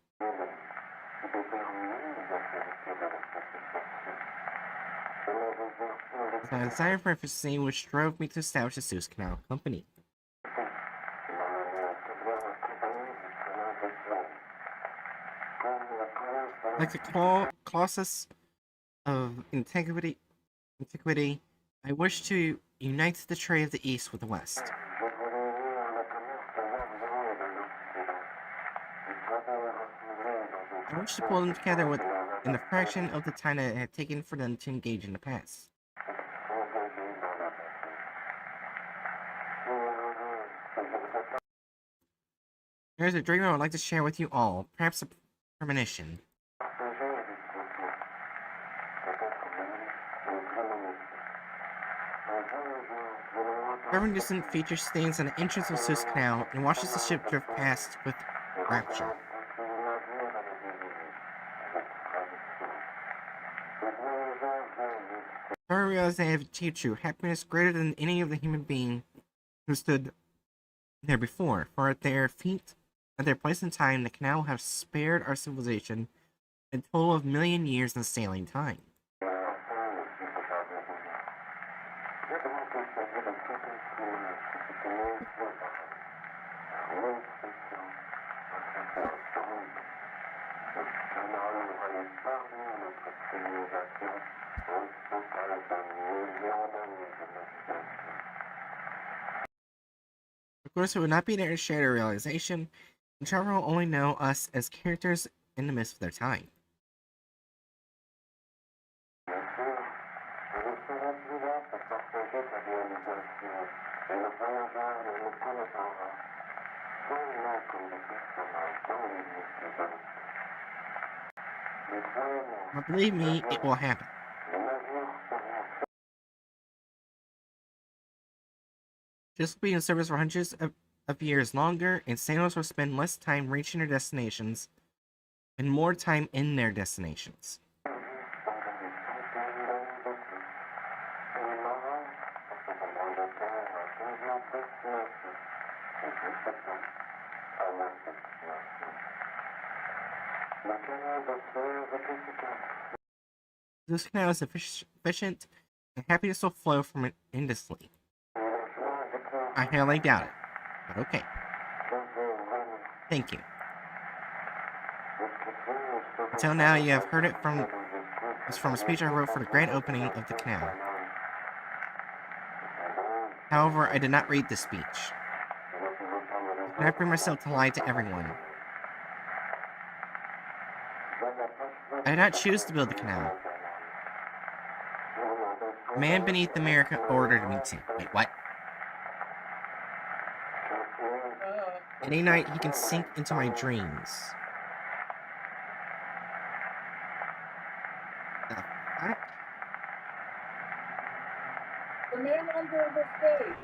S2: It's my desire for efficiency which drove me to establish the Suez Canal Company. Like the Colossus of antiquity, I wish to unite the trade of the East with the West. I wish to pull them together in the fraction of the time that it had taken for them to engage in the past. There's a dream I would like to share with you all, perhaps a premonition. Urban distant feature stands on the entrance of Suez Canal and watches the ship drift past with rapture. I realize they have achieved true happiness greater than any of the human being who stood there before, for at their feet, at their place in time, the canal have spared our civilization a total of 1,000,000 years in sailing time. Of course, it would not be there to share their realization, and Trevor will only know us as characters in the midst of their time. But believe me, it will happen. This will be in service for hundreds of years longer, and sailors will spend less time reaching their destinations and more time in their destinations. This canal is efficient and happy to still flow from it endlessly. I highly doubt it, but okay. Thank you. Until now, you have heard it from a speech I wrote for the grand opening of the canal. However, I did not read this speech. I cannot bring myself to lie to everyone. I did not choose to build the canal. The man beneath America ordered me to. Wait, what? Any night he can sink into my dreams. The fuck?
S9: The man under the stage.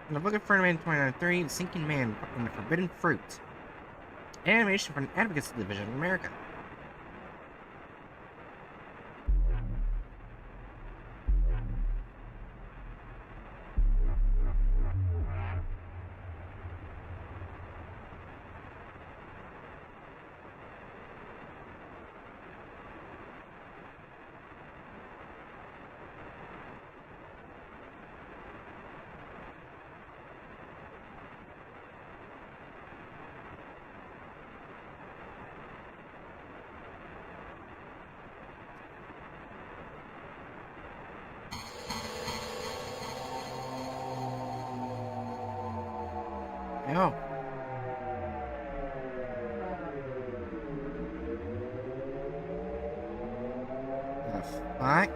S2: In the book of Ferdinand 29:3, The Sinking Man and the Forbidden Fruit. Animation from the Advocacy Division of America. Oh. The fuck?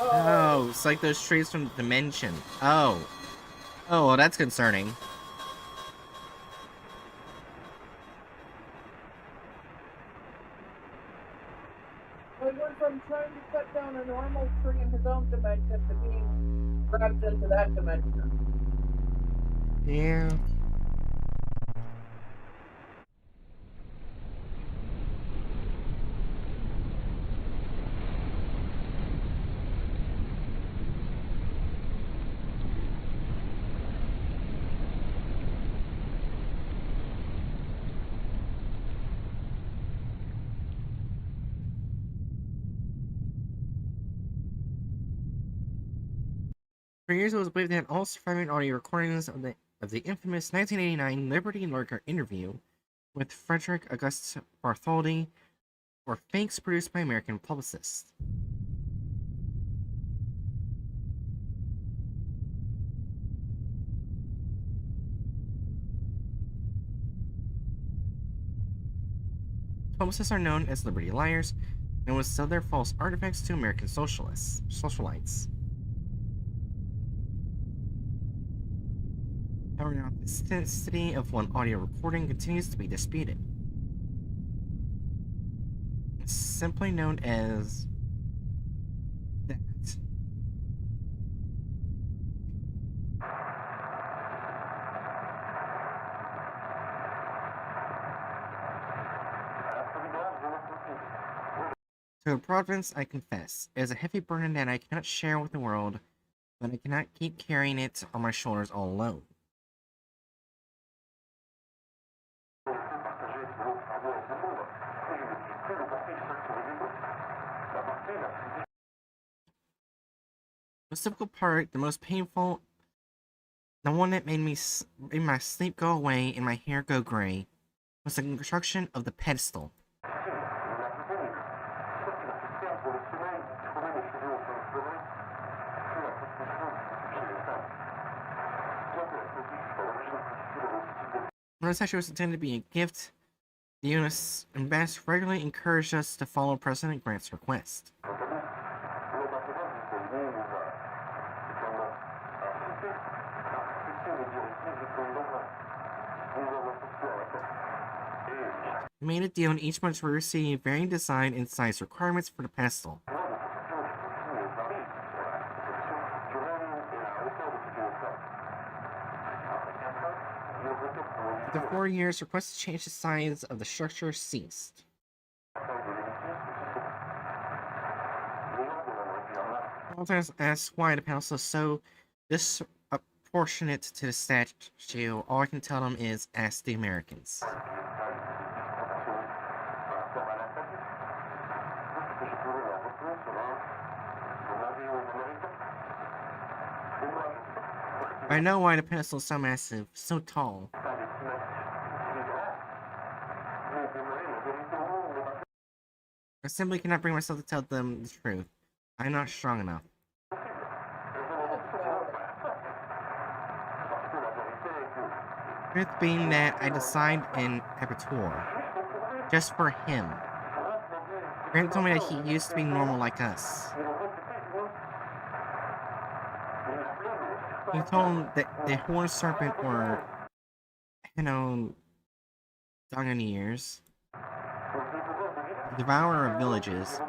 S2: Oh, it's like those trees from Dimension. Oh. Oh, well, that's concerning.
S9: I went from trying to cut down a normal tree in his own dimension to being grabbed into that dimension.
S2: Yeah. For years, it was believed that all surviving audio recordings of the infamous 1989 Liberty Lurker interview with Frederick Augustus Bartholdi were fakes produced by American publicists. Publicists are known as Liberty Liars and would sell their false artifacts to American socialites. However, the authenticity of one audio recording continues to be disputed. It's simply known as that. To a province, I confess, it is a heavy burden that I cannot share with the world, but I cannot keep carrying it on my shoulders all alone. The most difficult part, the most painful, the one that made my sleep go away and my hair go gray, was the construction of the pedestal. When this actually was intended to be a gift, the U.S. ambassador regularly encouraged us to follow President Grant's request. We made a deal, and each month we received varying design and size requirements for the pedestal. After 4 years, requests to change the size of the structure ceased. Walters asked why the panel is so disproportionate to the statue. All I can tell them is, ask the Americans. I know why the pedestal is so massive, so tall. I simply cannot bring myself to tell them the truth. I'm not strong enough. Truth being that I designed an abattoir. Just for him. Grant told me that he used to be normal like us. He told him that the horned serpent were, Domineers, devourer of villages.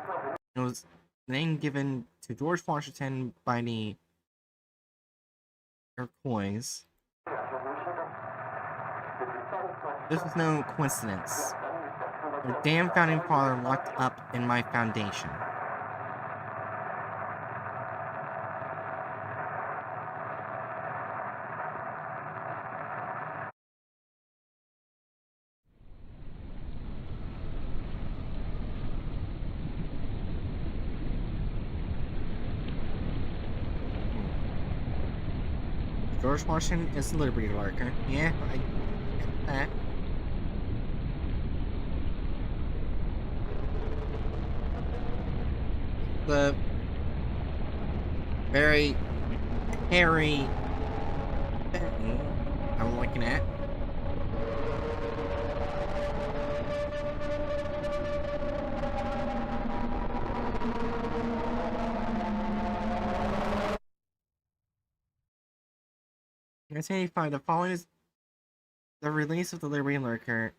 S2: It was the name given to George Washington by the Iroquois. This was no coincidence. The damn founding father locked up in my foundation. George Washington is a liberty lurker. Yeah, I get that. The very hairy thing I'm looking at. In 1985, the following is the release of the Liberty Lurker.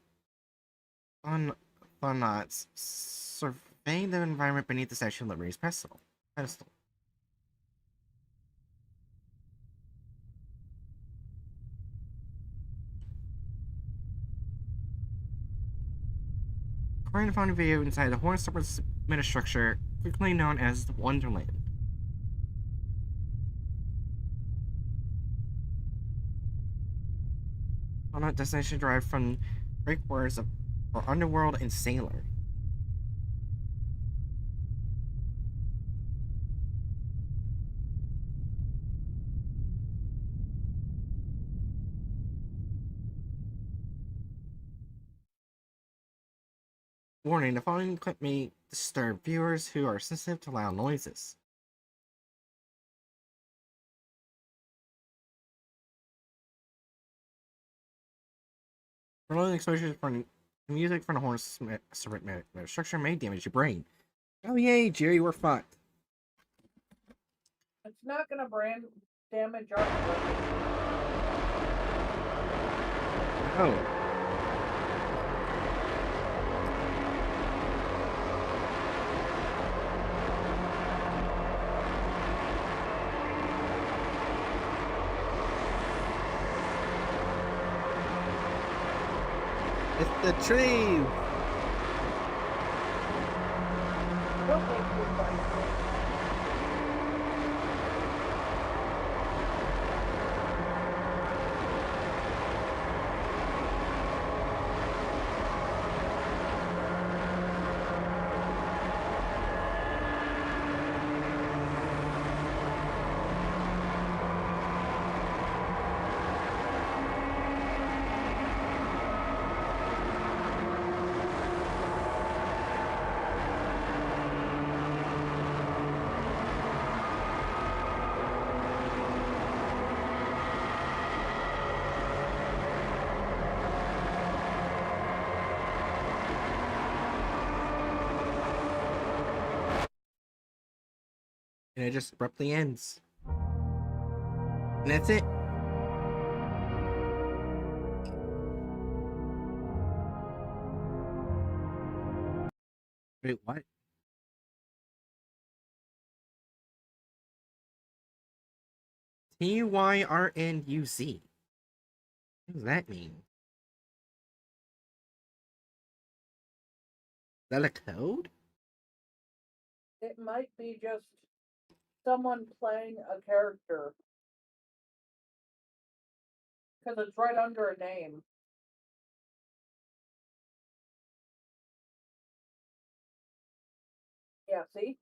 S2: Thonauts survey the environment beneath the Statue of Liberty's pedestal. According to found video inside the horned serpent's metastructure, quickly known as the Wonderland. Thonaut destination derived from Greek words for underworld and sailor. Warning, the following clip may disturb viewers who are sensitive to loud noises. Prolonged exposure from music from the horned serpent structure may damage your brain. Oh yay, Jerry, we're fucked.
S9: It's not gonna damage our brain.
S2: Oh. It's the tree! And it just abruptly ends. And that's it. Wait, what? TYRNUZ. What does that mean?
S1: that a code?
S9: It might be just someone playing a character. Because it's right under a name. Yeah, see?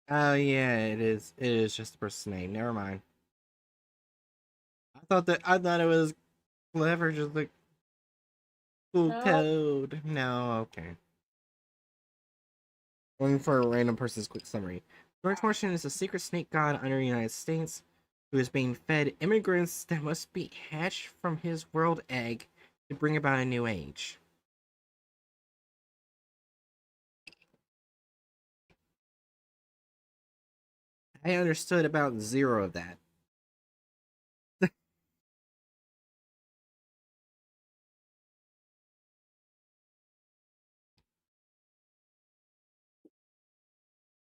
S1: Oh yeah, it is. It is just the person's name. Never mind. I thought it was clever, just like cool
S9: No.
S1: code. No, okay. Going for a random person's quick summary. George Washington is a secret snake god under the United States who is being fed immigrants that must be hatched from his world egg to bring about a new age. I understood about 0 of that.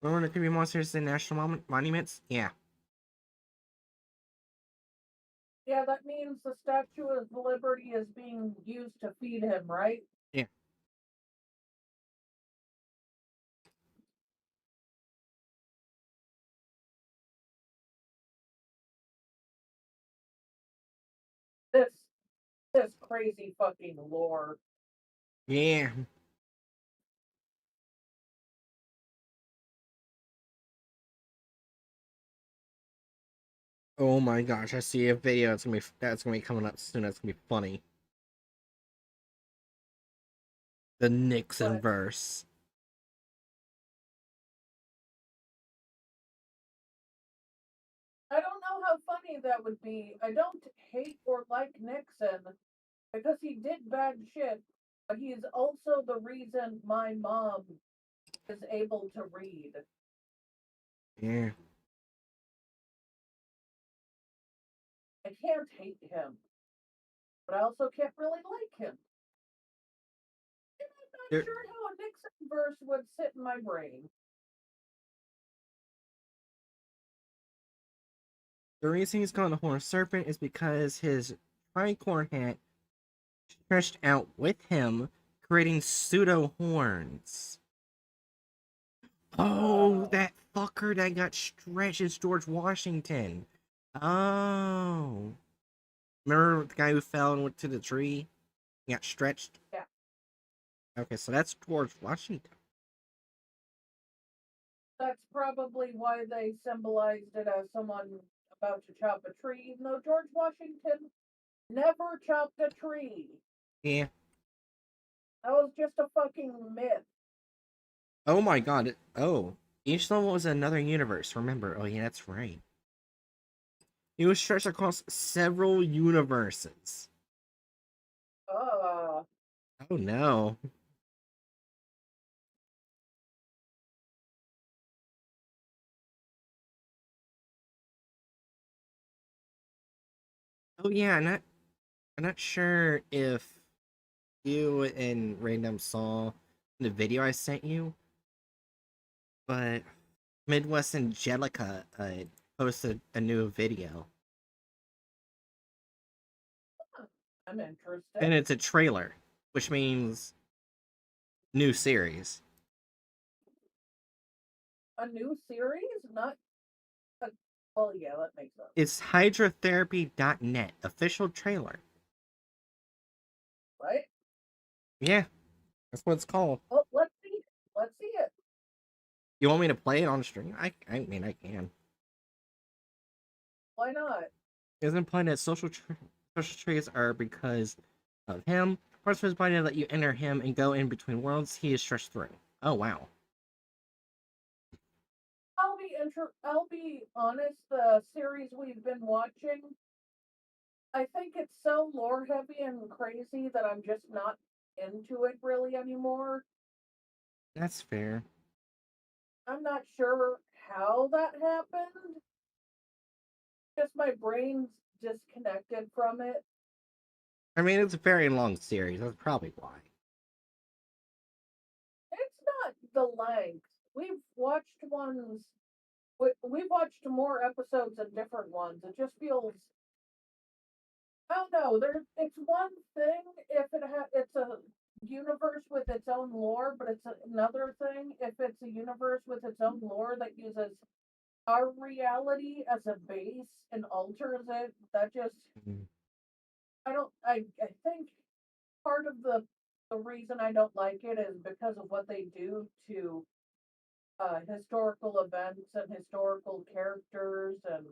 S1: Remember there could be monsters in national monuments? Yeah.
S9: Yeah, that means the Statue of Liberty is being used to feed him, right?
S1: Yeah.
S9: This crazy fucking lore.
S1: Yeah. Oh my gosh, I see a video that's gonna be coming up soon. That's gonna be funny. The Nixon
S9: But
S1: verse.
S9: I don't know how funny that would be. I don't hate or like Nixon because he did bad shit, but he is also the reason my mom is able to read.
S1: Yeah.
S9: I can't hate him, but I also can't really like him. And I'm not
S1: There,
S9: sure how a Nixon verse would sit in my brain.
S1: the reason he's called a horned serpent is because his tricorn hat stretched out with him, creating pseudo horns. Oh, that fucker that got stretched is George Washington. Oh. Remember the guy who fell and went to the tree? He got stretched?
S9: Yeah.
S1: Okay, so that's George Washington.
S9: That's probably why they symbolized it as someone about to chop a tree, even though George Washington never chopped a tree.
S1: Yeah.
S9: That was just a fucking myth.
S1: Oh my god. Oh. Each level is another universe, remember. Oh yeah, that's right. He was stretched across several universes.
S9: Uh,
S1: Oh no. Oh yeah, I'm not sure if you and Random saw the video I sent you, but Midwest Angelica posted a new video.
S9: I'm interested.
S1: And it's a trailer, which means new series.
S9: A new series? Not a, well, yeah, that makes sense.
S1: It's hydrotherapy.net official trailer.
S9: Right?
S1: Yeah, that's what it's called.
S9: Well, let's see. Let's see it.
S1: You want me to play it on stream? I mean, I can.
S9: Why not?
S1: Isn't playing that social traits are because of him. Parts of his body let you enter him and go in between worlds. He is stretched through. Oh wow.
S9: I'll be honest. The series we've been watching, I think it's so lore heavy and crazy that I'm just not into it really anymore.
S1: That's fair.
S9: I'm not sure how that happened. Just my brain's disconnected from it.
S1: I mean, it's a very long series. That's probably why.
S9: It's not the length. We've watched ones. We've watched more episodes than different ones. It just feels. I don't know. It's one thing if it's a universe with its own lore, but it's another thing if it's a universe with its own lore that uses our reality as a base and alters it. That just I think part of the reason I don't like it is because of what they do to historical events and historical characters and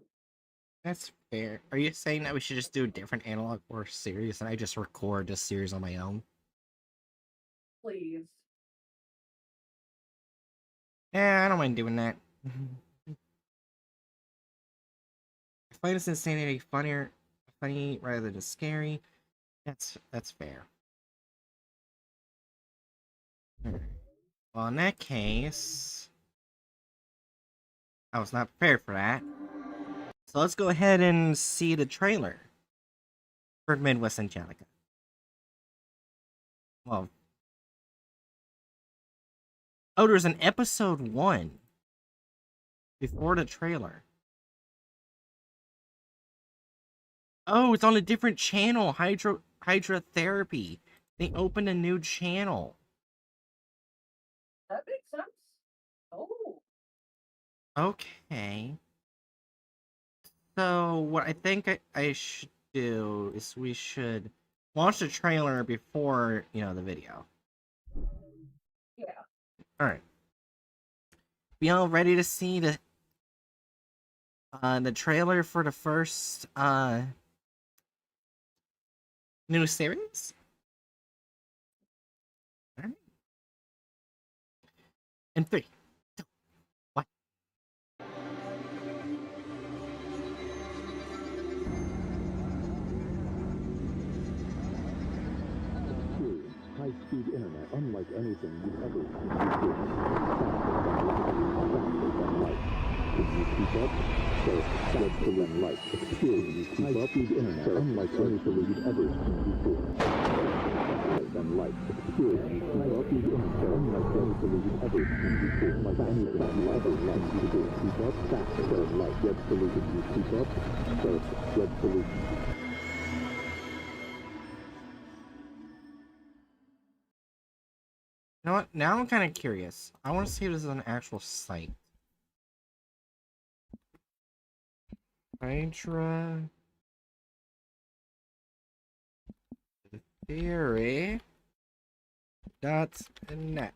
S2: That's fair. Are you saying that we should just do a different analog or series and I just record this series on my own?
S9: please.
S2: Yeah, I don't mind doing that. I find this insanity funny rather than scary. That's fair. Alright. Well, in that case, I was not prepared for that. So let's go ahead and see the trailer for Midwest Angelica. Well, oh, there's an episode 1 before the trailer. Oh, it's on a different channel, Hydrotherapy. They opened a new channel.
S9: That makes sense. Oh.
S2: Okay. So what I think I should do is we should watch the trailer before, the video.
S9: Yeah.
S2: Alright. Be all ready to see the trailer for the first new series? Alright. In 3, 2, 1.
S10: High-speed internet, unlike anything you've ever seen before. Could you keep up? So, web to run light. Experience high-speed internet, unlike anything you've ever seen before. Than light. Experience high-speed internet, unlike anything you've ever seen before. Like anything you've ever seen before. Keep up, faster than light. Web solutions you keep up. So, web solutions.
S2: You know what? Now I'm kind of curious. I want to see if this is an actual site. Hydra Theory .net.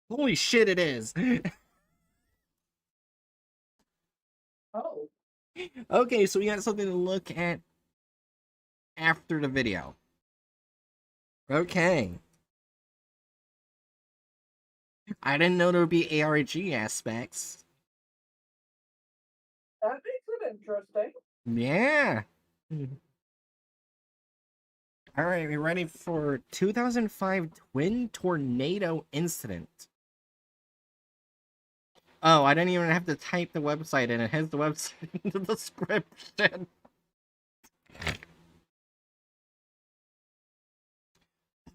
S2: Holy shit, it is.
S9: Oh.
S2: Okay, so we got something to look at after the video. Okay. I didn't know there would be ARG aspects.
S9: That makes it interesting.
S2: Yeah. Alright, we ready for 2005 Twin Tornado Incident. Oh, I didn't even have to type the website in. It has the website in the description.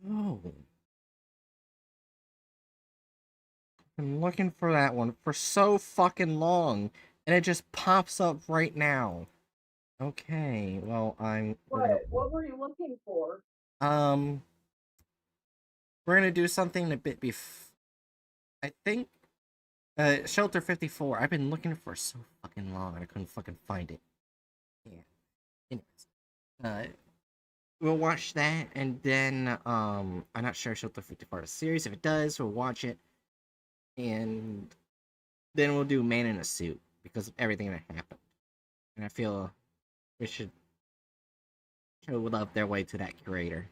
S2: Oh. I'm looking for that one for so fucking long, and it just pops up right now. Okay, well,
S9: What were you looking for?
S2: we're gonna do something a bit I think, Shelter 54. I've been looking for so fucking long, and I couldn't fucking find it. Yeah. Anyways, we'll watch that, and then, I'm not sure Shelter 54 is a series. If it does, we'll watch it. And then we'll do Man in a Suit because of everything that happened. And I feel we should show love their way to that curator.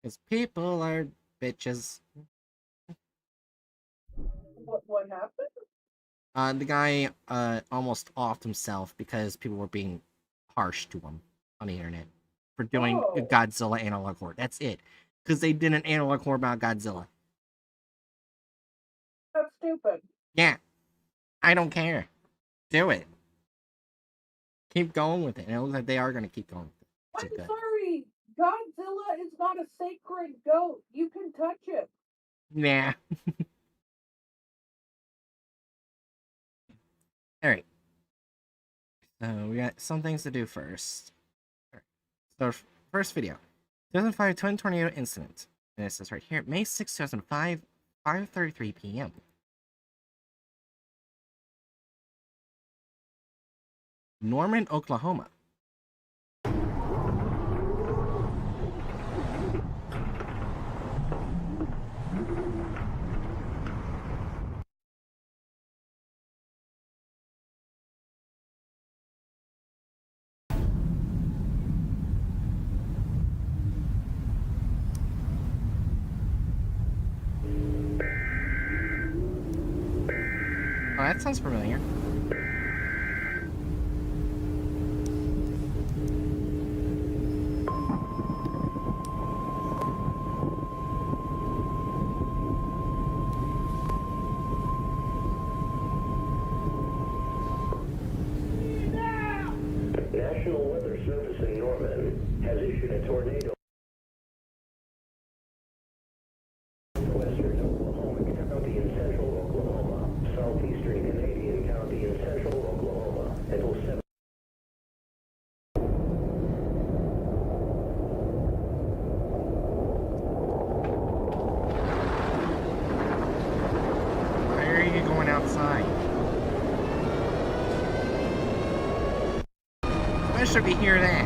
S2: Because people are bitches.
S9: What happened?
S2: The guy almost offed himself because people were being harsh to him on the internet for doing a Godzilla analog horror. That's it. Because they did an analog horror about Godzilla.
S9: That's stupid.
S2: Yeah. I don't care. Do it. Keep going with it. And it looks like they are going to keep going with it.
S9: I'm sorry. Godzilla is not a sacred goat. You can touch it.
S2: Nah. Alright. So we got some things to do first. So first video. 2005 Twin Tornado Incident. And it says right here, May 6, 2005, 5:33 p.m. Norman, Oklahoma. Oh, that sounds familiar.
S11: National Weather Service in Norman has issued a tornado. Western Oklahoma County in central Oklahoma, southeastern Canadian County in central Oklahoma, until 7.
S2: Why are you going outside? Why should we hear that?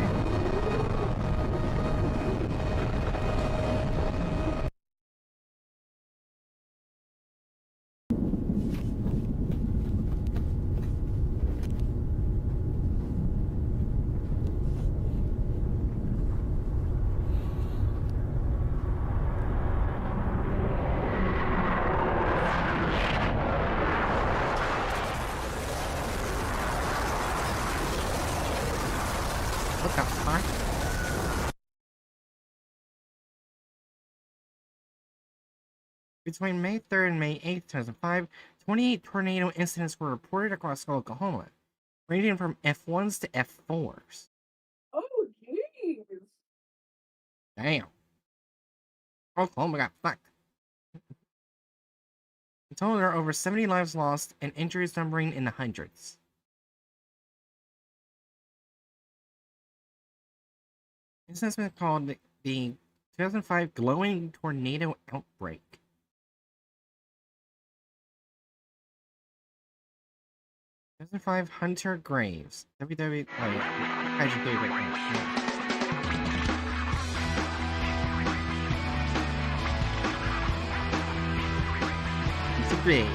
S2: Look outside. Between May 3rd and May 8th, 2005, 28 tornado incidents were reported across Oklahoma, ranging from F1s to F4s.
S9: Oh, jeez.
S2: Damn. Oklahoma got fucked. In total, there are over 70 lives lost and injuries numbering in the hundreds. This has been called the 2005 Glowing Tornado Outbreak. '05 Hunter Graves. WW. Oh, yeah. It's a big.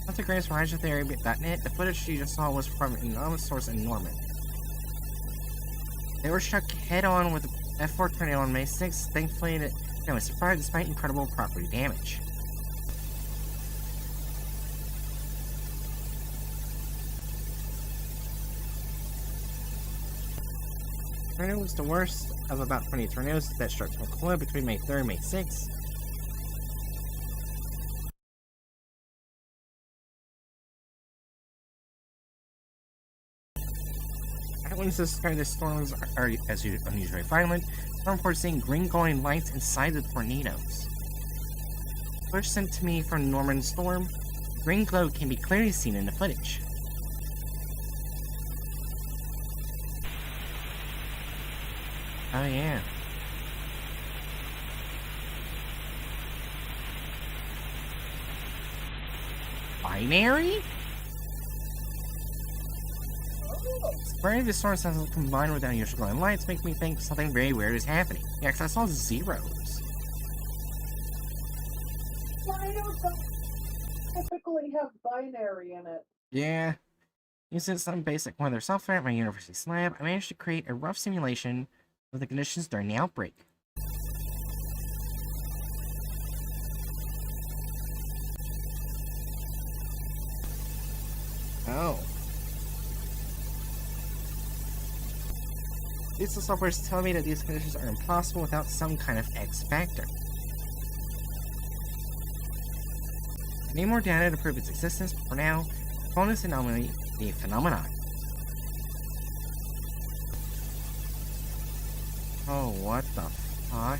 S2: Hunter Graves from RiseTheory.net. The footage you just saw was from an anonymous source in Norman. They were struck head-on with a F4 tornado on May 6th. Thankfully, it was survived despite incredible property damage. The tornado was the worst of about 20 tornadoes that struck Oklahoma between May 3rd and May 6th. Eyewitnesses described the storms are as unusually violent. Some reports seeing green glowing lights inside the tornadoes. Footage sent to me from Norman's storm. Green glow can be clearly seen in the footage. Oh yeah. Binary? Spraying of the storm sounds combined with unusual glowing lights make me think something very weird is happening. Yeah, because I saw zeros.
S9: Tornadoes don't typically have binary in it.
S2: Yeah. Using some basic weather software at my university lab, I managed to create a rough simulation of the conditions during the outbreak. Oh. These softwares tell me that these conditions are impossible without some kind of X factor. I need more data to prove its existence, but for now, call this anomaly a phenomenon. Oh, what the fuck?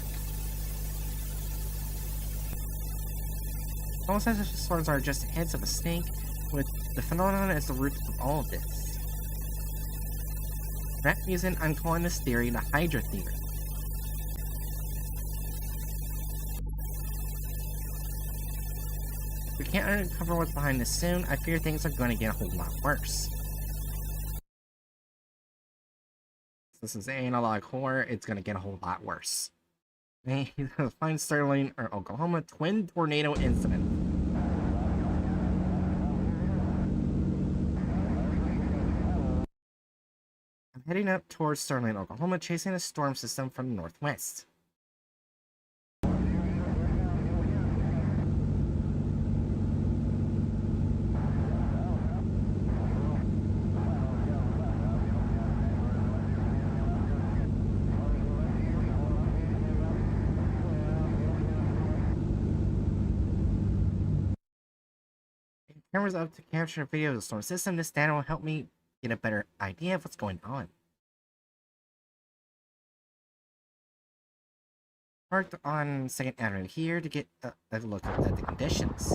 S2: Almost as if the swords are just the heads of a snake, with the phenomenon as the root of all of this. 2005 Twin Tornado Incident. May 3rd, 2005, 28 tornado incidents were reported across Oklahoma, ranging from F1s to F4s. Eyewitnesses described the storms are as unusually violent. Some reports seeing green glowing lights inside the tornadoes. Footage sent to me from Norman's storm. Green glow can be clearly seen in the footage. Oh, what the fuck? that reason, I'm calling this theory the Hydra theory. If we can't uncover what's behind this soon, I fear things are going to get a whole lot worse. This is analog horror, it's going to get a whole lot worse. Find Sterling or Oklahoma twin tornado incident. I'm heading up towards Sterling, Oklahoma, chasing a storm system from the northwest. Cameras up to capture a video of the storm system. This data will help me get a better idea of what's going on. Parked on 2nd Avenue here to get a look at the conditions.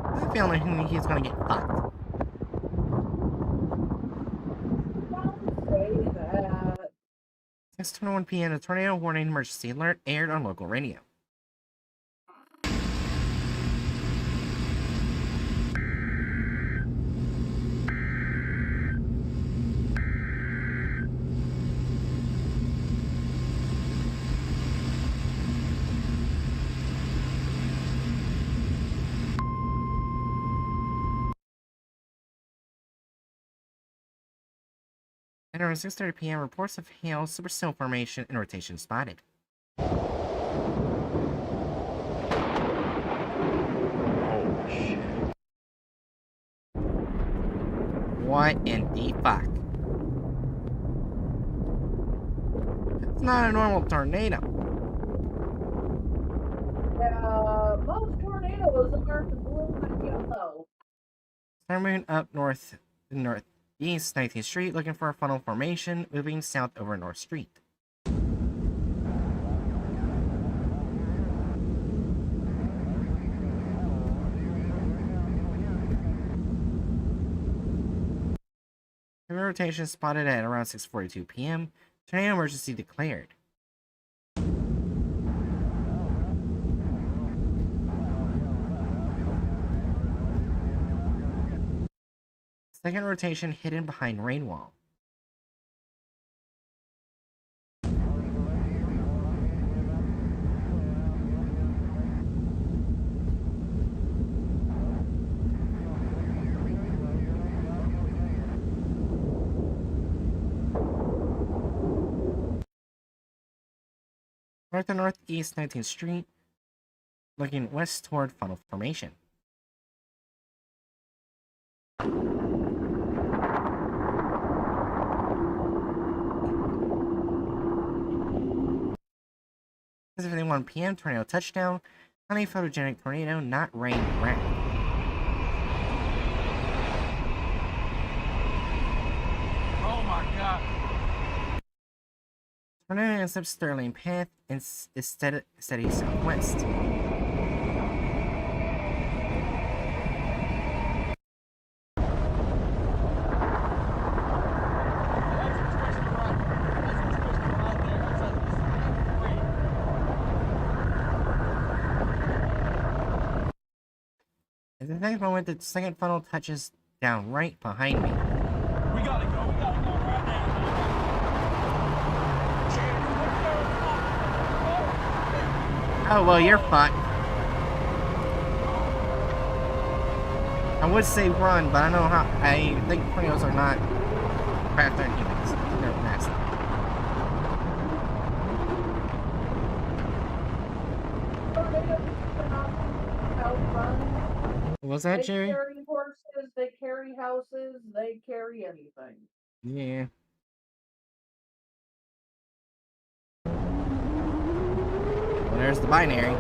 S2: I have a feeling he's gonna get fucked.
S9: Don't say that.
S2: 6:21 p.m. A tornado warning emergency alert aired on local radio. And around 6:30 p.m., reports of hail, supercell formation, and rotation spotted.
S7: Oh, shit.
S2: What in the fuck? It's not a normal tornado.
S9: Yeah, most tornadoes aren't blue and yellow.
S2: Start moving up northeast 19th Street, looking for a funnel formation, moving south over North Street. Heavy rotation spotted at around 6:42 p.m. Tornado emergency declared. Second rotation hidden behind rain wall. North and northeast 19th Street, looking west toward funnel formation. As of 1 p.m. tornado touchdown, honey photogenic tornado, not rain wrack.
S12: Oh my god.
S2: Tornado ends up Sterling path and is steady southwest. At the next moment, the second funnel touches down right behind me.
S12: We gotta go right now.
S2: Oh, well, you're fucked. I would say run, but I know how. I think tornadoes are not craft than humans. They're nasty. What was that,
S9: They
S2: Jerry?
S9: carry horses, they carry houses, they carry anything.
S2: Yeah. Well, there's the binary.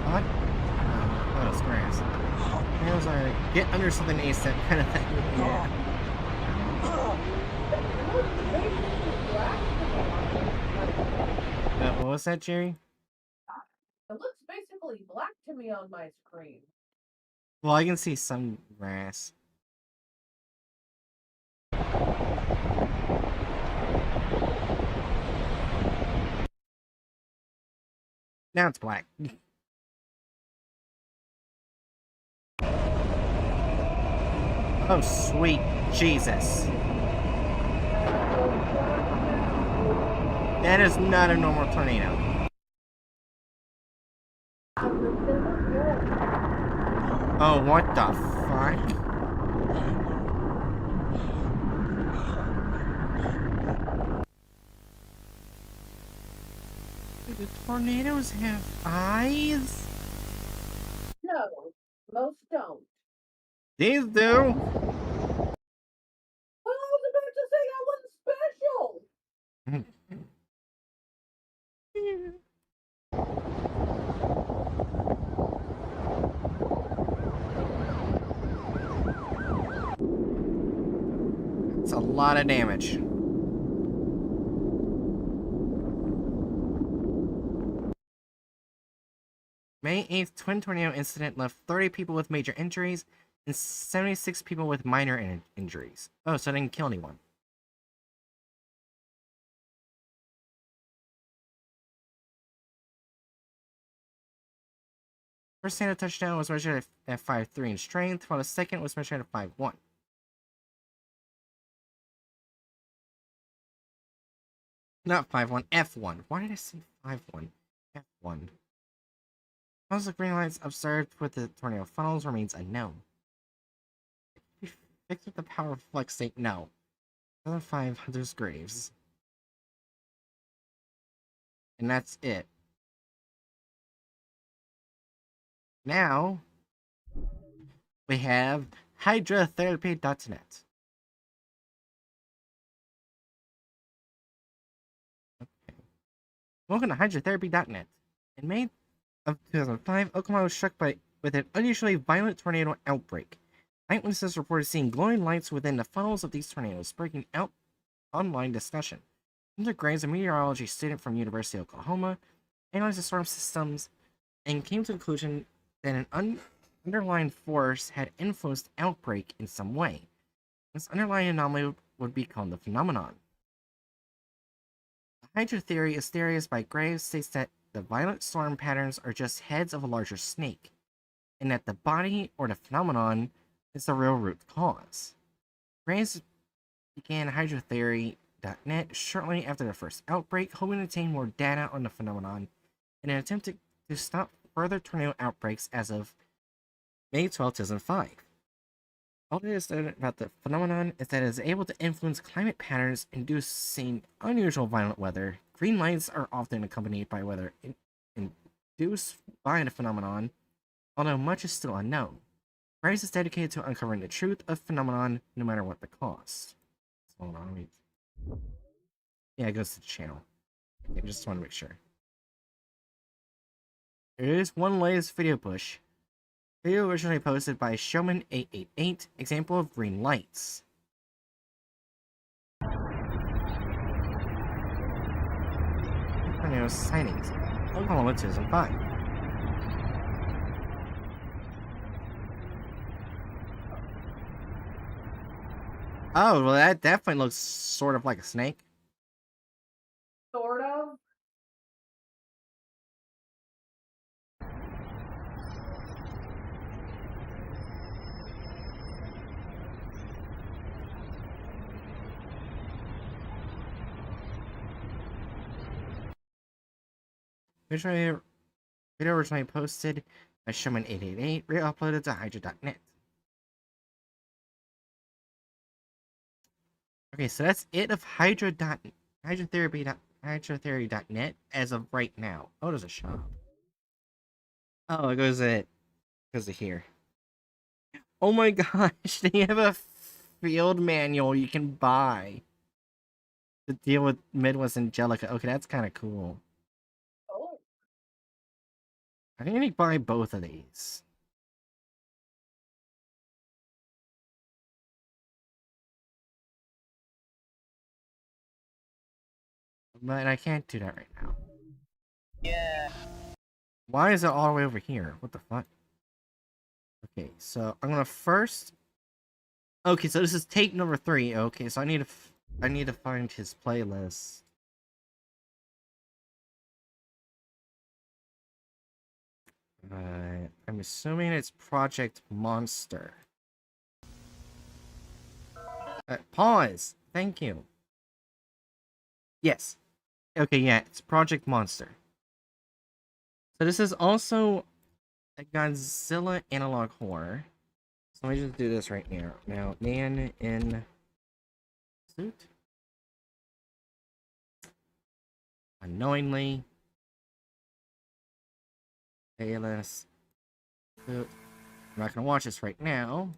S2: What? tornadoes are get under something ASAP kind of thing. Yeah. What was that, Jerry?
S9: It looks basically black to me on my screen.
S2: Well, I can see some grass. Now it's black. Oh, sweet Jesus. That is not a normal tornado. Oh, what the fuck? Do tornadoes have eyes?
S9: No, most don't.
S2: These do.
S9: Well, I was about to say that one's special.
S2: It's a lot of damage. May 8th twin tornado incident left 30 people with major injuries and 76 people with minor injuries. Oh, so it didn't kill anyone. First Santa touchdown was measured at 5.3 in strength, while the second was measured at 5.1. Not 5.1, F1. Why did I say 5.1? F1. Cause of green lights observed with the tornado funnels remains unknown. Fixed with the power of flex state, no. 2005 Hunter's Graves. And that's it. Now, we have hydrotherapy.net. Okay. Welcome to hydrotherapy.net. In May of 2005, Oklahoma was struck with an unusually violent tornado outbreak. Eyewitnesses reported seeing glowing lights within the funnels of these tornadoes, sparking out online discussion. Hunter Graves, a meteorology student from University of Oklahoma, analyzed the storm systems and came to the conclusion that an underlying force had influenced the outbreak in some way. This underlying anomaly would be called the phenomenon. The Hydra theory, as theorized by Graves, states that the violent storm patterns are just heads of a larger snake, and that the body or the phenomenon is the real root cause. Graves began hydrotheory.net shortly after the first outbreak, hoping to obtain more data on the phenomenon in an attempt to stop further tornado outbreaks as of May 12, 2005. All it is known about the phenomenon is that it is able to influence climate patterns, inducing unusual violent weather. Green lights are often accompanied by weather induced by the phenomenon, although much is still unknown. Graves is dedicated to uncovering the truth of phenomenon, no matter what the cost. Hold on, wait. Yeah, it goes to the channel. Okay, just want to make sure. There is one latest video push. Video originally posted by Showman888, example of green lights. Tornado sightings. Oklahoma 2005. Oh, well, that definitely looks sort of like a snake.
S9: Sort of.
S2: Video originally posted by Showman888, re-uploaded to Hydra.net. Okay, so that's it of hydrotheory.net as of right now. Oh, there's a shop. Oh, it goes to here. Oh my gosh, they have a field manual you can buy to deal with Midwest Angelica. Okay, that's kind of cool.
S9: Oh.
S2: I need to buy both of these. But I can't do that right now.
S13: Yeah.
S2: Why is it all the way over here? What the fuck? Okay, so I'm gonna first... Okay, so this is tape number 3. Okay, so I need to find his playlist. I'm assuming it's Project Monster. Pause! Thank you. Yes. Okay, yeah, it's Project Monster. So this is also a Godzilla analog horror. So let me just do this right now. Now, man in suit. Unknowingly. ALS. Suit. I'm not gonna watch this right now.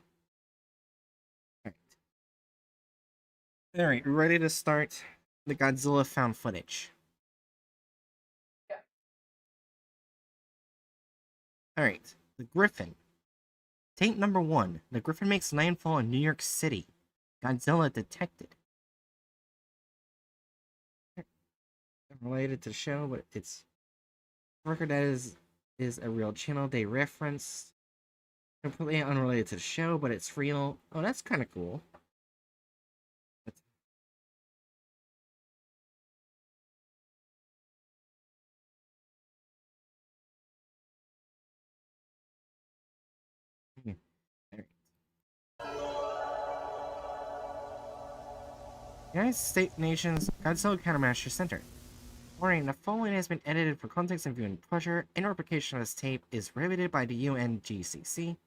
S2: Alright, ready to start the Godzilla found footage.
S9: Yeah.
S2: Alright, the Griffin. Tape number 1. The Griffin makes landfall in New York City. Godzilla detected. Related to the show, but it's record that is a real channel they reference. Completely unrelated to the show, but it's real. Oh, that's kind of cool. United States Nation's Godzilla Countermeasure Center. Warning, the following has been edited for context and viewing pleasure. Interpretation of this tape is prohibited by the UNGCC.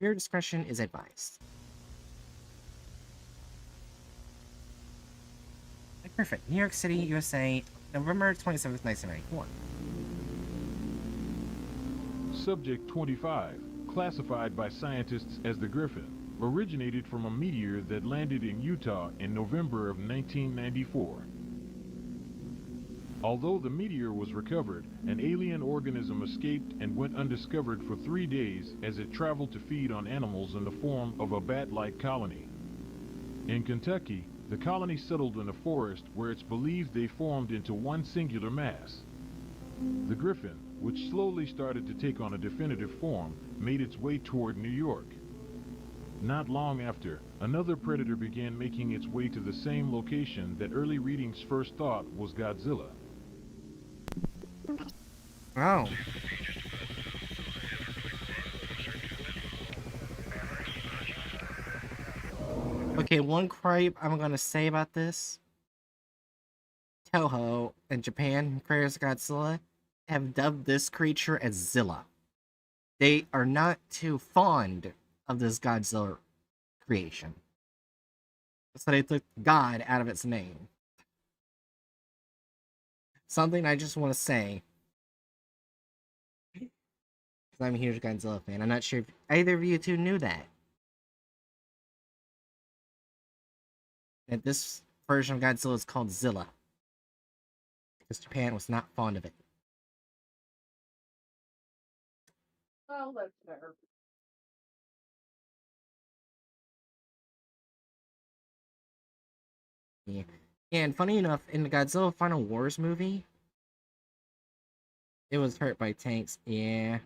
S2: Your discretion is advised. Perfect. New York City, USA, November 27th, 1991.
S14: Subject 25, classified by scientists as the Griffin, originated from a meteor that landed in Utah in November of 1994. Although the meteor was recovered, an alien organism escaped and went undiscovered for 3 days as it traveled to feed on animals in the form of a bat-like colony. In Kentucky, the colony settled in a forest where it's believed they formed into one singular mass. The Griffin, which slowly started to take on a definitive form, made its way toward New York. Not long after, another predator began making its way to the same location that early readings first thought was Godzilla.
S2: Oh. Okay, one gripe I'm gonna say about this. Toho in Japan, creators of Godzilla, have dubbed this creature as Zilla. They are not too fond of this Godzilla creation. So they took God out of its name. Something I just want to say. Because I'm a huge Godzilla fan. I'm not sure if either of you two knew that. That this version of Godzilla is called Zilla. Because Japan was not fond of it.
S9: Well, that's fair.
S2: Yeah. And funny enough, in the Godzilla Final Wars movie, it was hurt by tanks, yeah.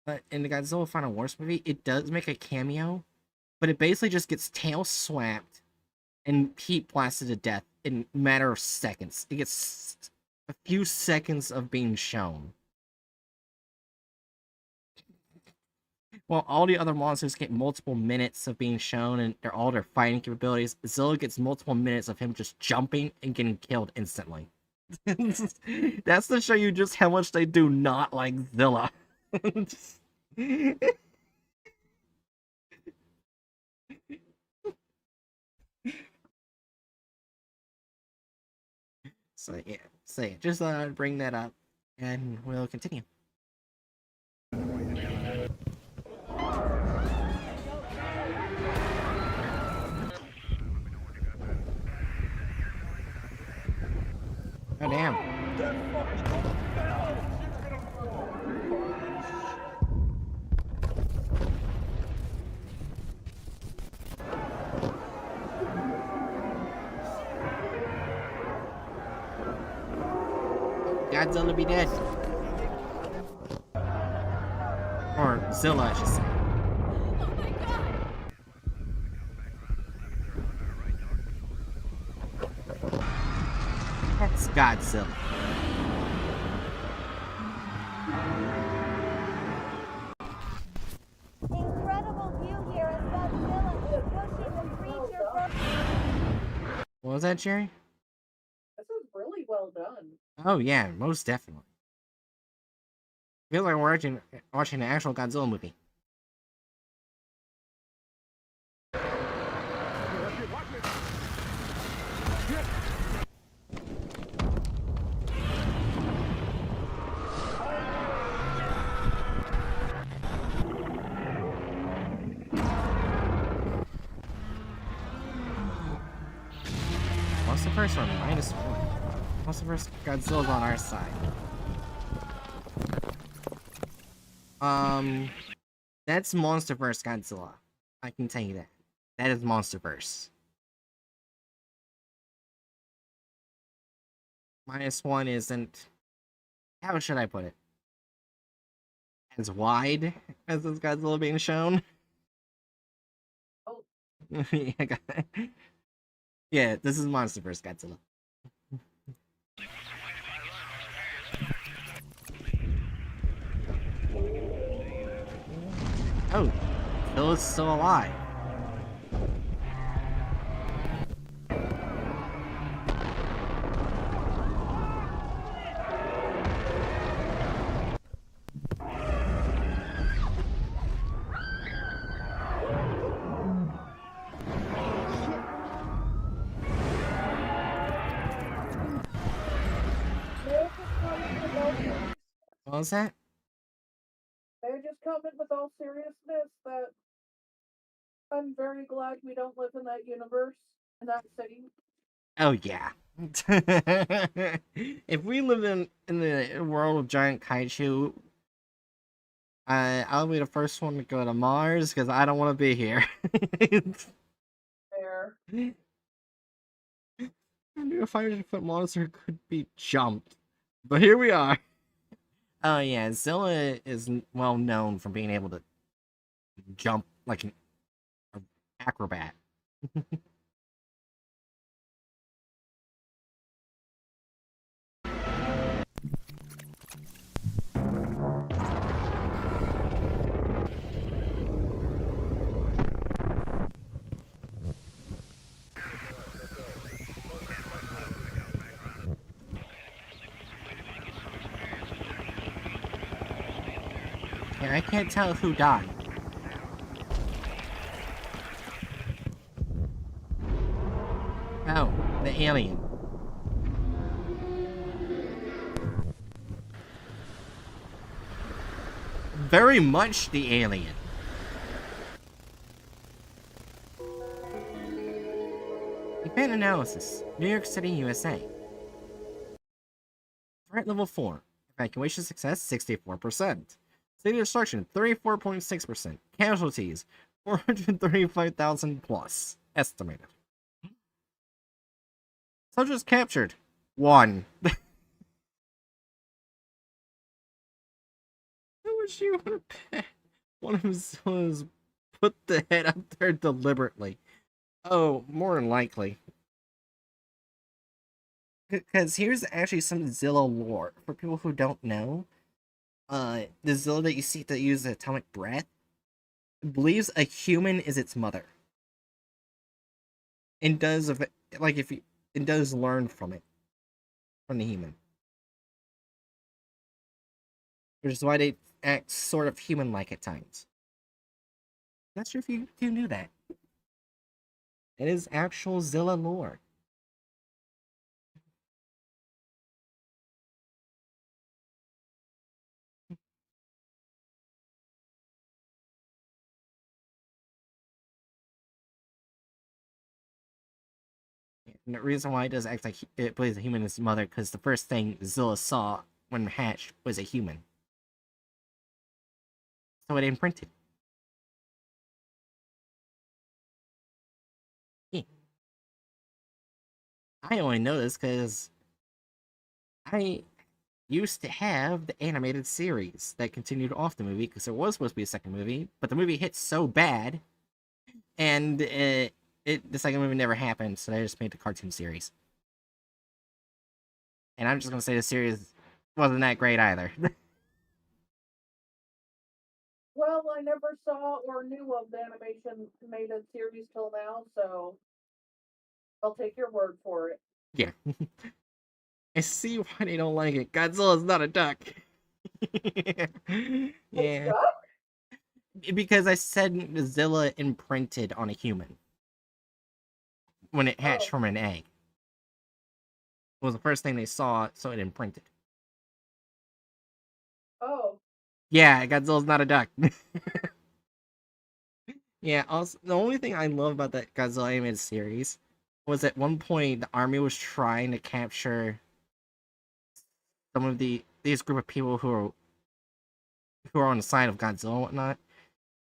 S2: But in the Godzilla Final Wars movie, it does make a cameo, but it basically just gets tail swapped and heat blasted to death in a matter of seconds. It gets a few seconds of being shown. While all the other monsters get multiple minutes of being shown and all their fighting capabilities, Zilla gets multiple minutes of him just jumping and getting killed instantly. That's to show you just how much they do not like Zilla. So yeah, just bring that up, and we'll continue. Oh damn. Godzilla be dead. Or Zilla, I should say. That's Godzilla.
S15: Incredible view here as Godzilla is pushing the creature from...
S2: What was that, Jerry?
S9: This is really well done.
S2: Oh yeah, most definitely. Feels like we're watching an actual Godzilla movie. What's the first one? -1. What's the first Godzilla's on our side? That's MonsterVerse Godzilla. I can tell you that. That is MonsterVerse. -1 isn't... How should I put it? As wide as this Godzilla being shown?
S9: Oh.
S2: Yeah, this is MonsterVerse Godzilla. Oh, Phil's still alive. What was that?
S9: They just comment with all seriousness that I'm very glad we don't live in that universe, in that city.
S2: Oh yeah. If we live in the world of giant kaiju, I'll be the first one to go to Mars because I don't want to be here.
S9: Fair.
S2: I knew a 500-foot monster could be jumped, but here we are. Oh yeah, Zilla is well known for being able to jump like an acrobat. Yeah, I can't tell who died. Oh, the alien. Very much the alien. Event analysis. New York City, USA. Threat level 4. Evacuation success 64%. City destruction 34.6%. Casualties 435,000 plus. Estimated. Subjects captured 1. I wish you would have one of us was put the head up there deliberately. Oh, more than likely. Because here's actually some Zilla lore. For people who don't know, the Zilla that you see that uses atomic breath believes a human is its mother. And does, like, it does learn from it. From the human. Which is why they act sort of human-like at times. Not sure if you knew that. It is actual Zilla lore. And the reason why it does act like it plays a human as mother, because the first thing Zilla saw when hatched was a human. So it imprinted. Yeah. I only know this because I used to have the animated series that continued off the movie because there was supposed to be a second movie, but the movie hit so bad, and the second movie never happened, so they just made the cartoon series. And I'm just gonna say the series wasn't that great either.
S9: Well, I never saw or knew of the animation made a series till now, so I'll take your word for it.
S2: Yeah. I see why they don't like it. Godzilla's not a duck. Yeah. Because I said Zilla imprinted on a human when it hatched from an egg. It was the first thing they saw, so it imprinted.
S9: Oh.
S2: Yeah, Godzilla's not a duck. Yeah, also, the only thing I love about that Godzilla animated series was at one point the army was trying to capture some of these group of people who are on the side of Godzilla and whatnot,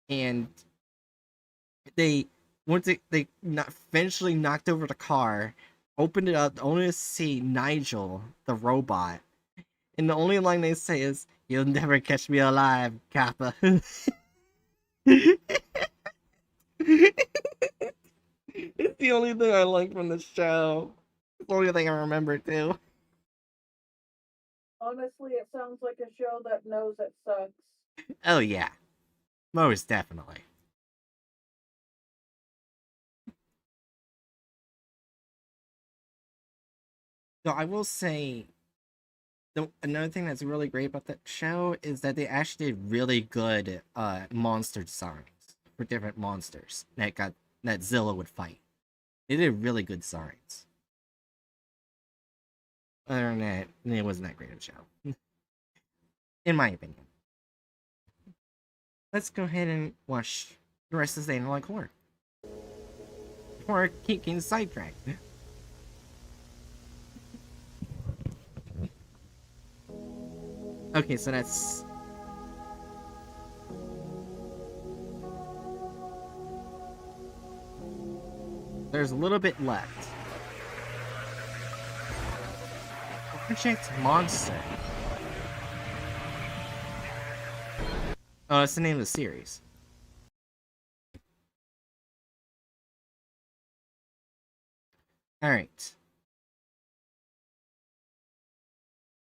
S2: and they eventually knocked over the car, opened it up only to see Nigel, the robot, and the only line they say is, "You'll never catch me alive, Kappa." It's the only thing I like from the show. It's the only thing I remember too.
S9: Honestly, it sounds like a show that knows it sucks.
S2: Oh yeah, most definitely. So I will say, another thing that's really great about that show is that they actually did really good monster designs for different monsters that Zilla would fight. They did really good designs. Other than that, it wasn't that great of a show, in my opinion. Let's go ahead and watch the rest of the Analog Horror. Before I keep getting sidetracked. Okay, so that's... There's a little bit left. Project Monster. Oh, that's the name of the series. Alright.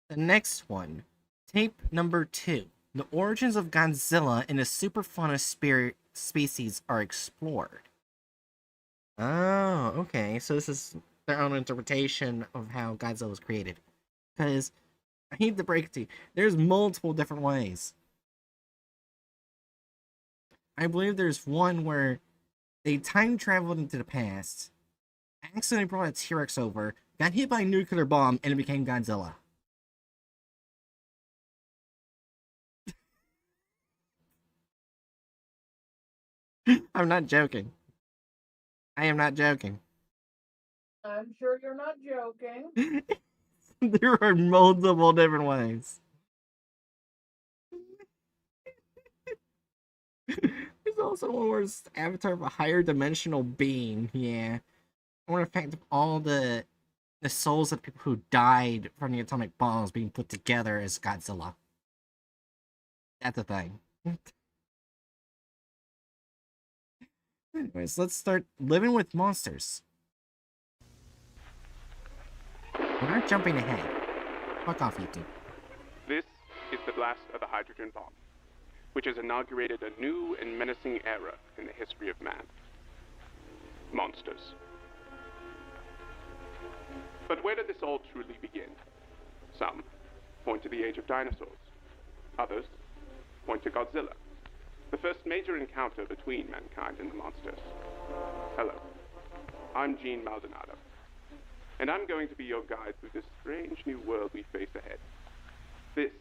S2: The next one. Tape number 2. The origins of Godzilla and the superfauna species are explored. Oh, okay. So this is their own interpretation of how Godzilla was created. Because, I hate to break it to you, there's multiple different ways. I believe there's one where they time traveled into the past, accidentally brought a T-Rex over, got hit by a nuclear bomb, and it became Godzilla. I'm not joking. I am not joking.
S9: I'm sure you're not joking.
S2: There are multiple different ways. There's also one where it's avatar of a higher dimensional being. Yeah. Or in fact of all the souls of people who died from the atomic bombs being put together as Godzilla. That's a thing. Anyways, let's start living with monsters. We're not jumping ahead. Fuck off, YouTube.
S16: This is the blast of the hydrogen bomb, which has inaugurated a new and menacing era in the history of man. Monsters. But where did this all truly begin? Some point to the age of dinosaurs. Others point to Godzilla, the first major encounter between mankind and the monsters. Hello, I'm Gene Maldonado, and I'm going to be your guide through this strange new world we face ahead. This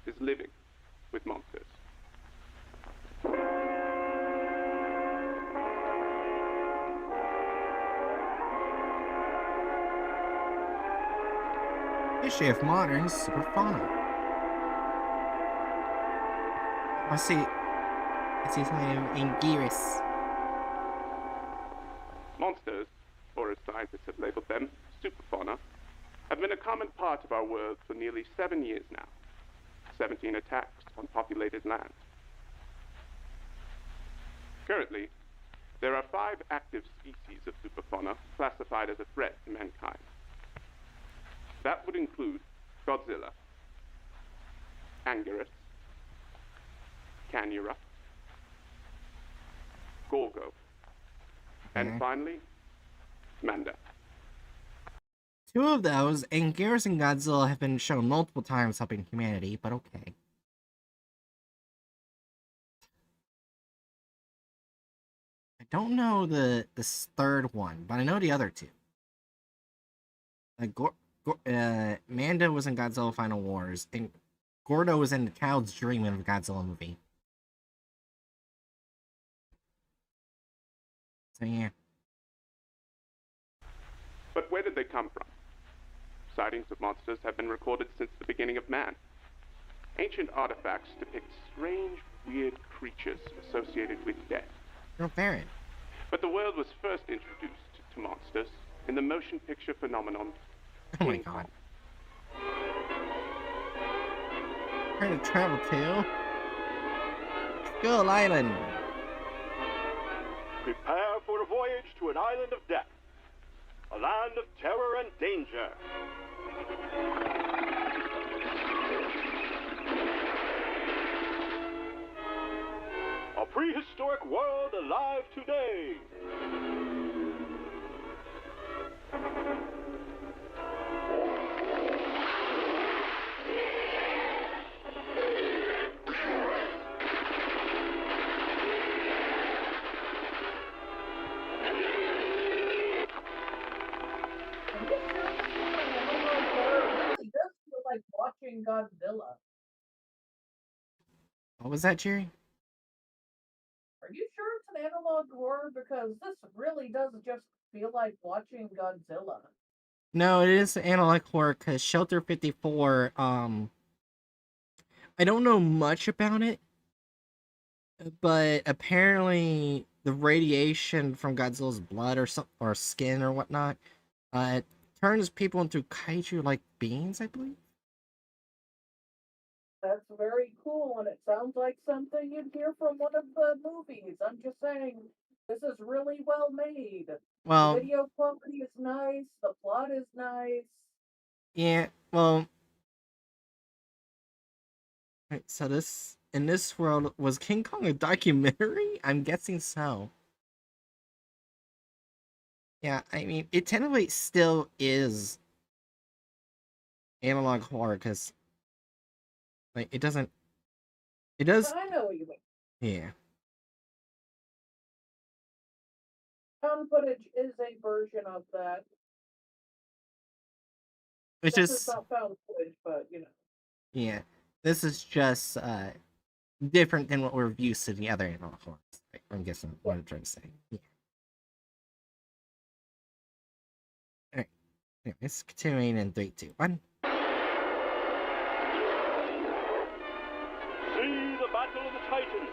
S16: is Living with Monsters.
S2: History of modern superfauna. I see something in Gearus.
S16: Monsters, or as scientists have labeled them, superfauna, have been a common part of our world for nearly 7 years now. 17 attacks on populated land. Currently, there are 5 active species of superfauna classified as a threat to mankind. That would include Godzilla, Anguirus, Canura, Gorgo, and finally, Manda.
S2: 2 of those, Anguirus and Godzilla, have been shown multiple times helping humanity, but okay. I don't know this third one, but I know the other 2. Like Manda was in Godzilla Final Wars, and Gordo was in the Child's Dream of the Godzilla movie. So yeah.
S16: But where did they come from? Sightings of monsters have been recorded since the beginning of man. Ancient artifacts depict strange, weird creatures associated with death.
S2: No parent.
S16: But the world was first introduced to monsters in the motion picture phenomenon
S2: King Kong. Where to travel to? Skull Island.
S17: Prepare for a voyage to an island of death. A land of terror and danger. A prehistoric world alive today.
S9: Like watching Godzilla.
S2: What was that, Jerry?
S9: Are you sure it's an analog horror? Because this really does just feel like watching Godzilla.
S2: No, it is analog horror because Shelter 54, I don't know much about it, but apparently the radiation from Godzilla's blood or skin or whatnot, it turns people into kaiju-like beings, I believe.
S9: That's very cool, and it sounds like something you'd hear from one of the movies. I'm just saying, this is really well made.
S2: Well,
S9: the video quality is nice, the plot is nice.
S2: Yeah, well, right, so in this world, was King Kong a documentary? I'm guessing so. Yeah, I mean, it technically still is analog horror, because like, it does.
S9: I know what you mean.
S2: Yeah.
S9: Found footage is a version of that.
S2: It's
S9: This
S2: just
S9: is not found footage, but you know.
S2: Yeah, this is just different than what we're used to the other analog horrors. Right? I'm guessing what I'm trying to say. Yeah. All right. Anyways, continuing in 3, 2, 1.
S17: See the Battle of the Titans.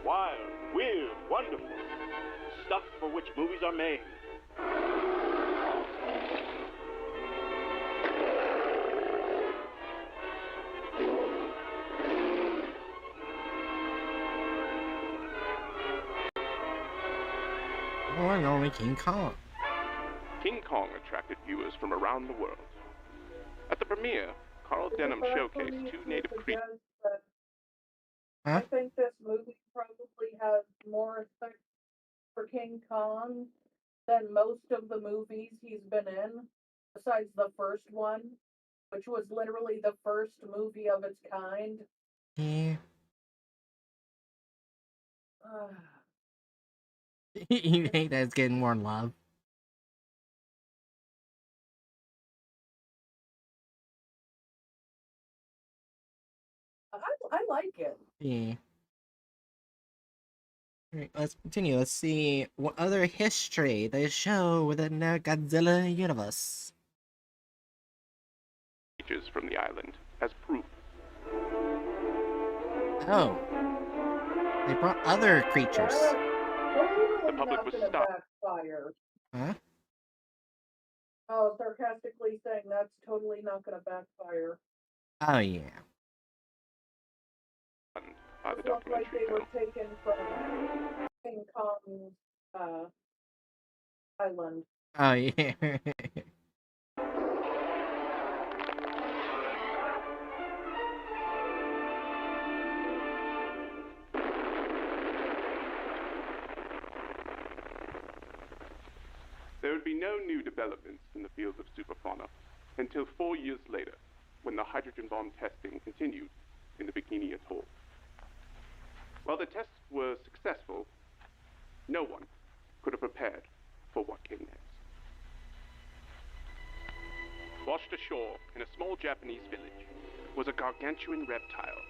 S17: Wild, weird, wonderful. Stuff for which movies are made.
S2: Or only King Kong.
S16: King Kong attracted viewers from around the world. At the premiere, Carl Denham showcased 2 native creatures.
S9: I think this movie probably has more respect for King Kong than most of the movies he's been in, besides the first one, which was literally the first movie of its kind.
S2: Yeah. You think that's getting more love?
S9: I like it.
S2: Yeah. Alright, let's continue. Let's see what other history they show within the Godzilla universe.
S16: Creatures from the island as proof.
S2: Oh. They brought other creatures.
S9: Totally
S16: The public
S9: not
S16: was
S9: gonna
S16: stopped.
S9: backfire.
S2: Huh?
S9: Oh, sarcastically saying that's totally not gonna backfire.
S2: Oh, yeah.
S16: By the
S9: It looked like
S16: documentary
S9: they were
S16: film.
S9: taken from King Kong's island.
S2: Oh, yeah.
S16: There would be no new developments in the field of superfauna until 4 years later, when the hydrogen bomb testing continued in the Bikini Atoll. While the tests were successful, no one could have prepared for what came next. Washed ashore in a small Japanese village was a gargantuan reptile.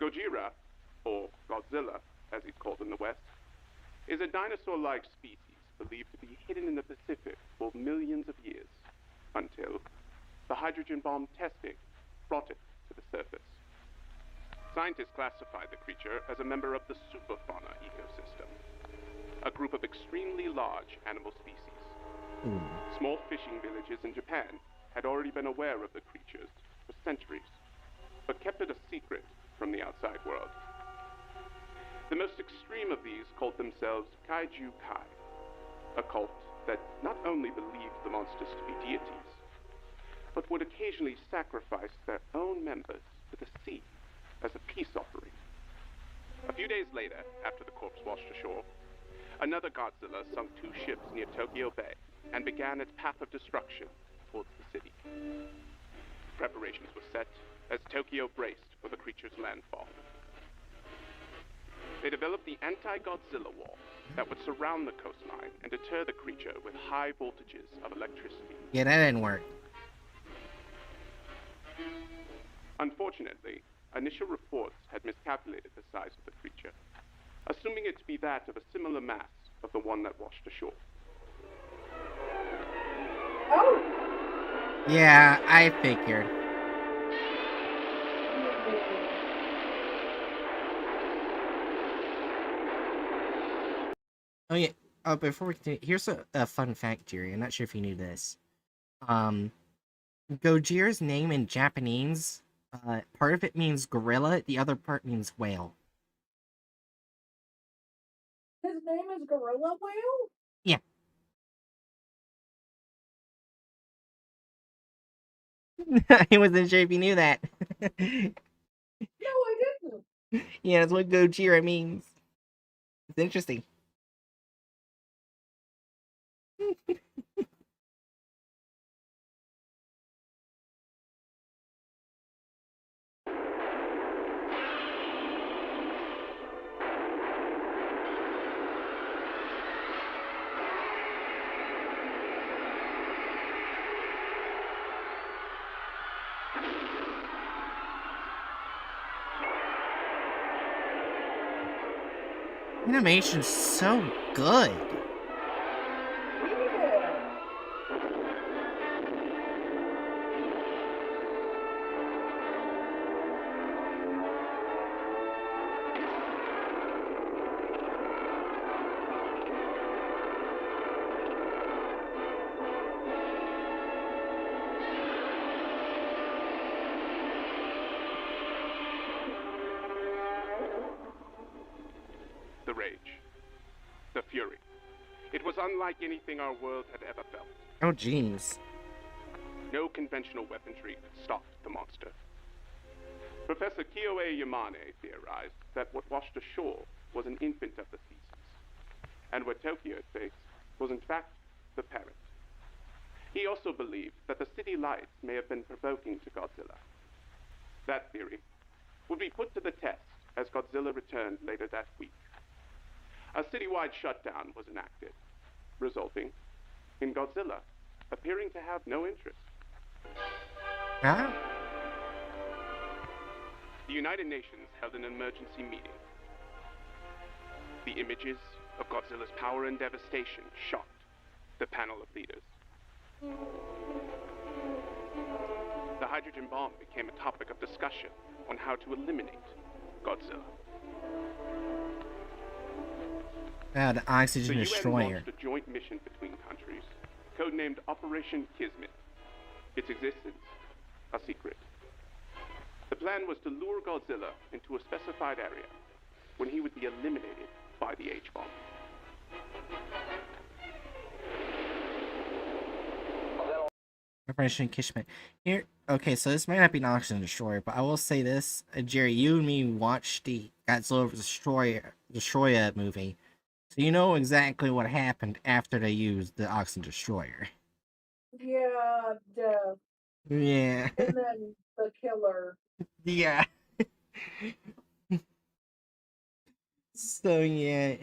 S16: Gojira, or Godzilla, as he's called in the West, is a dinosaur-like species believed to be hidden in the Pacific for millions of years, until the hydrogen bomb testing brought it to the surface. Scientists classified the creature as a member of the superfauna ecosystem, a group of extremely large animal species. Small fishing villages in Japan had already been aware of the creatures for centuries, but kept it a secret from the outside world. The most extreme of these called themselves Kaiju Kai, a cult that not only believed the monsters to be deities, but would occasionally sacrifice their own members to the sea as a peace offering. A few days later, after the corpse washed ashore, another Godzilla sunk 2 ships near Tokyo Bay and began its path of destruction towards the city. Preparations were set as Tokyo braced for the creature's landfall. They developed the anti-Godzilla wall that would surround the coastline and deter the creature with high voltages of electricity.
S2: Yeah, that didn't work.
S16: Unfortunately, initial reports had miscalculated the size of the creature, assuming it to be that of a similar mass of the one that washed ashore.
S9: Oh!
S2: Yeah, I figured. Oh, yeah. Oh, before we continue, here's a fun fact, Jerry. I'm not sure if you knew this. Gojira's name in Japanese, part of it means gorilla, the other part means whale.
S9: His name is Gorilla Whale?
S2: Yeah. I wasn't sure if you knew that.
S9: No, I didn't.
S2: Yeah, that's what Gojira means. It's interesting. Animation's so good.
S16: The rage. The fury. It was unlike anything our world had ever felt.
S2: Oh, jeez.
S16: No conventional weaponry could stop the monster. Professor Kyoei Yamane theorized that what washed ashore was an infant of the species, and what Tokyo had faced was in fact the parent. He also believed that the city lights may have been provoking to Godzilla. That theory would be put to the test as Godzilla returned later that week. A citywide shutdown was enacted, resulting in Godzilla appearing to have no interest.
S2: Huh?
S16: The United Nations held an emergency meeting. The images of Godzilla's power and devastation shocked the panel of leaders. the hydrogen bomb became a topic of discussion on how to eliminate Godzilla.
S2: The oxygen
S16: The UN
S2: destroyer.
S16: launched a joint mission between countries, codenamed Operation Kismet. Its existence, a secret. The plan was to lure Godzilla into a specified area when he would be eliminated by the H-bomb.
S2: Operation Kishman. Here, okay, so this might not be an oxygen destroyer, but I will say this, Jerry, you and me watched the Godzilla Destroyer movie, so you know exactly what happened after they used the oxygen destroyer.
S9: Yeah, death.
S2: Yeah.
S9: And then the killer.
S2: Yeah. So yeah,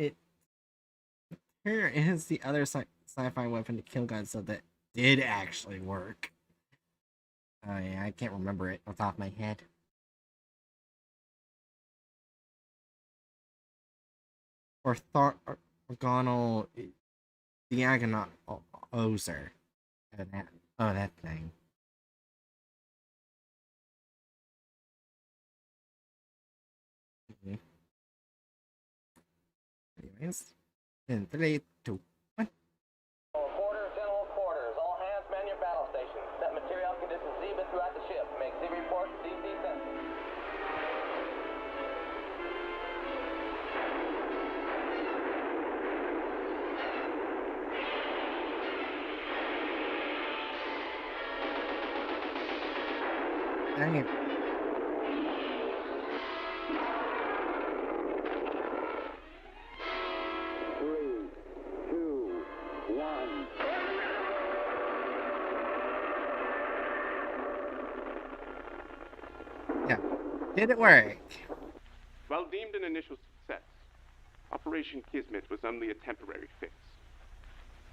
S2: here is the other sci-fi weapon to kill Godzilla that did actually work. Oh yeah, I can't remember it off the top of my head. Orthogonal diagonal ozer. That thing. Anyways, in 3, 2, 1.
S8: General quarters. All hands man your battle stations. Set material conditions Z-bit throughout the ship. Make Z reports, DC sensors.
S2: Dang it. Yeah. Did it work?
S16: While deemed an initial success, Operation Kismet was only a temporary fix.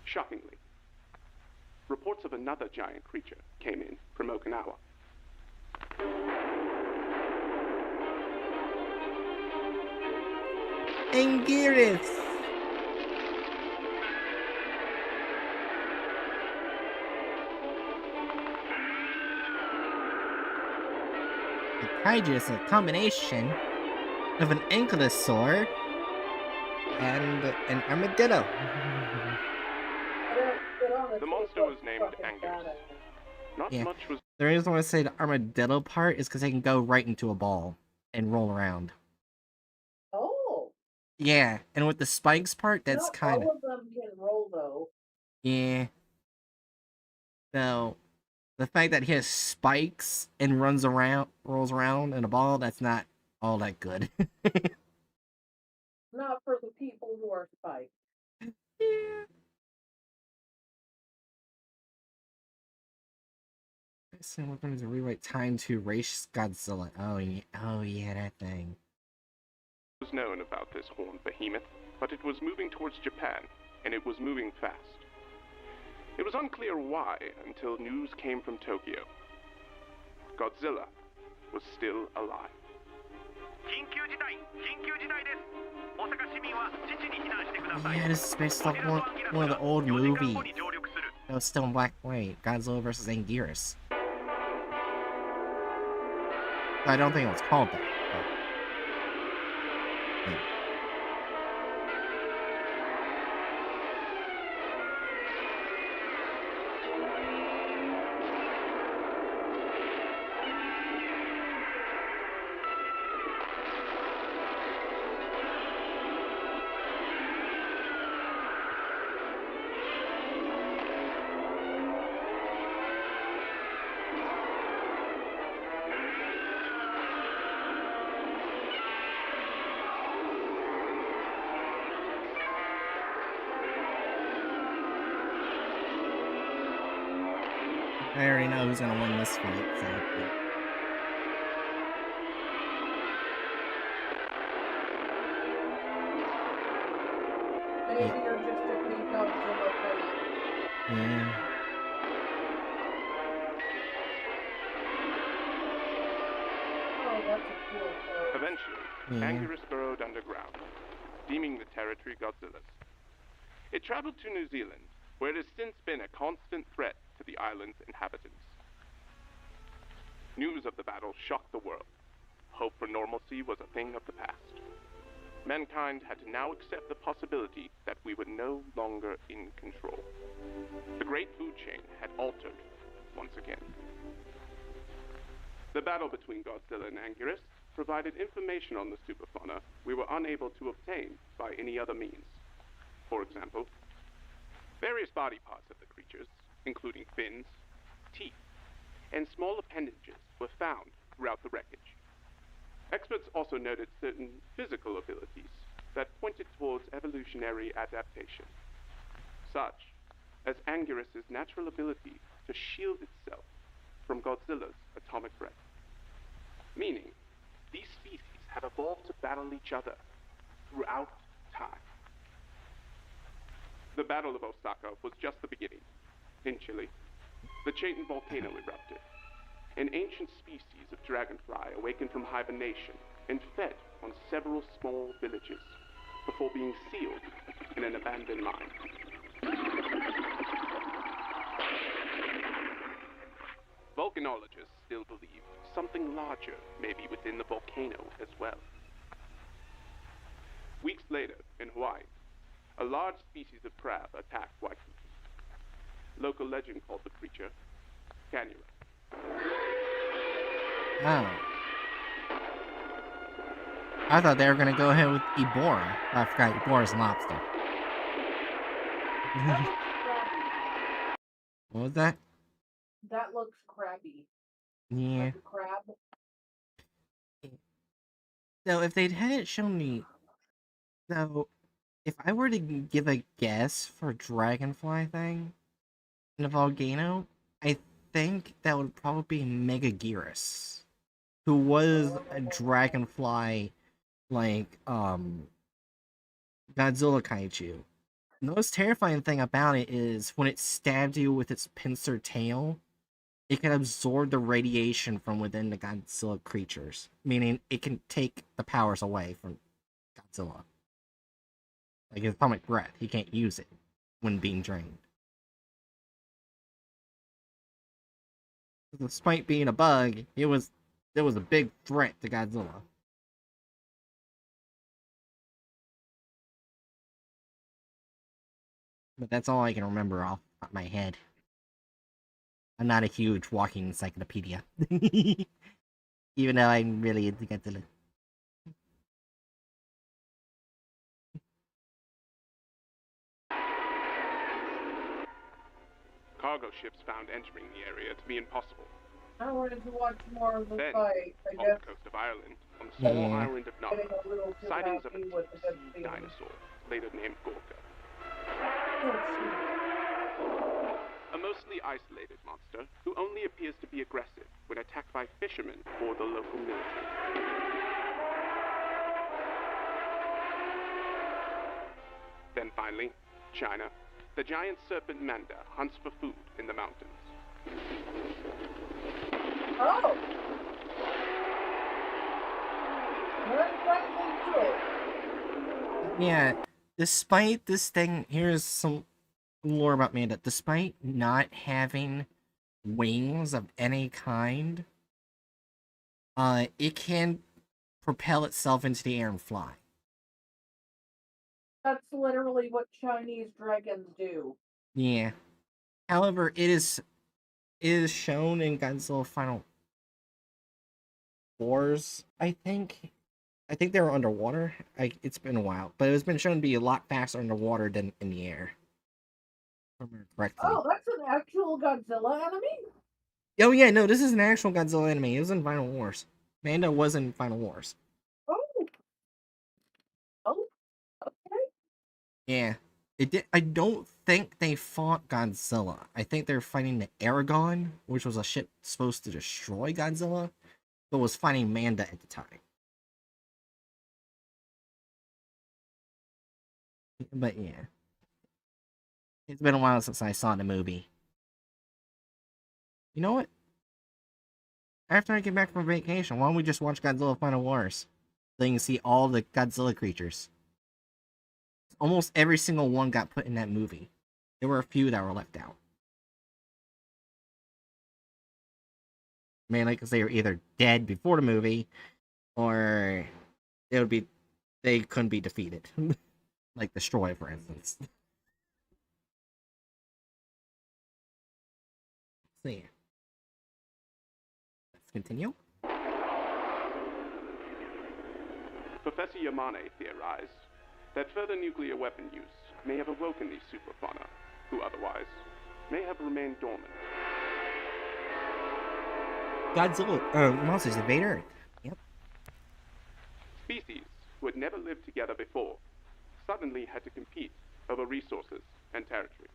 S16: Shockingly, reports of another giant creature came in from Okinawa.
S2: Anguirus! The kaiju is a combination of an ankylosaur and an armadillo.
S16: The monster was named Angus. Not
S2: Yeah.
S16: much was
S2: The reason why I say the armadillo part is because they can go right into a ball and roll around.
S9: Oh.
S2: Yeah, and with the spikes part, that's
S9: Not
S2: kind of...
S9: all of them can roll, though.
S2: Yeah. So, the fact that he has spikes and rolls around in a ball, that's not all that good.
S9: Not for the people who are spiked.
S2: Yeah. So we're going to rewrite time to race Godzilla. Oh yeah, that thing.
S16: was known about this horned behemoth, but it was moving towards Japan, and it was moving fast. It was unclear why until news came from Tokyo. Godzilla was still alive.
S2: Yeah, this is based off one of the old movies. That was still in black and white. Godzilla vs. Anguirus. I don't think it was called that. But... I already know who's gonna win this fight, so...
S9: Maybe you're just a big Godzilla fan.
S2: Yeah.
S9: Oh, that's a cool pose.
S16: Eventually, Anguirus burrowed underground, deeming the territory Godzilla's. It traveled to New Zealand, where it has since been a constant threat to the island's inhabitants. News of the battle shocked the world. Hope for normalcy was a thing of the past. Mankind had to now accept the possibility that we were no longer in control. The great food chain had altered once again. The battle between Godzilla and Anguirus provided information on the superfauna we were unable to obtain by any other means. For example, various body parts of the creatures, including fins, teeth, and small appendages, were found throughout the wreckage. Experts also noted certain physical abilities that pointed towards evolutionary adaptation, such as Anguirus' natural ability to shield itself from Godzilla's atomic breath. Meaning, these species have evolved to battle each other throughout time. The Battle of Osaka was just the beginning. In Chile, the Chaitin volcano erupted. An ancient species of dragonfly awakened from hibernation and fed on several small villages before being sealed in an abandoned mine. Volcanologists still believe something larger may be within the volcano as well. Weeks later, in Hawaii, a large species of crab attacked Waikiki. Local legend called the creature Canura.
S2: Oh. I thought they were gonna go ahead with Ebora. I forgot Ebora's lobster. What was that?
S9: That looks crabby.
S2: Yeah.
S9: Like a crab.
S2: So if they hadn't shown me, so if I were to give a guess for a dragonfly thing in a volcano, I think that would probably be Megaguirus, who was a dragonfly like Godzilla kaiju. The most terrifying thing about it is when it stabbed you with its pincer tail, it can absorb the radiation from within the Godzilla creatures, meaning it can take the powers away from Godzilla. Like his atomic breath, he can't use it when being drained. Despite being a bug, it was a big threat to Godzilla. But that's all I can remember off my head. I'm not a huge walking encyclopedia. Even though I'm really into Godzilla.
S16: Cargo ships found entering the area to be impossible.
S9: I wanted to watch more of the
S16: Then,
S9: fight. I
S16: off
S9: guess
S16: the coast of Ireland, on the small
S2: Yeah.
S16: island of Nara,
S9: getting a little too
S16: sightings of a
S9: happy with the good
S16: deep-sea
S9: thing.
S16: dinosaur, later named Gorka. A mostly isolated monster who only appears to be aggressive when attacked by fishermen or the local military. Then finally, China. The giant serpent manda hunts for food in the mountains.
S9: Oh! Very friendly too.
S2: Yeah, despite this thing, here's some lore about Manda. Despite not having wings of any kind, it can propel itself into the air and fly.
S9: That's literally what Chinese dragons do.
S2: Yeah. However, it is shown in Godzilla Final Wars, I think. I think they were underwater. It's been a while, but it's been shown to be a lot faster underwater than in the air. If I remember correctly.
S9: Oh, that's an actual Godzilla enemy?
S2: Oh yeah, no, this is an actual Godzilla enemy. It was in Final Wars. Manda was in Final Wars.
S9: Oh. Oh, okay.
S2: Yeah. It did. I don't think they fought Godzilla. I think they're fighting the Aragon, which was a ship supposed to destroy Godzilla, but was fighting Manda at the time. But yeah. It's been a while since I saw the movie. You know what? After I get back from vacation, why don't we just watch Godzilla Final Wars? So you can see all the Godzilla creatures. Almost every single one got put in that movie. There were a few that were left out. mainly because they were either dead before the movie, or they couldn't be defeated, like destroyed, for instance. So yeah, let's continue.
S16: Professor Yamane theorized that further nuclear weapon use may have awoken these superfauna, who otherwise may have remained dormant.
S2: Godzilla, monsters invade Earth. Yep.
S16: Species who had never lived together before suddenly had to compete over resources and territory.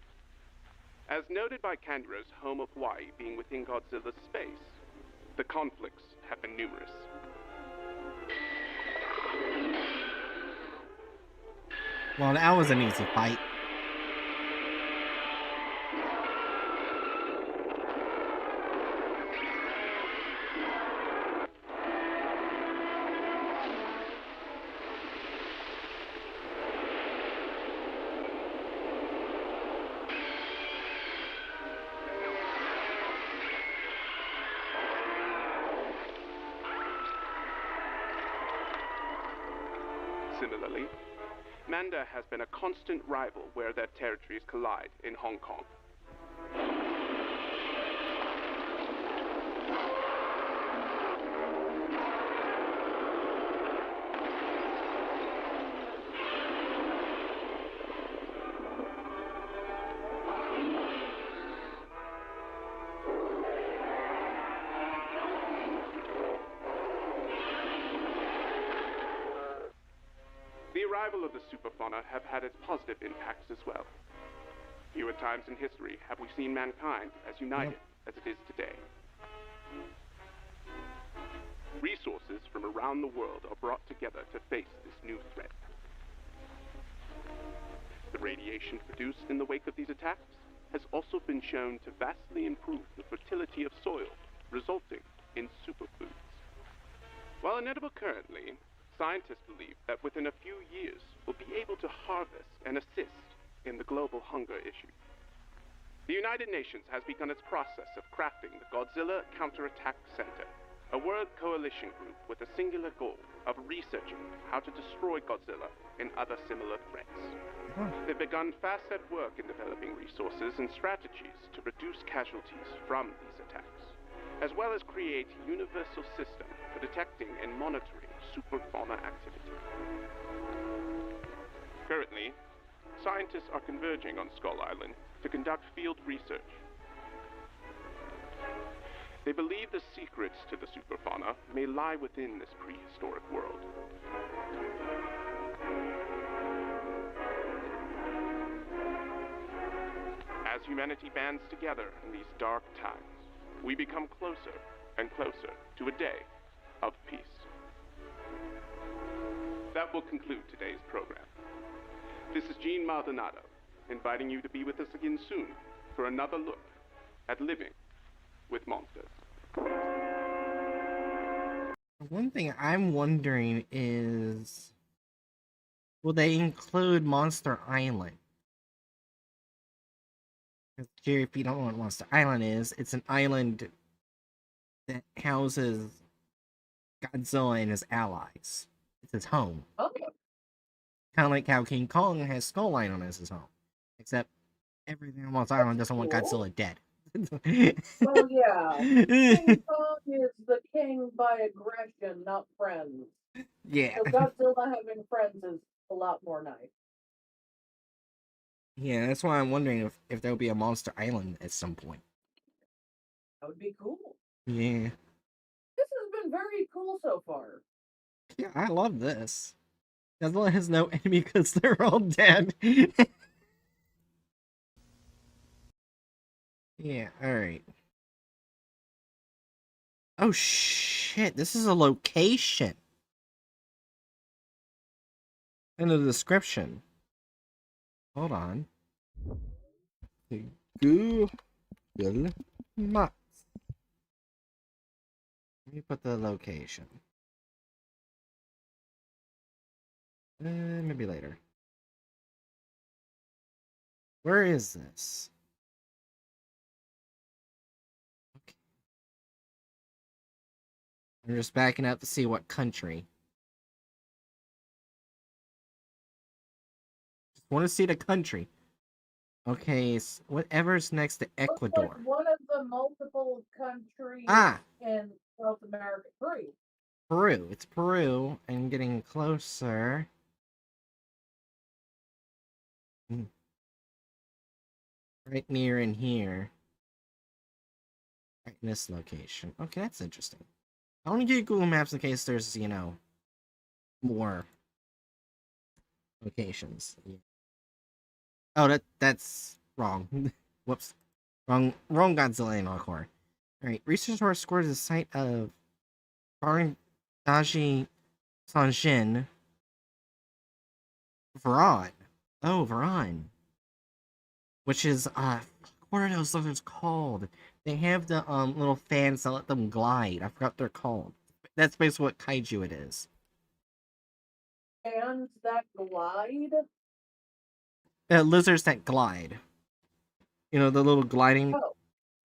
S16: As noted by Kangaro's home of Hawaii being within Godzilla's space, the conflicts have been numerous.
S2: Well, that was an easy fight.
S16: Similarly, Manda has been a constant rival where their territories collide in Hong Kong. The arrival of the superfauna have had its positive impacts as well. Fewer times in history have we seen mankind as united as it is today. Resources from around the world are brought together to face this new threat. The radiation produced in the wake of these attacks has also been shown to vastly improve the fertility of soil, resulting in superfoods. While inedible currently, scientists believe that within a few years we'll be able to harvest and assist in the global hunger issue. The United Nations has begun its process of crafting the Godzilla Counterattack Center, a world coalition group with a singular goal of researching how to destroy Godzilla and other similar threats. They've begun fast at work in developing resources and strategies to reduce casualties from these attacks, as well as create a universal system for detecting and monitoring superfauna activity. Currently, scientists are converging on Skull Island to conduct field research. They believe the secrets to the superfauna may lie within this prehistoric world. As humanity bands together in these dark times, we become closer and closer to a day of peace. That will conclude today's program. This is Gene Maldonado, inviting you to be with us again soon for another look at living with monsters.
S2: One thing I'm wondering is, will they include Monster Island? Because, Jerry, if you don't know what Monster Island is, it's an island that houses Godzilla and his allies. It's his home.
S9: Okay.
S2: Kind of like how King Kong has Skull Island as his home. Except everything on Monster Island doesn't want Godzilla dead.
S9: Well, yeah. King Kong is the king by aggression, not friends.
S2: Yeah.
S9: So Godzilla having friends is a lot more nice.
S2: Yeah, that's why I'm wondering if there'll be a Monster Island at some point.
S9: That would be cool.
S2: Yeah.
S9: This has been very cool so far.
S2: Yeah, I love this. Godzilla has no enemy because they're all dead. Yeah, alright. Oh shit, this is a location. In the description. Hold on. Google Maps. Let me put the location. Maybe later. Where is this? Okay. I'm just backing up to see what country. Just want to see the country. Okay, whatever's next to Ecuador.
S9: Looks like one of the multiple countries in South America. Peru.
S2: Peru. It's Peru. I'm getting closer. Right near in here. Right in this location. Okay, that's interesting. I want to get Google Maps in case there's, you know, more locations. Oh, that's wrong. Whoops. Wrong Godzilla Encore. Alright, research scores the site of Daji Sanjin Veron. Oh, Veron. Which is, what are those letters called? They have the, little fans that let them glide. I forgot what they're called. That's basically what kaiju it is.
S9: Fans that glide?
S2: Lizards that glide. You know, the little gliding,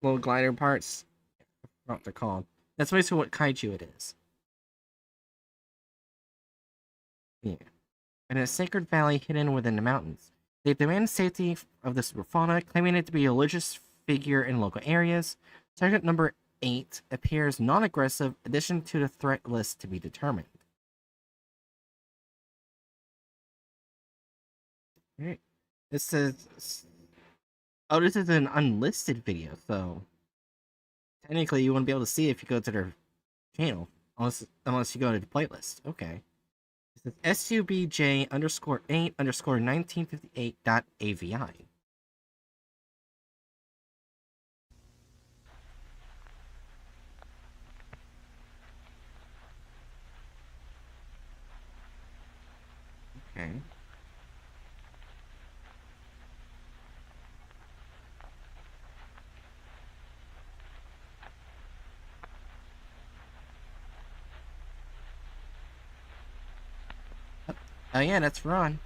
S2: little glider parts? I forgot what they're called. That's basically what kaiju it is. Yeah. In a sacred valley hidden within the mountains. They demand safety of the superfauna, claiming it to be a religious figure in local areas. Target number 8 appears non-aggressive, addition to the threat list to be determined. Alright. This says... Oh, this is an unlisted video, so... Technically, you won't be able to see it if you go to their channel. Unless you go to the playlist. Okay. This is SUBJ_8_1958.avi. Okay. Oh yeah, that's Ron.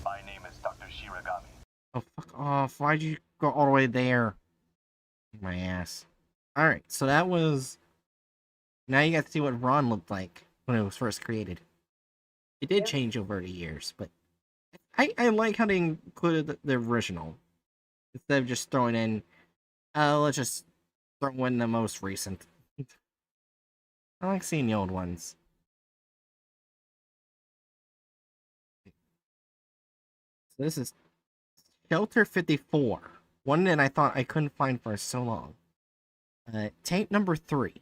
S18: My name is Dr. Shiragami.
S2: Oh, fuck off. Why'd you go all the way there? My ass. Alright, so that was... Now you got to see what Ron looked like when it was first created. It did change over the years, but... I like how they included the original. Instead of just throwing in... let's just throw in the most recent. I like seeing the old ones. So this is Shelter 54. One that I thought I couldn't find for so long. Tape number 3.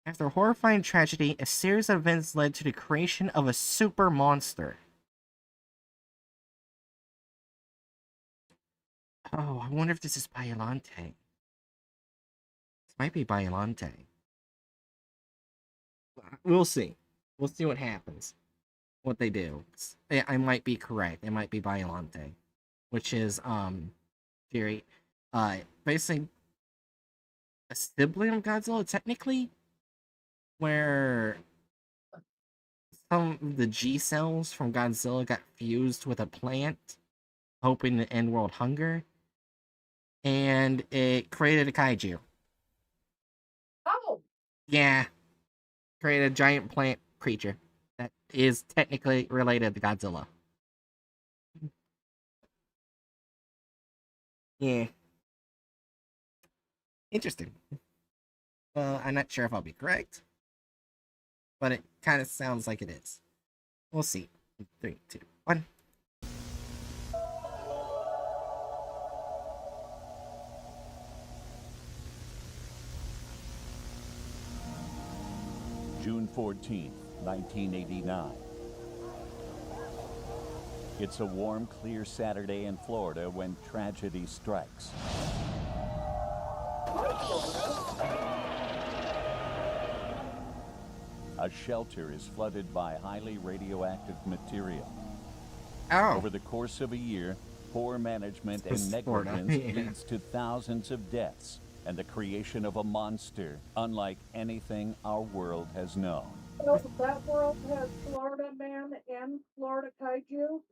S2: After a horrifying tragedy, a series of events led to the creation of a super monster. Oh, I wonder if this is Biollante. This might be Biollante. We'll see. We'll see what happens. What they do. I might be correct. It might be Biollante. Which is, very, basically a sibling of Godzilla, technically, where some of the G cells from Godzilla got fused with a plant, hoping to end world hunger, and it created a kaiju.
S9: Oh!
S2: Yeah. Created a giant plant creature that is technically related to Godzilla. Yeah. Interesting. Well, I'm not sure if I'll be correct, but it kind of sounds like it is. We'll see. 3, 2, 1.
S19: June 14th, 1989. It's a warm, clear Saturday in Florida when tragedy strikes. A shelter is flooded by highly radioactive material.
S2: Ow.
S19: Over the course of a year, poor management and negligence leads to thousands of deaths and the creation of a monster unlike anything our world has known.
S9: So that world has Florida Man and Florida Kaiju?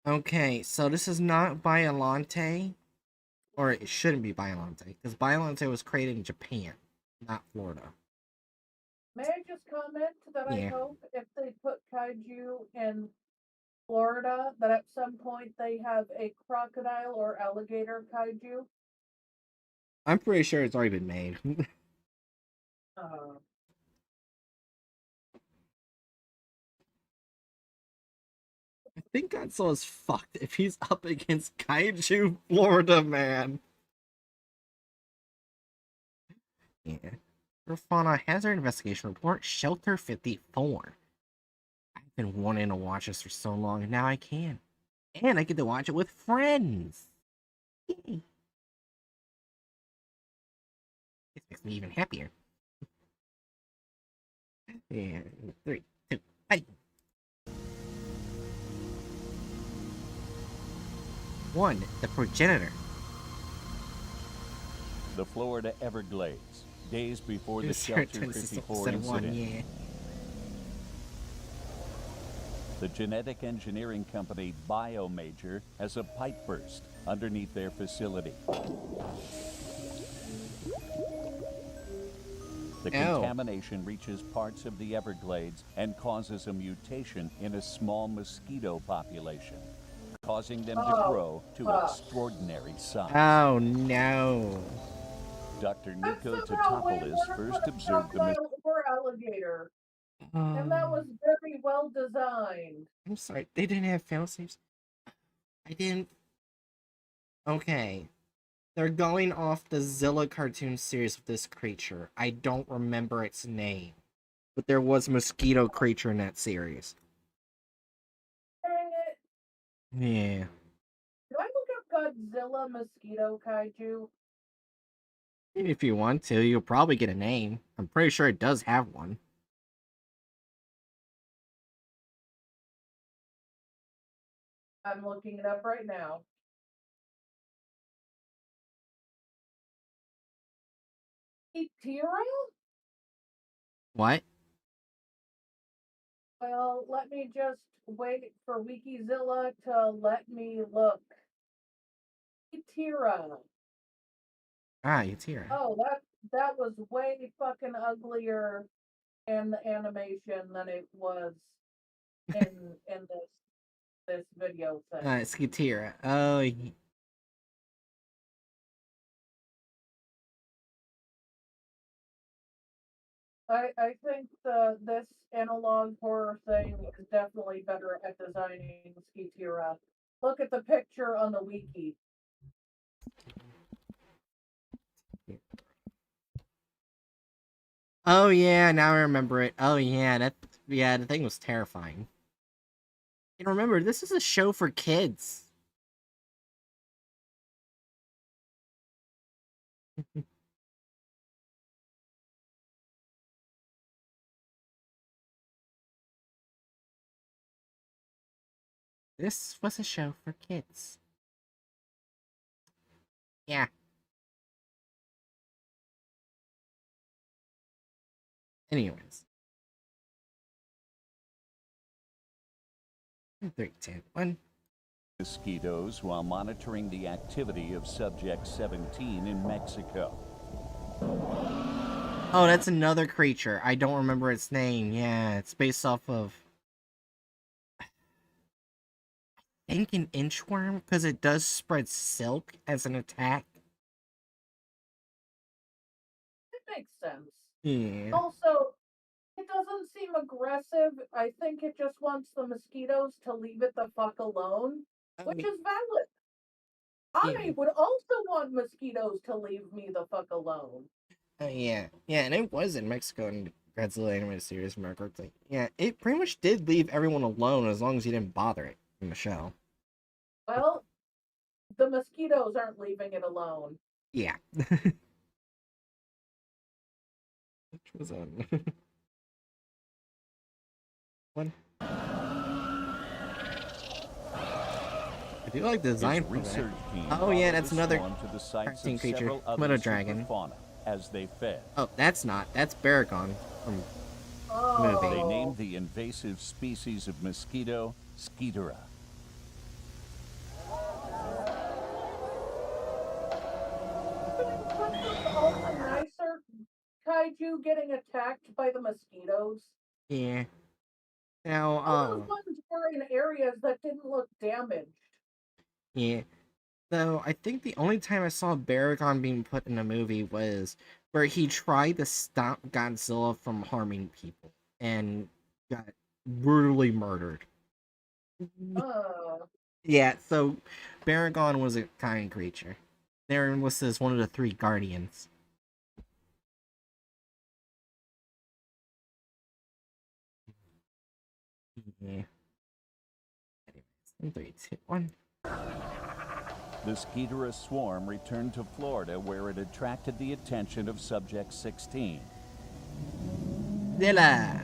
S2: Okay, so this is not Biollante, or it shouldn't be Biollante, because Biollante was created in Japan, not Florida.
S9: May I just comment that I
S2: Yeah.
S9: hope if they put kaiju in Florida, that at some point they have a crocodile or alligator kaiju?
S2: I'm pretty sure it's already been made. I think Godzilla's fucked if he's up against Kaiju Florida Man. Yeah. Fauna Hazard Investigation Report, Shelter 54. I've been wanting to watch this for so long, and now I can. And I get to watch it with friends. Yay. This makes me even happier. Yeah, 3, 2, 1. 1. The Progenitor.
S19: The Florida Everglades, days before the
S2: It's
S19: Shelter
S2: turns to
S19: 54
S2: 1,
S19: incident.
S2: yeah.
S19: The genetic engineering company BioMajor has a pipe burst underneath their facility. The contamination reaches parts of the Everglades and causes a mutation in a small mosquito population, causing them to grow to extraordinary size.
S2: Oh no.
S19: Dr. Nico
S9: Somehow way
S19: Tatopoulos
S9: worse
S19: first
S9: than a
S19: observed the
S9: crocodile or alligator. And that was very well designed.
S2: I'm sorry, they didn't have failsafes. I didn't. Okay. They're going off the Zilla cartoon series with this creature. I don't remember its name. But there was a mosquito creature in that series.
S9: Dang it.
S2: Yeah.
S9: Did I look up Godzilla mosquito kaiju?
S2: If you want to, you'll probably get a name. I'm pretty sure it does have one.
S9: I'm looking it up right now. Tira?
S2: What?
S9: Well, let me just wait for Wikizilla to let me look. Tira.
S2: Ah, it's here.
S9: Oh, that was way fucking uglier in the animation than it was in this video thing.
S2: Skitira. Oh,
S9: I think this analog horror thing is definitely better at designing Skitira. Look at the picture on the wiki.
S2: oh yeah, now I remember it. Oh yeah, the thing was terrifying. And remember, this is a show for kids. This was a show for kids. Yeah. Anyways. 3, 2, 1.
S19: Mosquitoes while monitoring the activity of Subject 17 in Mexico.
S2: Oh, that's another creature. I don't remember its name. Yeah, it's based off of... I think an inchworm, because it does spread silk as an attack.
S9: It makes sense.
S2: Yeah.
S9: Also, it doesn't seem aggressive. I think it just wants the mosquitoes to leave it the fuck alone, which is valid. I would also want mosquitoes to leave me the fuck alone.
S2: Yeah. Yeah, and it was in Mexico in Godzilla animated series, remember correctly. Yeah, it pretty much did leave everyone alone as long as you didn't bother it in the show.
S9: Well, the mosquitoes aren't leaving it alone.
S2: Yeah. Which was on... One. I do like the design for
S19: research team
S2: that. Oh yeah, that's another
S19: to the sites
S2: cartoon
S19: of
S2: creature.
S19: several other
S2: Komodo dragon.
S19: superfauna as they fed.
S2: Oh, that's not. That's Baragon from the movie.
S19: They named the invasive species of mosquito Skitira.
S9: 2 getting attacked by the mosquitoes?
S1: Yeah. Now,
S9: All those ones were in areas that didn't look damaged.
S1: yeah. Though I think the only time I saw Baragon being put in a movie was where he tried to stop Godzilla from harming people and got brutally murdered. Yeah, so Baragon was a kind creature. They're listed as one of the 3 guardians. Yeah. Anyways, 3, 2, 1.
S19: The Skeeterus swarm returned to Florida, where it attracted the attention of Subject 16.
S1: Dilla!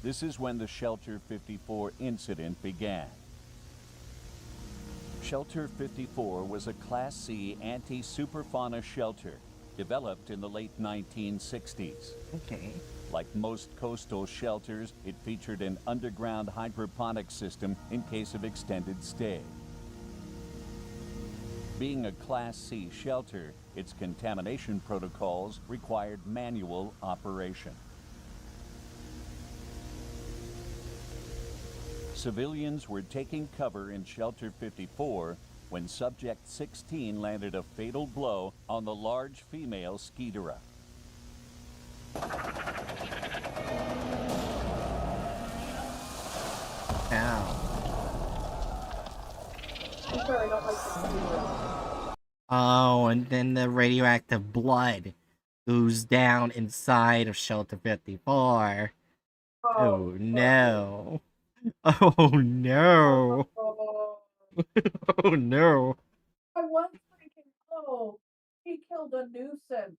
S19: This is when the Shelter 54 incident began. Shelter 54 was a Class C anti-superfauna shelter developed in the late 1960s.
S1: Okay.
S19: Like most coastal shelters, it featured an underground hydroponic system in case of extended stay. Being a Class C shelter, its contamination protocols required manual operation. Civilians were taking cover in Shelter 54 when Subject 16 landed a fatal blow on the large female Skeetera.
S1: Ow.
S9: I'm sorry, I don't like the Skeetera.
S1: Oh, and then the radioactive blood oozed down inside of Shelter 54. Oh no. Oh no. Oh no.
S9: I was thinking, oh, he killed a nuisance.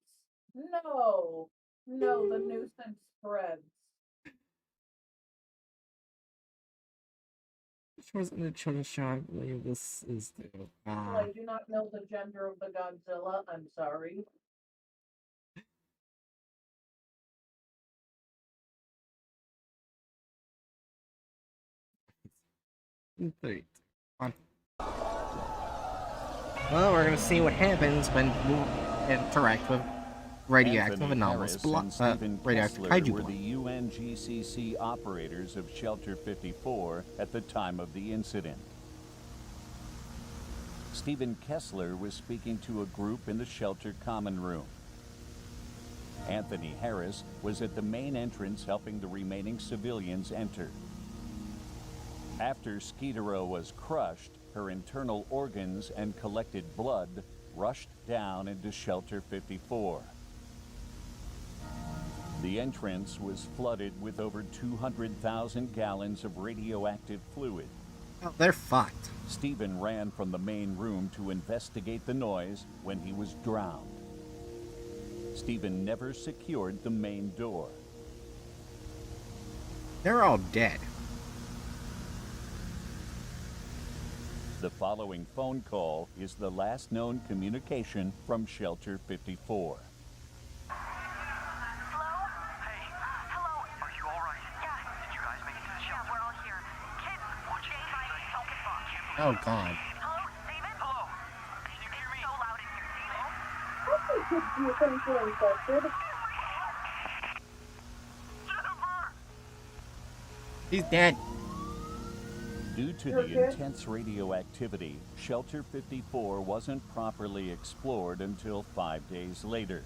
S9: No, the nuisance spreads.
S1: Which wasn't a children's show, I believe this is the...
S9: Well, I do not know the gender of the Godzilla. I'm sorry.
S1: Three, one. Well, we're gonna see what happens when we interact with radioactive
S19: Anthony
S1: anomalous
S19: Harris and Stephen
S1: radioactive
S19: Kessler
S1: kaiju
S19: were
S1: blood.
S19: the UNGCC operators of Shelter 54 at the time of the incident. Stephen Kessler was speaking to a group in the shelter common room. Anthony Harris was at the main entrance helping the remaining civilians enter. After Skeetera was crushed, her internal organs and collected blood rushed down into Shelter 54. The entrance was flooded with over 200,000 gallons of radioactive fluid.
S1: Oh, they're fucked.
S19: Stephen ran from the main room to investigate the noise when he was drowned. Stephen never secured the main door.
S1: They're all dead.
S19: The following phone call is the last known communication from Shelter 54.
S1: Oh god. He's dead.
S19: Due to the intense radioactivity, Shelter 54 wasn't properly explored until 5 days later.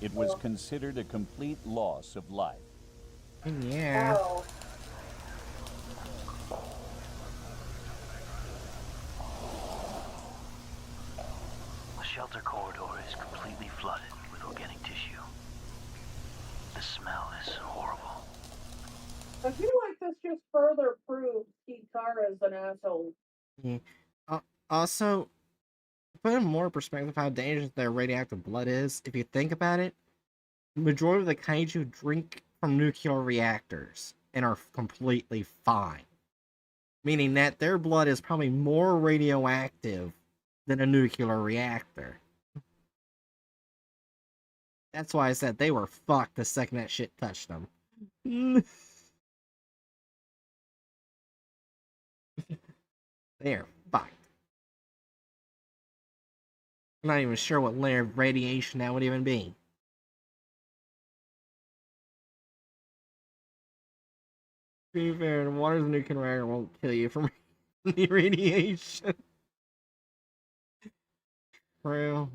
S19: It was considered a complete loss of life.
S1: Yeah.
S20: The shelter corridor is completely flooded with organic tissue. The smell is horrible.
S9: I feel like this just further proves Kitara's an asshole.
S1: Yeah. Also, to put in more perspective how dangerous their radioactive blood is, if you think about it,
S2: majority of the kaiju drink from nuclear reactors and are completely fine. Meaning that their blood is probably more radioactive than a nuclear reactor. That's why I said they were fucked the second that shit touched them. They're fucked. I'm not even sure what layer of radiation that would even be. To be fair, the water's nuclear reactor won't kill you from the radiation. True.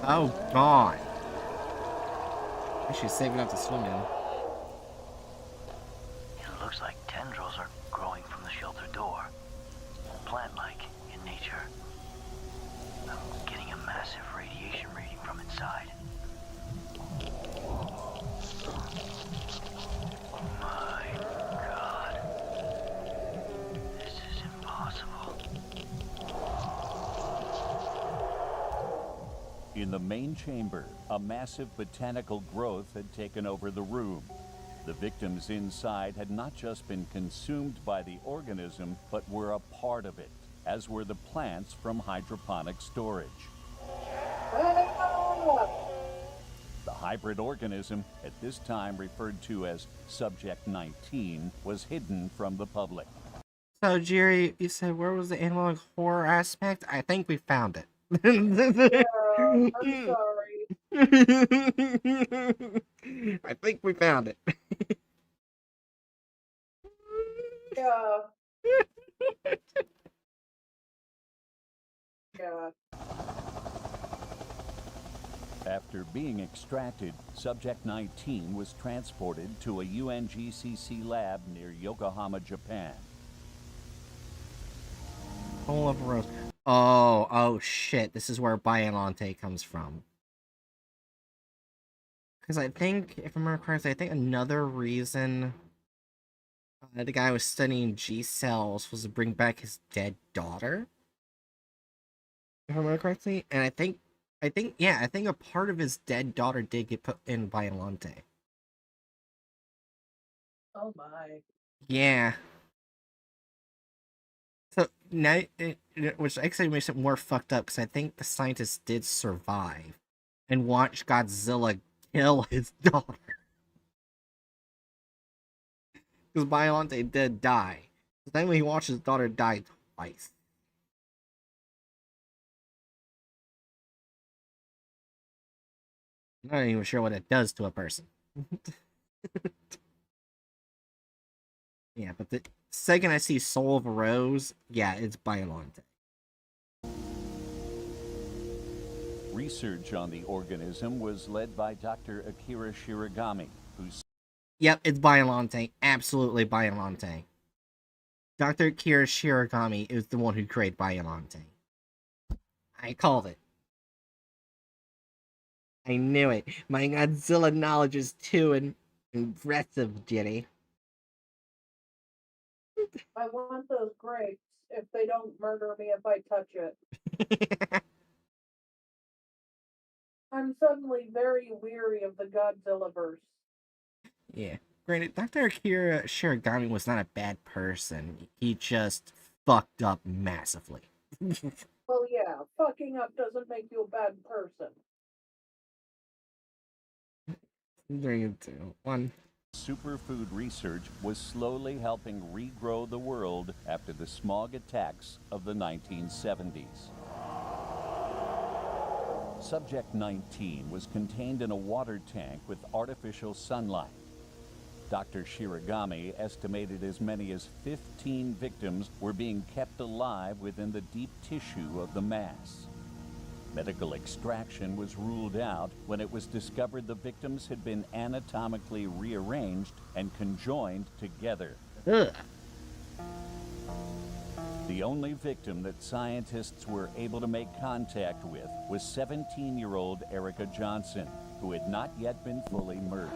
S2: Oh, God. She's saving up to swim in.
S20: It looks like tendrils are growing from the shelter door. Plant-like in nature. I'm getting a massive radiation reading from inside. My God. This is impossible.
S19: In the main chamber, a massive botanical growth had taken over the room. The victims inside had not just been consumed by the organism, but were a part of it, as were the plants from hydroponic storage. The hybrid organism, at this time referred to as Subject 19, was hidden from the public.
S2: So, Jerry, you said where was the analog horror aspect? I think we found it.
S9: Yeah, I'm sorry.
S2: I think we found it.
S9: Yeah. Yeah.
S19: After being extracted, Subject 19 was transported to a UNGCC lab near Yokohama, Japan.
S2: Full of rose. Oh shit. This is where Biollante comes from. Because I think, if I remember correctly, I think another reason the guy was studying G cells was to bring back his dead daughter. If I remember correctly. And I think a part of his dead daughter did get put in Biollante.
S9: Oh my.
S2: Yeah. So now, which actually makes it more fucked up, because I think the scientist did survive and watch Godzilla kill his daughter. Because Biollante did die. So then when he watched his daughter die twice. I'm not even sure what it does to a person. Yeah, but the second I see Soul of a Rose, yeah, it's Biollante.
S19: Research on the organism was led by Dr. Akira Shiragami, who's...
S2: Yep, it's Biollante. Absolutely Biollante. Dr. Akira Shiragami is the one who created Biollante. I called it. I knew it. My Godzilla knowledge is too impressive, Jenny.
S9: I want those grapes if they don't murder me if I touch it. I'm suddenly very weary of the Godzillaverse.
S2: Yeah. Granted, Dr. Akira Shiragami was not a bad person. He just fucked up massively.
S9: Well, yeah, fucking up doesn't make you a bad person.
S2: 3, 2, 1.
S19: Superfood research was slowly helping regrow the world after the smog attacks of the 1970s. Subject 19 was contained in a water tank with artificial sunlight. Dr. Shiragami estimated as many as 15 victims were being kept alive within the deep tissue of the mass. Medical extraction was ruled out when it was discovered the victims had been anatomically rearranged and conjoined together.
S2: Ugh.
S19: The only victim that scientists were able to make contact with was 17-year-old Erica Johnson, who had not yet been fully merged.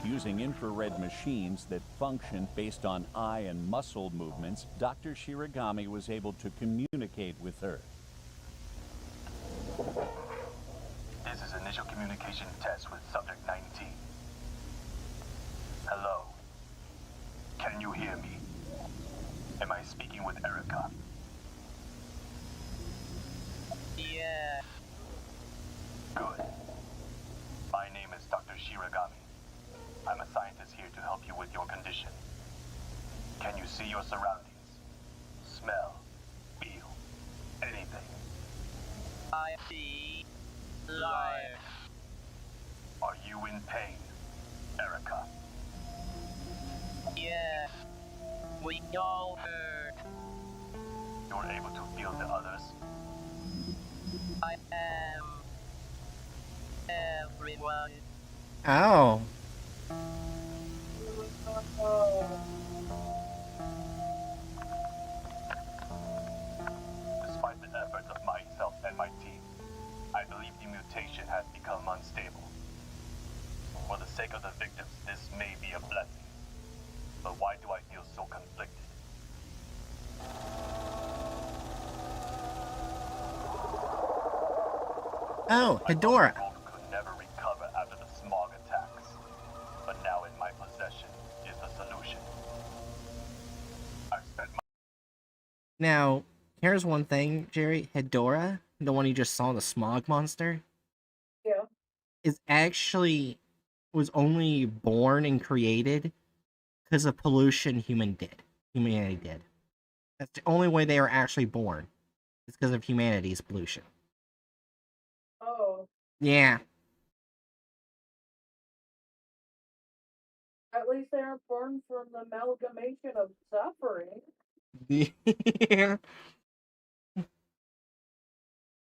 S19: Using infrared machines that function based on eye and muscle movements, Dr. Shiragami was able to communicate with her.
S18: This is initial communication test with subject 19. Hello. Can you hear me? Am I speaking with Erica?
S8: Yeah.
S18: Good. My name is Dr. Shiragami. I'm a scientist here to help you with your condition. Can you see your surroundings? Smell? Feel? Anything?
S8: I see life.
S18: Are you in pain, Erica?
S8: Yes. We all hurt.
S18: You're able to feel the others?
S8: I am everyone.
S2: Oh.
S18: Despite the efforts of myself and my team, I believe the mutation has become unstable. For the sake of the victims, this may be a blessing. But why do I feel so conflicted?
S2: Oh, Hedora.
S18: Could never recover after the smog attacks. But now in my possession is the solution. I've spent my...
S2: Now, here's one thing, Jerry. Hedora, the one you just saw, the smog monster,
S9: Yeah.
S2: is actually was only born and created because of pollution humanity did. That's the only way they were actually born. It's because of humanity's pollution.
S9: Oh.
S2: Yeah.
S9: At least they aren't born from the amalgamation of suffering.
S2: Yeah.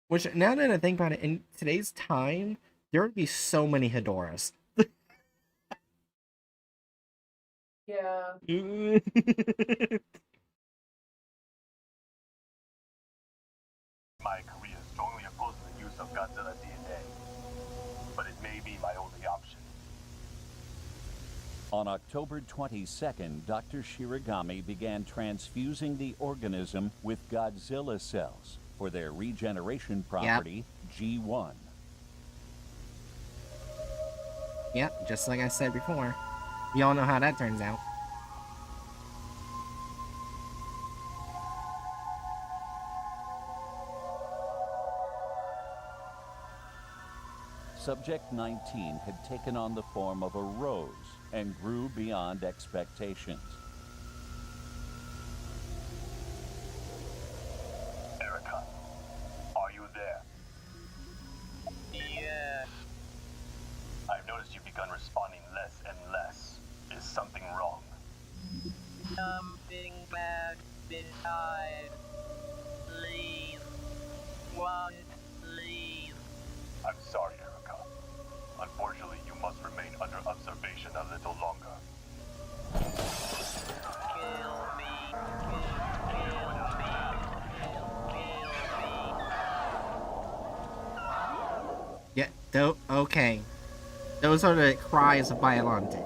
S2: Which, now that I think about it, in today's time, there would be so many Hedoras.
S9: Yeah.
S18: My career strongly opposes the use of Godzilla DNA. But it may be my only option.
S19: On October 22nd, Dr. Shiragami began transfusing the organism with Godzilla cells for their regeneration property, G1.
S2: Yep, just like I said before. We all know how that turns out.
S19: Subject 19 had taken on the form of a rose and grew beyond expectations.
S18: Erica, are you there?
S8: Yes.
S18: I've noticed you've begun responding less and less. Is something wrong?
S8: Something bad inside. Leave. Won't leave.
S18: I'm sorry, Erica. Unfortunately, you must remain under observation a little longer.
S8: Kill me. Kill me.
S2: Yeah, okay. Those are the cries of Biollante.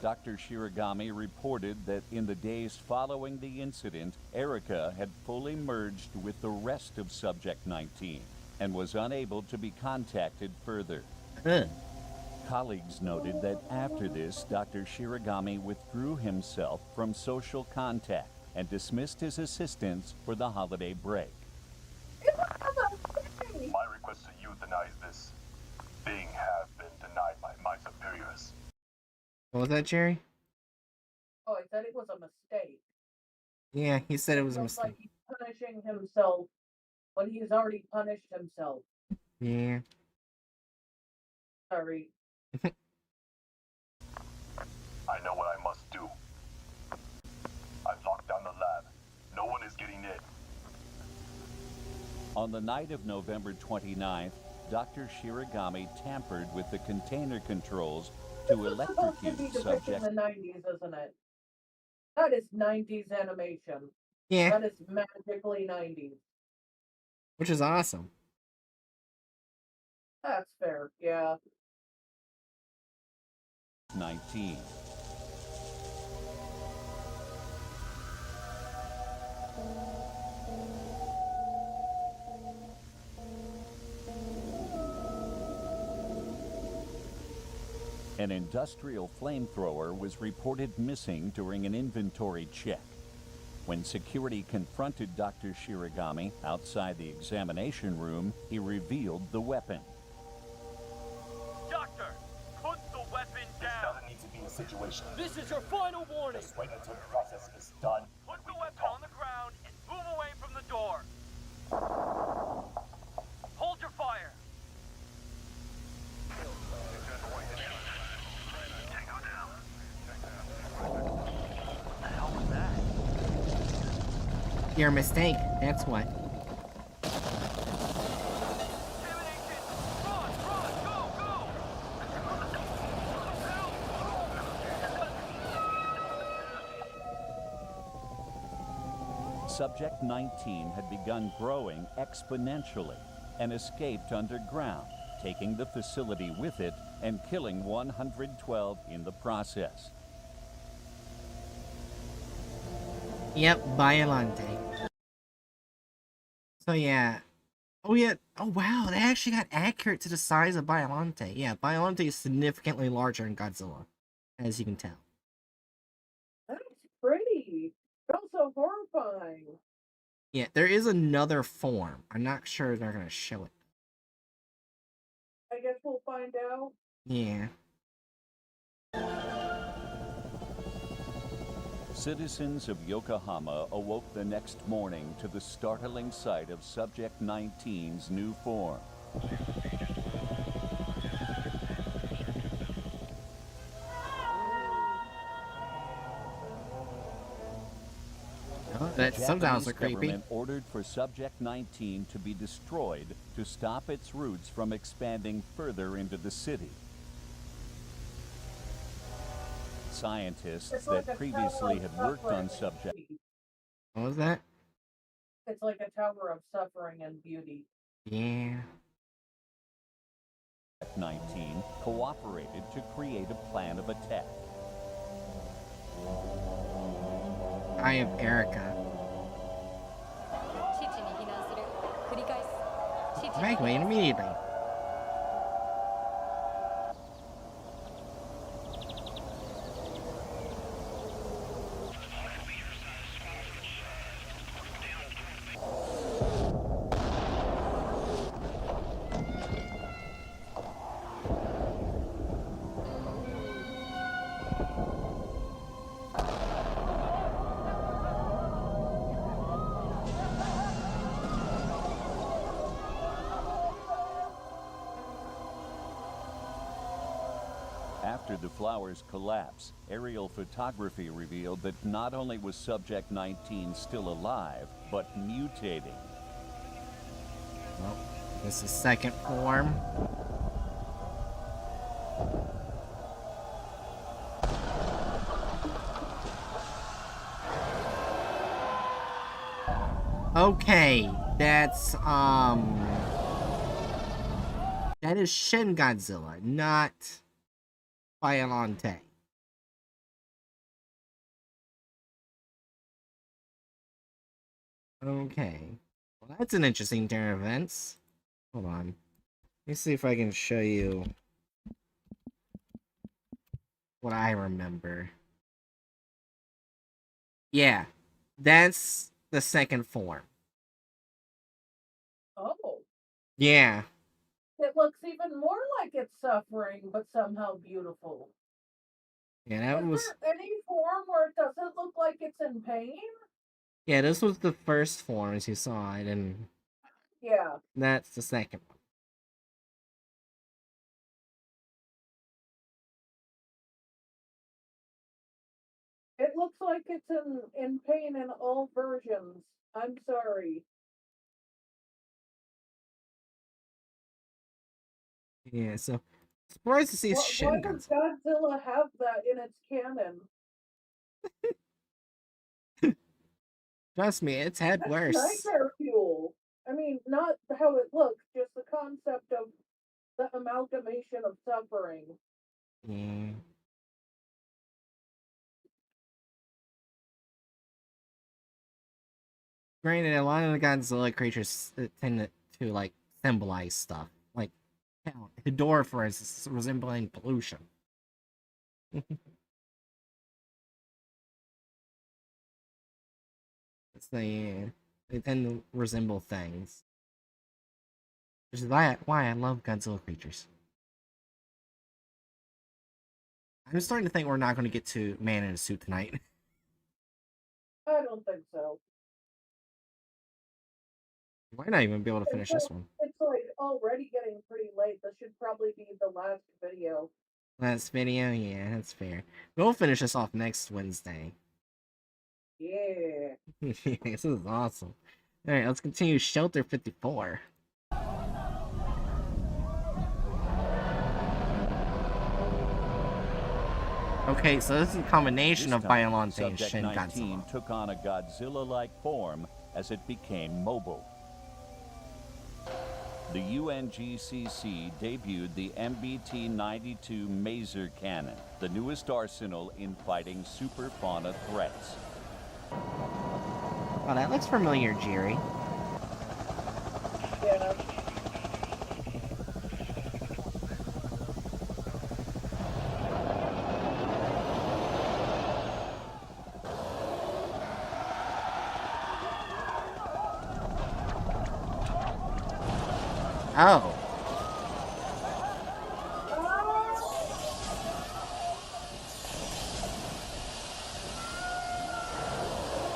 S19: Dr. Shiragami reported that in the days following the incident, Erica had fully merged with the rest of Subject 19 and was unable to be contacted further. Colleagues noted that after this, Dr. Shiragami withdrew himself from social contact and dismissed his assistants for the holiday break.
S18: My request to euthanize this being have been denied by my superiors.
S2: What was that, Jerry?
S9: Oh, he said it was a mistake.
S2: Yeah, he said it was a
S9: Looks
S2: mistake.
S9: like he's punishing himself when he's already punished himself.
S2: Yeah.
S9: Sorry.
S18: I know what I must do. I've locked down the lab. No one is getting in.
S19: On the night of November 29th, Dr. Shiragami tampered with the container controls to
S9: This is supposed to be
S19: electrocute
S9: depicting
S19: subject.
S9: the 90s, isn't it? That is 90s animation.
S2: Yeah.
S9: That is magically 90s.
S2: Which is awesome.
S9: That's fair, yeah.
S19: 19. An industrial flamethrower was reported missing during an inventory check. When security confronted Dr. Shiragami outside the examination room, he revealed the weapon.
S21: Doctor, put the weapon down.
S18: This doesn't need to be a situation.
S21: This is your final warning.
S18: Just wait until the process is done.
S21: Put the weapon on the ground and move away from the door. Hold your fire.
S2: Your mistake, that's what.
S19: Subject 19 had begun growing exponentially and escaped underground, taking the facility with it and killing 112 in the process.
S2: Yep, Biolante. So yeah. Oh yeah. Oh wow, they actually got accurate to the size of Biolante. Yeah, Biolante is significantly larger than Godzilla, as you can tell.
S9: That's pretty. But also horrifying.
S2: Yeah, there is another form. I'm not sure they're gonna show it.
S9: I guess we'll find out.
S2: Yeah.
S19: Citizens of Yokohama awoke the next morning to the startling sight of Subject 19's new form.
S2: Oh, that sometimes are creepy.
S19: Government ordered for Subject 19 to be destroyed to stop its roots from expanding further into the city. Scientists that previously had worked on Subject.
S2: What was that?
S9: It's like a tower of suffering and beauty.
S2: Yeah.
S19: 19 cooperated to create a plan of attack.
S2: I am Erica. Evacuate immediately.
S19: After the flower's collapse, aerial photography revealed that not only was Subject 19 still alive, but mutating.
S2: Well, this is second form. Okay, that's, that is Shin Godzilla, not Biolante. Okay. Well, that's an interesting turn of events. Hold on. Let me see if I can show you what I remember. Yeah, that's the second form.
S9: Oh.
S2: Yeah.
S9: It looks even more like it's suffering, but somehow beautiful.
S2: Yeah, that was...
S9: Is there any form where it doesn't look like it's in pain?
S2: Yeah, this was the first form as you saw it, and...
S9: Yeah.
S2: That's the second one.
S9: It looks like it's in pain in all versions. I'm sorry.
S2: Yeah, so... Surprised to see Shin
S9: Why does Godzilla have that in its canon?
S2: Trust me, it's had worse.
S9: Nightmare fuel. I mean, not how it looks, just the concept of the amalgamation of suffering.
S2: Yeah. Granted, a lot of the Godzilla creatures tend to like symbolize stuff. Like, Hedorah, for instance, resembling pollution. They tend to resemble things. Which is why I love Godzilla creatures. I'm starting to think we're not going to get to Man in a Suit tonight.
S9: I don't think so.
S2: Might not even be able to finish this one.
S9: It's like already getting pretty late. This should probably be the last video.
S2: Last video? Yeah, that's fair. We'll finish this off next Wednesday.
S9: Yeah.
S2: This is awesome. Alright, let's continue Shelter 54. Okay, so this is a combination of Biollante and Shin
S19: Subject 19
S2: Godzilla.
S19: took on a Godzilla-like form as it became mobile. The UNGCC debuted the MBT-92 Maser Cannon, the newest arsenal in fighting super fauna threats.
S2: Oh, that looks familiar, Jerry.
S9: Yeah.
S2: Oh.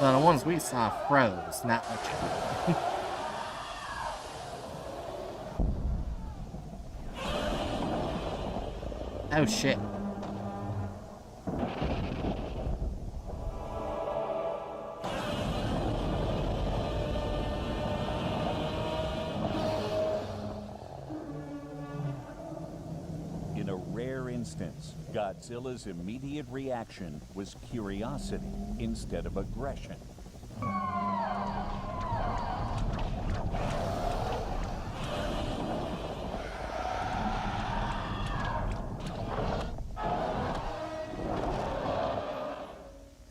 S2: Well, the ones we saw froze, not much. Oh shit.
S19: In a rare instance, Godzilla's immediate reaction was curiosity instead of aggression.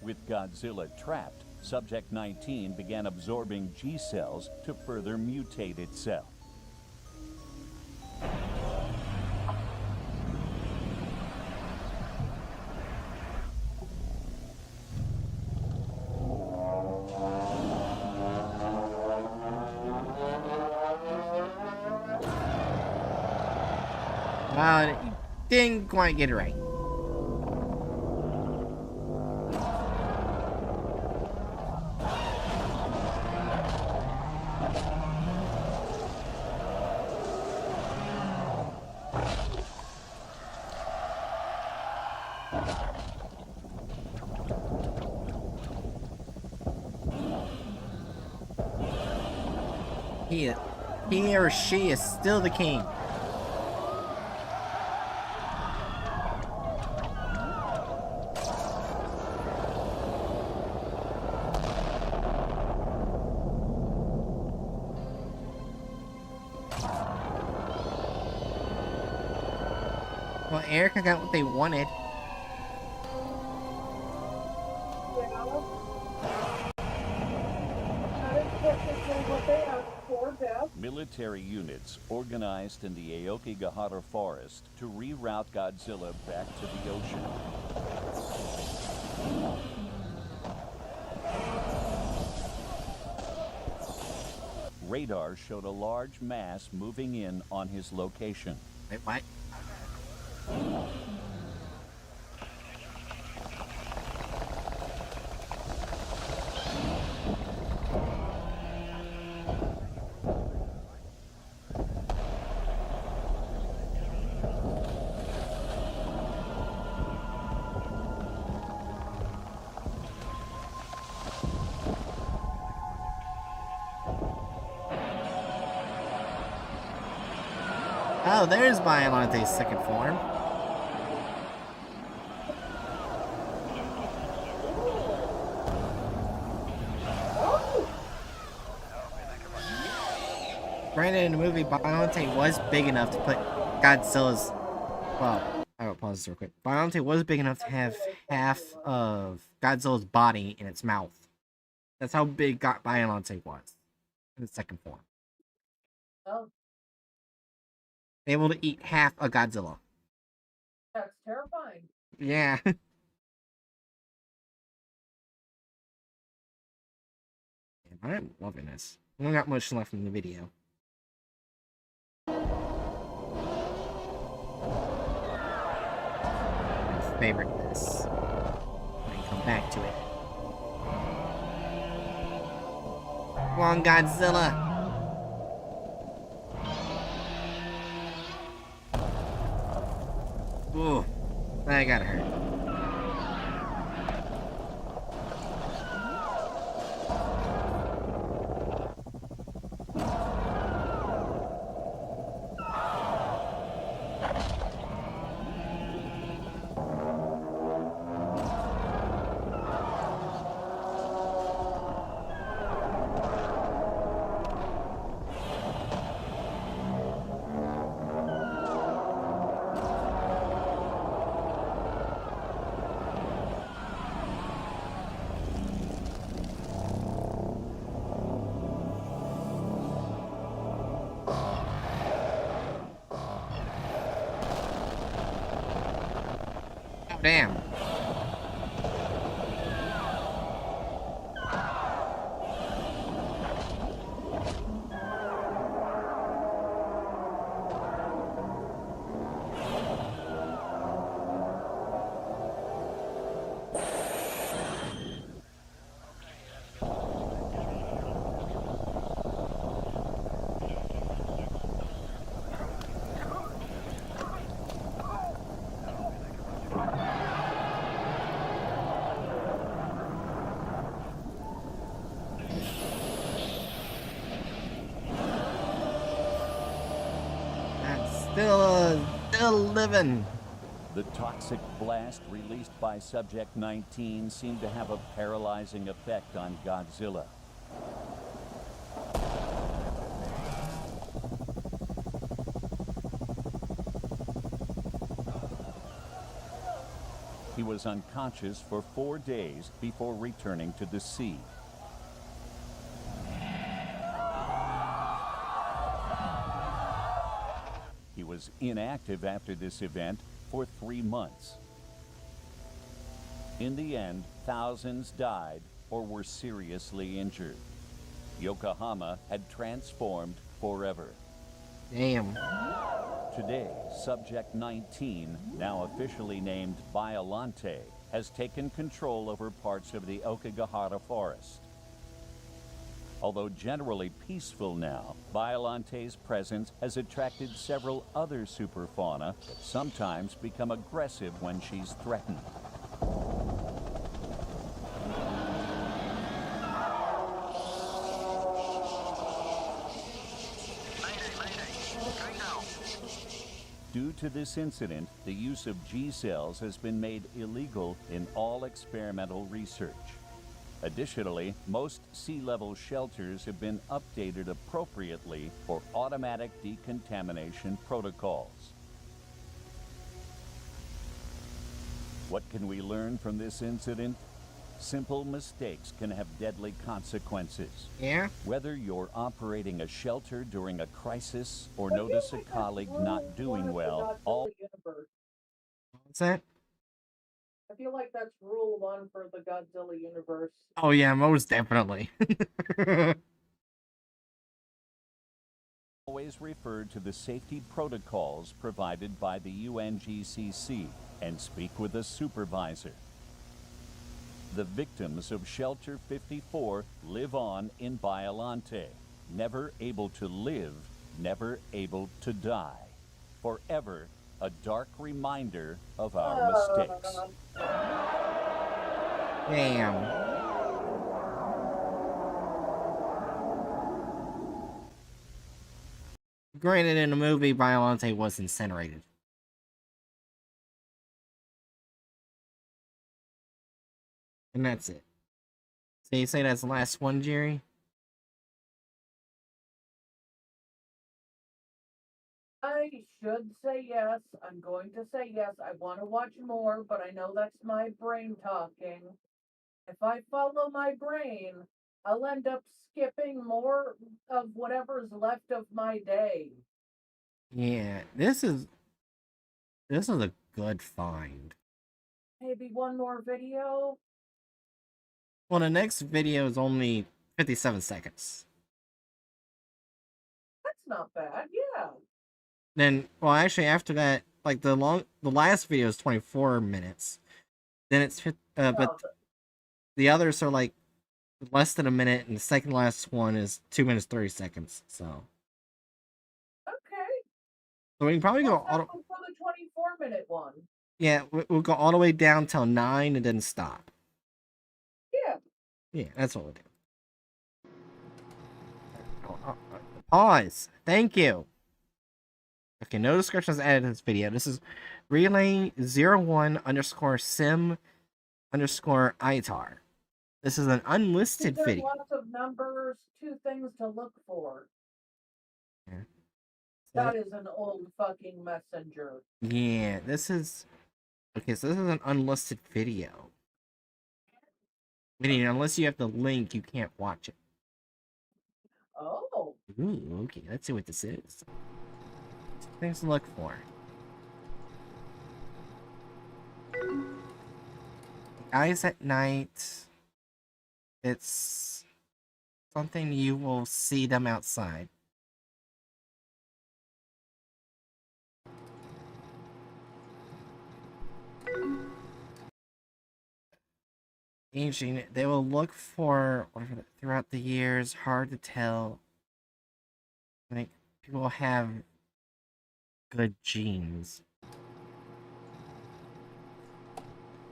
S19: With Godzilla trapped, Subject 19 began absorbing G cells to further mutate itself.
S2: Well, you didn't quite get it right. He or she is still the king. Well, Erica got what they wanted.
S19: Military units organized in the Aokigahara forest to reroute Godzilla back to the ocean. Radar showed a large mass moving in on his location.
S2: Wait, what? Oh, there's Biollante's second form. Granted, in the movie, Biollante was big enough to put Godzilla's... Well, I will pause this real quick. Biollante was big enough to have half of Godzilla's body in its mouth. That's how big Biollante was in the second form.
S9: Oh,
S2: Able to eat half a Godzilla.
S9: that's terrifying.
S2: Yeah. I'm loving this. I don't got much left in the video. My favorite this. I can come back to it. Come on, Godzilla! Ooh, that got hurt. Damn. Still living.
S19: The toxic blast released by Subject 19 seemed to have a paralyzing effect on Godzilla. He was unconscious for 4 days before returning to the sea. He was inactive after this event for 3 months. In the end, thousands died or were seriously injured. Yokohama had transformed forever.
S2: Damn.
S19: Today, Subject 19, now officially named Biollante, has taken control over parts of the Okigahara forest. Although generally peaceful now, Biollante's presence has attracted several other superfauna that sometimes become aggressive when she's threatened. Due to this incident, the use of G-cells has been made illegal in all experimental research. Additionally, most sea-level shelters have been updated appropriately for automatic decontamination protocols. What can we learn from this incident? Simple mistakes can have deadly consequences.
S2: Yeah?
S19: Whether you're operating a shelter during a crisis or notice a colleague not doing well, all...
S2: What's that?
S9: I feel like that's rule 1 for the Godzilla universe.
S2: Oh yeah, most definitely.
S19: Always refer to the safety protocols provided by the UNGCC and speak with a supervisor. The victims of Shelter 54 live on in Biollante, never able to live, never able to die. Forever a dark reminder of our mistakes.
S2: Damn. Granted, in the movie, Biollante was incinerated. And that's it. So you say that's the last one, Jerry?
S9: I should say yes. I'm going to say yes. I want to watch more, but I know that's my brain talking. If I follow my brain, I'll end up skipping more of whatever's left of my day.
S2: Yeah, this is a good find.
S9: Maybe one more video.
S2: Well, the next video is only 57 seconds.
S9: That's not bad. Yeah.
S2: Then, well, actually, after that, like the last video is 24 minutes. Then it's but the others are like less than a minute, and the second last one is 2 minutes 30 seconds. So.
S9: Okay.
S2: So we can probably go
S9: for the 24-minute one.
S2: Yeah, we'll go all the way down till 9 and then stop.
S9: Yeah.
S2: Yeah, that's what we'll do. Pause. Thank you. Okay, no descriptions added to this video. This is relay01_sim_itar. This is an unlisted video.
S9: Lots of numbers, 2 things to look for.
S2: Yeah.
S9: That is an old fucking messenger.
S2: Yeah, this is... Okay, so this is an unlisted video. Meaning, unless you have the link, you can't watch it.
S9: Oh.
S2: Ooh, okay, let's see what this is. 2 things to look for. Guys at night. It's something you will see them outside. Aging, they will look for throughout the years, hard to tell. Like, people have good genes.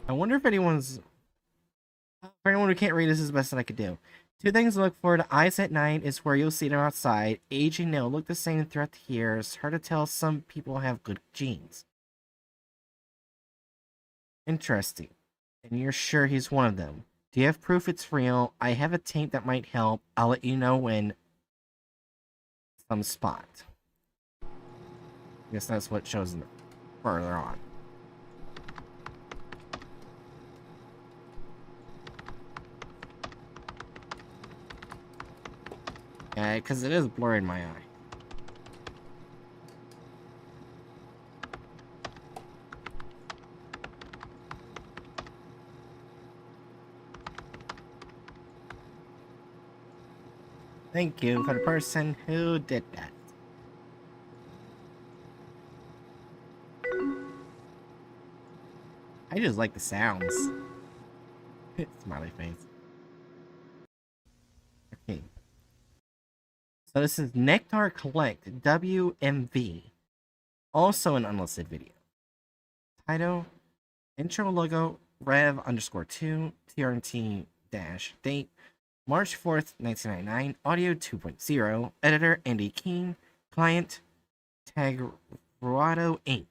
S2: I wonder if anyone's... For anyone who can't read, this is the best that I could do. 2 things to look for. The eyes at night is where you'll see them outside. Aging, they'll look the same throughout the years. Hard to tell, some people have good genes. Interesting. And you're sure he's one of them. Do you have proof it's real? I have a tape that might help. I'll let you know when some spot. I guess that's what shows further on. Yeah, because it is blurring my eye. Thank you for the person who did that. I just like the sounds. Smiley face. Okay. So this is Nectar Collect WMV. Also an unlisted video. Title, intro logo, Rev_2, TRNT-date, March 4th, 1999, audio 2.0, editor Andy Keene, client Tagruado Inc.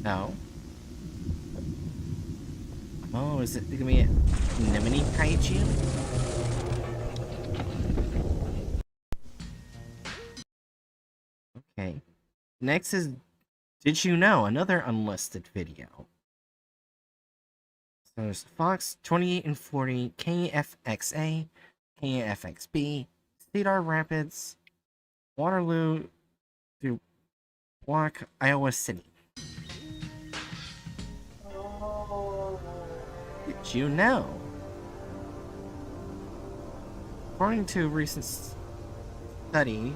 S2: No. Oh, is it gonna be a Nemini Kaiju? Okay. Next is Did You Know? Another unlisted video. So there's Fox 28 and 40, KFXA, KFXB, Cedar Rapids, Waterloo, through Block, Iowa City. Did you know? According to a recent study,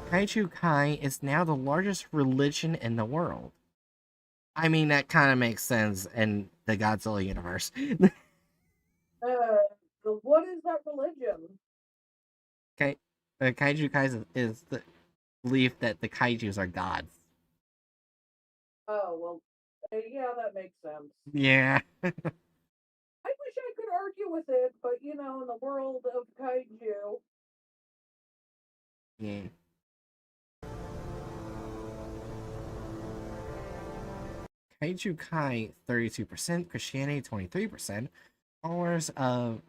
S2: Kaiju Kai is now the largest religion in the world. I mean, that kind of makes sense in the Godzilla universe.
S9: What is that religion?
S2: Okay, Kaiju Kai is the belief that the Kaijus are gods.
S9: Oh, well, yeah, that makes sense.
S2: Yeah.
S9: I wish I could argue with it, but you know, in the world of kaiju.
S2: Yeah. Kaiju Kai 32%, Christianity 23%, followers of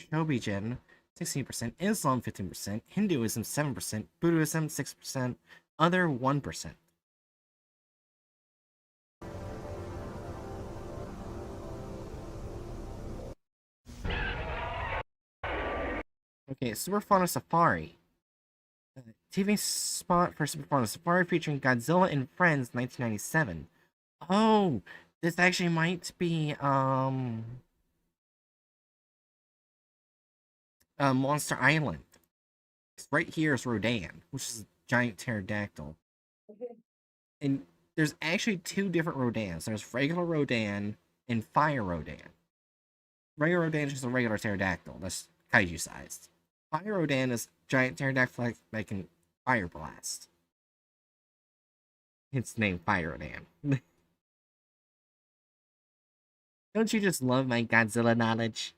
S2: Shobigen 16%, Islam 15%, Hinduism 7%, Buddhism 6%, other 1%. Okay, Super Fauna Safari. TV spot for Super Fauna Safari featuring Godzilla and Friends 1997. Oh, this actually might be Monster Island. Right here is Rodan, which is a giant pterodactyl. And there's actually two different Rodans. There's regular Rodan and Fire Rodan. Regular Rodan is just a regular pterodactyl. That's kaiju sized. Fire Rodan is giant pterodactyl that can fire blast. It's named Fire Rodan. Don't you just love my Godzilla knowledge?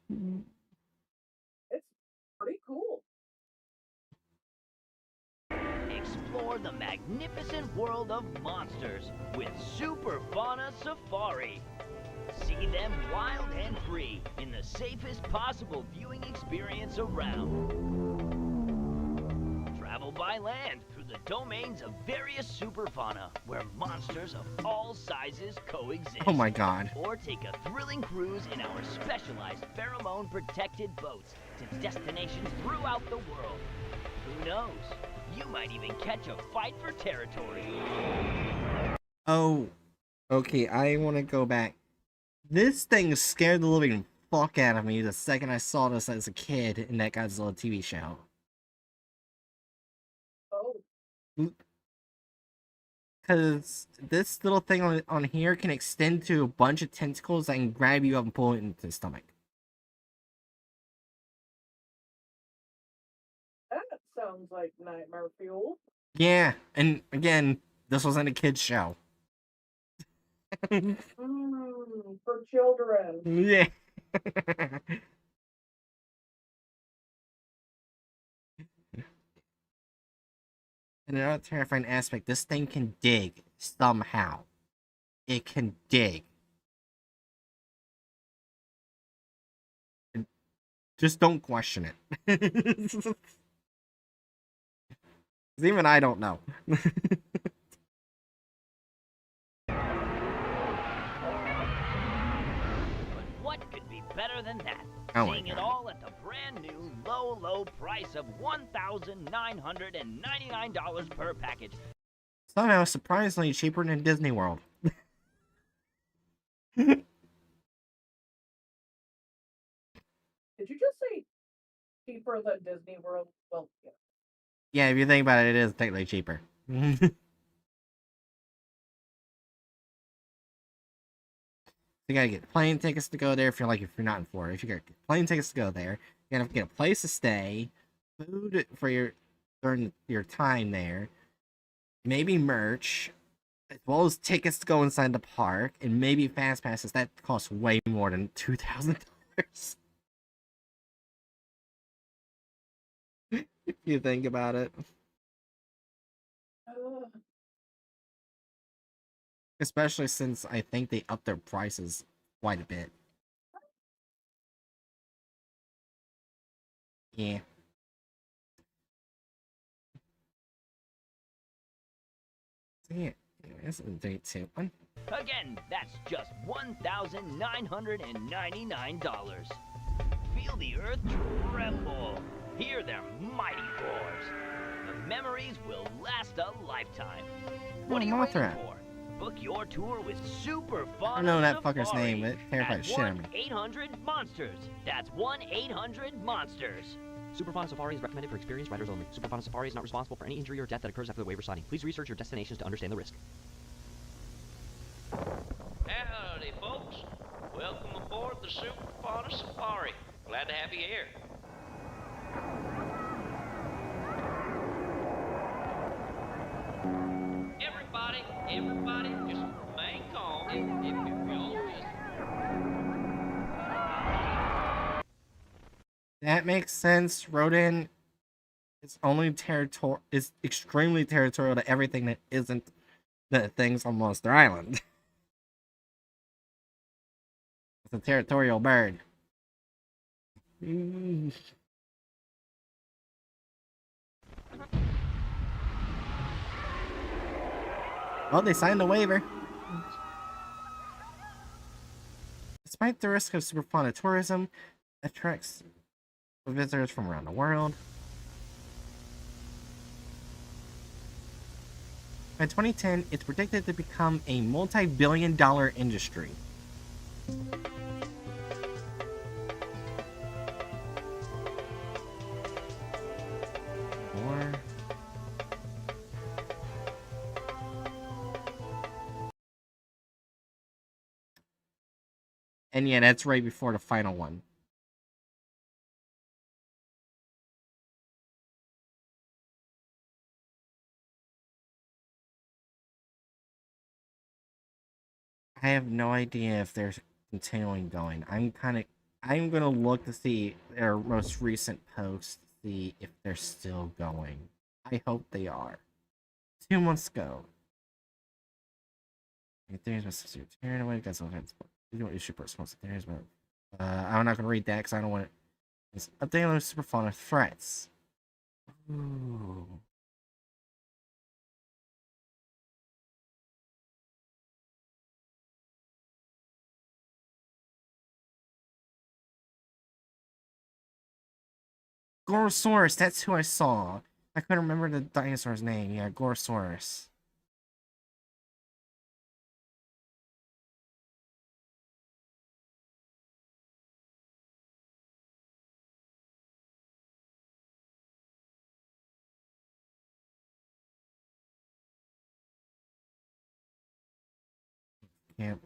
S9: It's pretty cool.
S4: Explore the magnificent world of monsters with Super Fauna Safari. See them wild and free in the safest possible viewing experience around. Travel by land through the domains of various superfauna, where monsters of all sizes coexist.
S2: Oh my god.
S4: Or take a thrilling cruise in our specialized pheromone-protected boats to destinations throughout the world. Who knows? You might even catch a fight for territory.
S2: Oh, okay, I want to go back. This thing scared the living fuck out of me the second I saw this as a kid in that Godzilla TV show. Because this little thing on here can extend to a bunch of tentacles that can grab you up and pull it into the stomach.
S9: That sounds like nightmare fuel.
S2: Yeah, and again, this wasn't a kid's show.
S9: For children.
S2: Yeah. And another terrifying aspect, this thing can dig somehow. It can dig. And just don't question it. 'Cause even I don't know.
S4: What could be better than that?
S2: Oh my
S4: Seeing it
S2: God.
S4: all at the brand new low price of $1,999 per package.
S2: Somehow surprisingly cheaper than Disney World.
S9: Did you just say cheaper than Disney World? Well, yeah.
S2: Yeah, if you think about it, it is technically cheaper. You gotta get plane tickets to go there if you're not in Florida. If you got plane tickets to go there, you gotta get a place to stay, food for during your time there, maybe merch, as well as tickets to go inside the park, and maybe fast passes. That costs way more than $2,000. If you think about it. Especially since I think they upped their prices quite a bit. Yeah. So yeah, anyways, 3, 2, 1.
S4: Again, that's just $1,999. Feel the earth tremble. Hear their mighty roars. The memories will last a lifetime. What are you waiting for? Book your tour with Super Fauna
S2: I don't know that
S4: Safari
S2: fucker's name, but it terrified the shit out of me.
S4: 1-800-MONSTERS. That's 1-800-MONSTERS.
S22: Superfauna Safari is recommended for experienced riders only. Superfauna Safari is not responsible for any injury or death that occurs after the waiver signing. Please research your destinations to understand the risk.
S23: Howdy, folks. Welcome aboard the Superfauna Safari. Glad to have you here. Everybody, just remain calm if you'll just...
S2: That makes sense. Rodan is extremely territorial to everything that isn't the things on Monster Island. It's a territorial bird. Well, they signed a waiver. Despite the risk of superfauna tourism, attracts visitors from around the world. By 2010, it's predicted to become a multi-billion-dollar industry. More. And yeah, that's right before the final one. I have no idea if they're continuing going. I'm gonna look to see their most recent post to see if they're still going. I hope they are. 2 months ago. There's my sister tearing away. That's all hands. You don't issue personal theories, but I'm not gonna read that because I don't want it. It's updating on superfauna threats. Ooh. Gorosaurus, that's who I saw. I couldn't remember the dinosaur's name. Yeah, Gorosaurus. Yeah.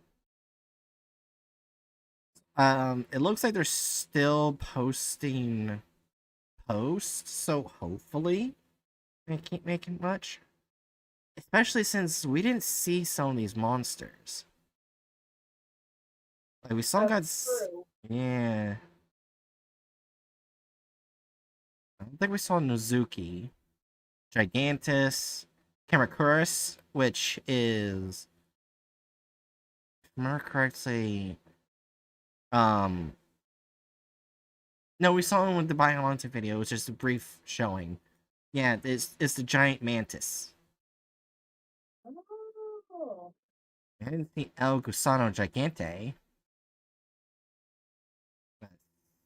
S2: It looks like they're still posting posts, so hopefully they keep making much. Especially since we didn't see some of these monsters. Like we saw yeah. I don't think we saw Nozuki, Gigantus, Kamakurus, which is, if I remember correctly, no, we saw him with the Biollante video. It was just a brief showing. Yeah, it's the giant mantis.
S9: Oh.
S2: I didn't see El Gusano Gigante.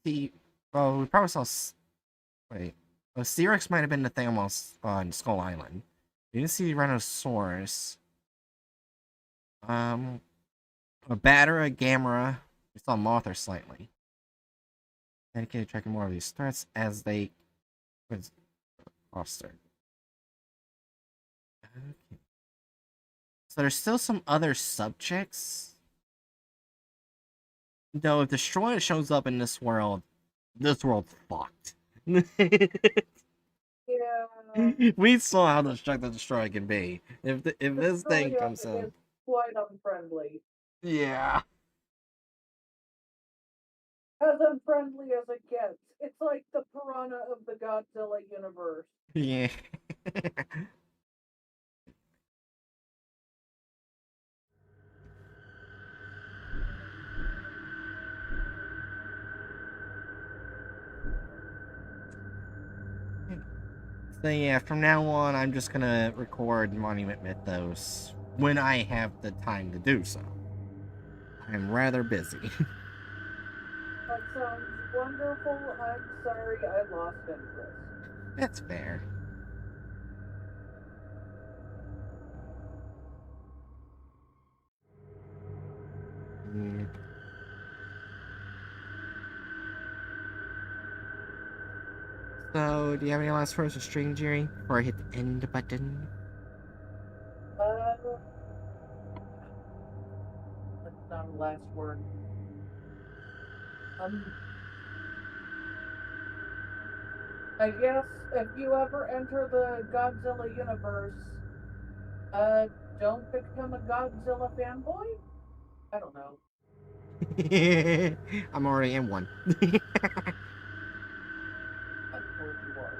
S2: See, well, we probably saw. Wait, well, C-Rex might have been the thing almost on Skull Island. We didn't see Rhinosaurus. A Batara, Gamera. We saw Mothra slightly. Dedicated to tracking more of these threats as they foster. Okay. So there's still some other subjects. Though if Destroyer shows up in this world's fucked.
S9: Yeah.
S2: We saw how destructive Destroyer can be. If this thing comes up,
S9: is quite unfriendly.
S2: yeah.
S9: As unfriendly as it gets. It's like the piranha of the Godzilla universe.
S2: Yeah. So yeah, from now on, I'm just gonna record Monument Mythos when I have the time to do so. I'm rather busy.
S9: That sounds wonderful. I'm sorry I lost interest.
S2: That's fair. Mm. So, do you have any last words for stream, Jerry? Before I hit the end button?
S9: That's not a last word. I guess if you ever enter the Godzilla universe, don't become a Godzilla fanboy? I don't know.
S2: I'm already in one.
S9: Of course you are.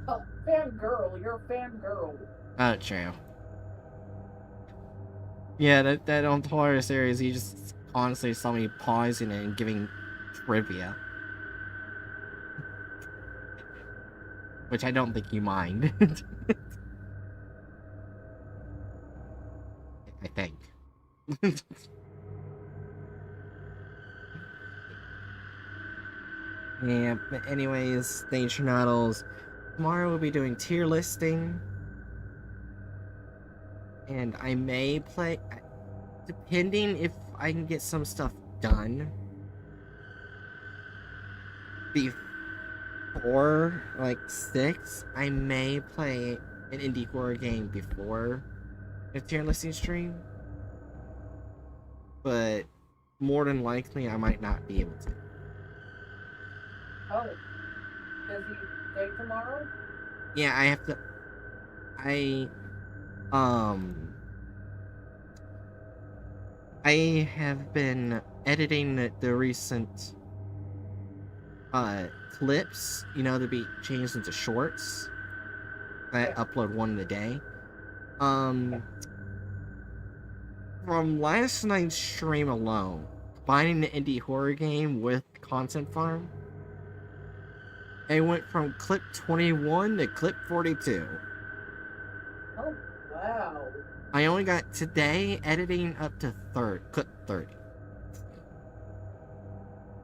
S9: Oh, fangirl, you're a fangirl.
S2: Oh, true. Yeah, that entire series, he just honestly saw me pausing it and giving trivia. Which I don't think you mind. I think. Yeah, but anyways, Danger Noodles. Tomorrow we'll be doing tier listing. And I may play, depending if I can get some stuff done before, like, 6, I may play an indie horror game before a tier listing stream. But more than likely, I might not be able to.
S9: Oh. Busy day tomorrow?
S2: Yeah, I have to... I have been editing the recent clips, you know, to be changed into shorts. I upload one a day. From last night's stream alone, combining the indie horror game with Content Farm, I went from clip 21 to clip 42.
S9: Oh, wow.
S2: I only got today editing up to clip 30.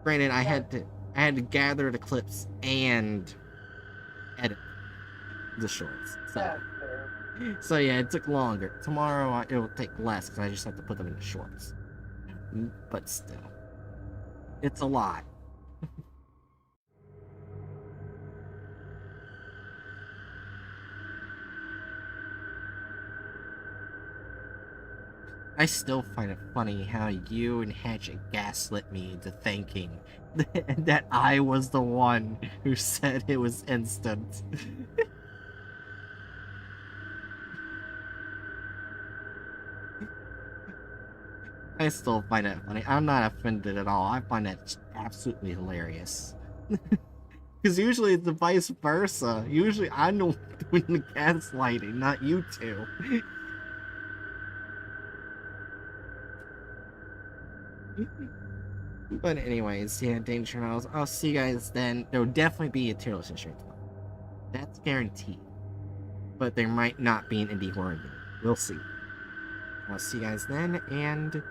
S2: Granted, I had to gather the clips and edit the shorts. So yeah, it took longer. Tomorrow it will take less because I just have to put them in the shorts. But still, it's a lot. I still find it funny how you and Hatchet gaslit me into thinking that I was the one who said it was instant. I still find it funny. I'm not offended at all. I find that absolutely hilarious. Because usually it's the vice versa. Usually I'm the one doing the gaslighting, not you two. But anyways, yeah, Danger Noodles. I'll see you guys then. There will definitely be a tier list stream tomorrow. That's guaranteed. But there might not be an indie horror game. We'll see. I'll see you guys then, and...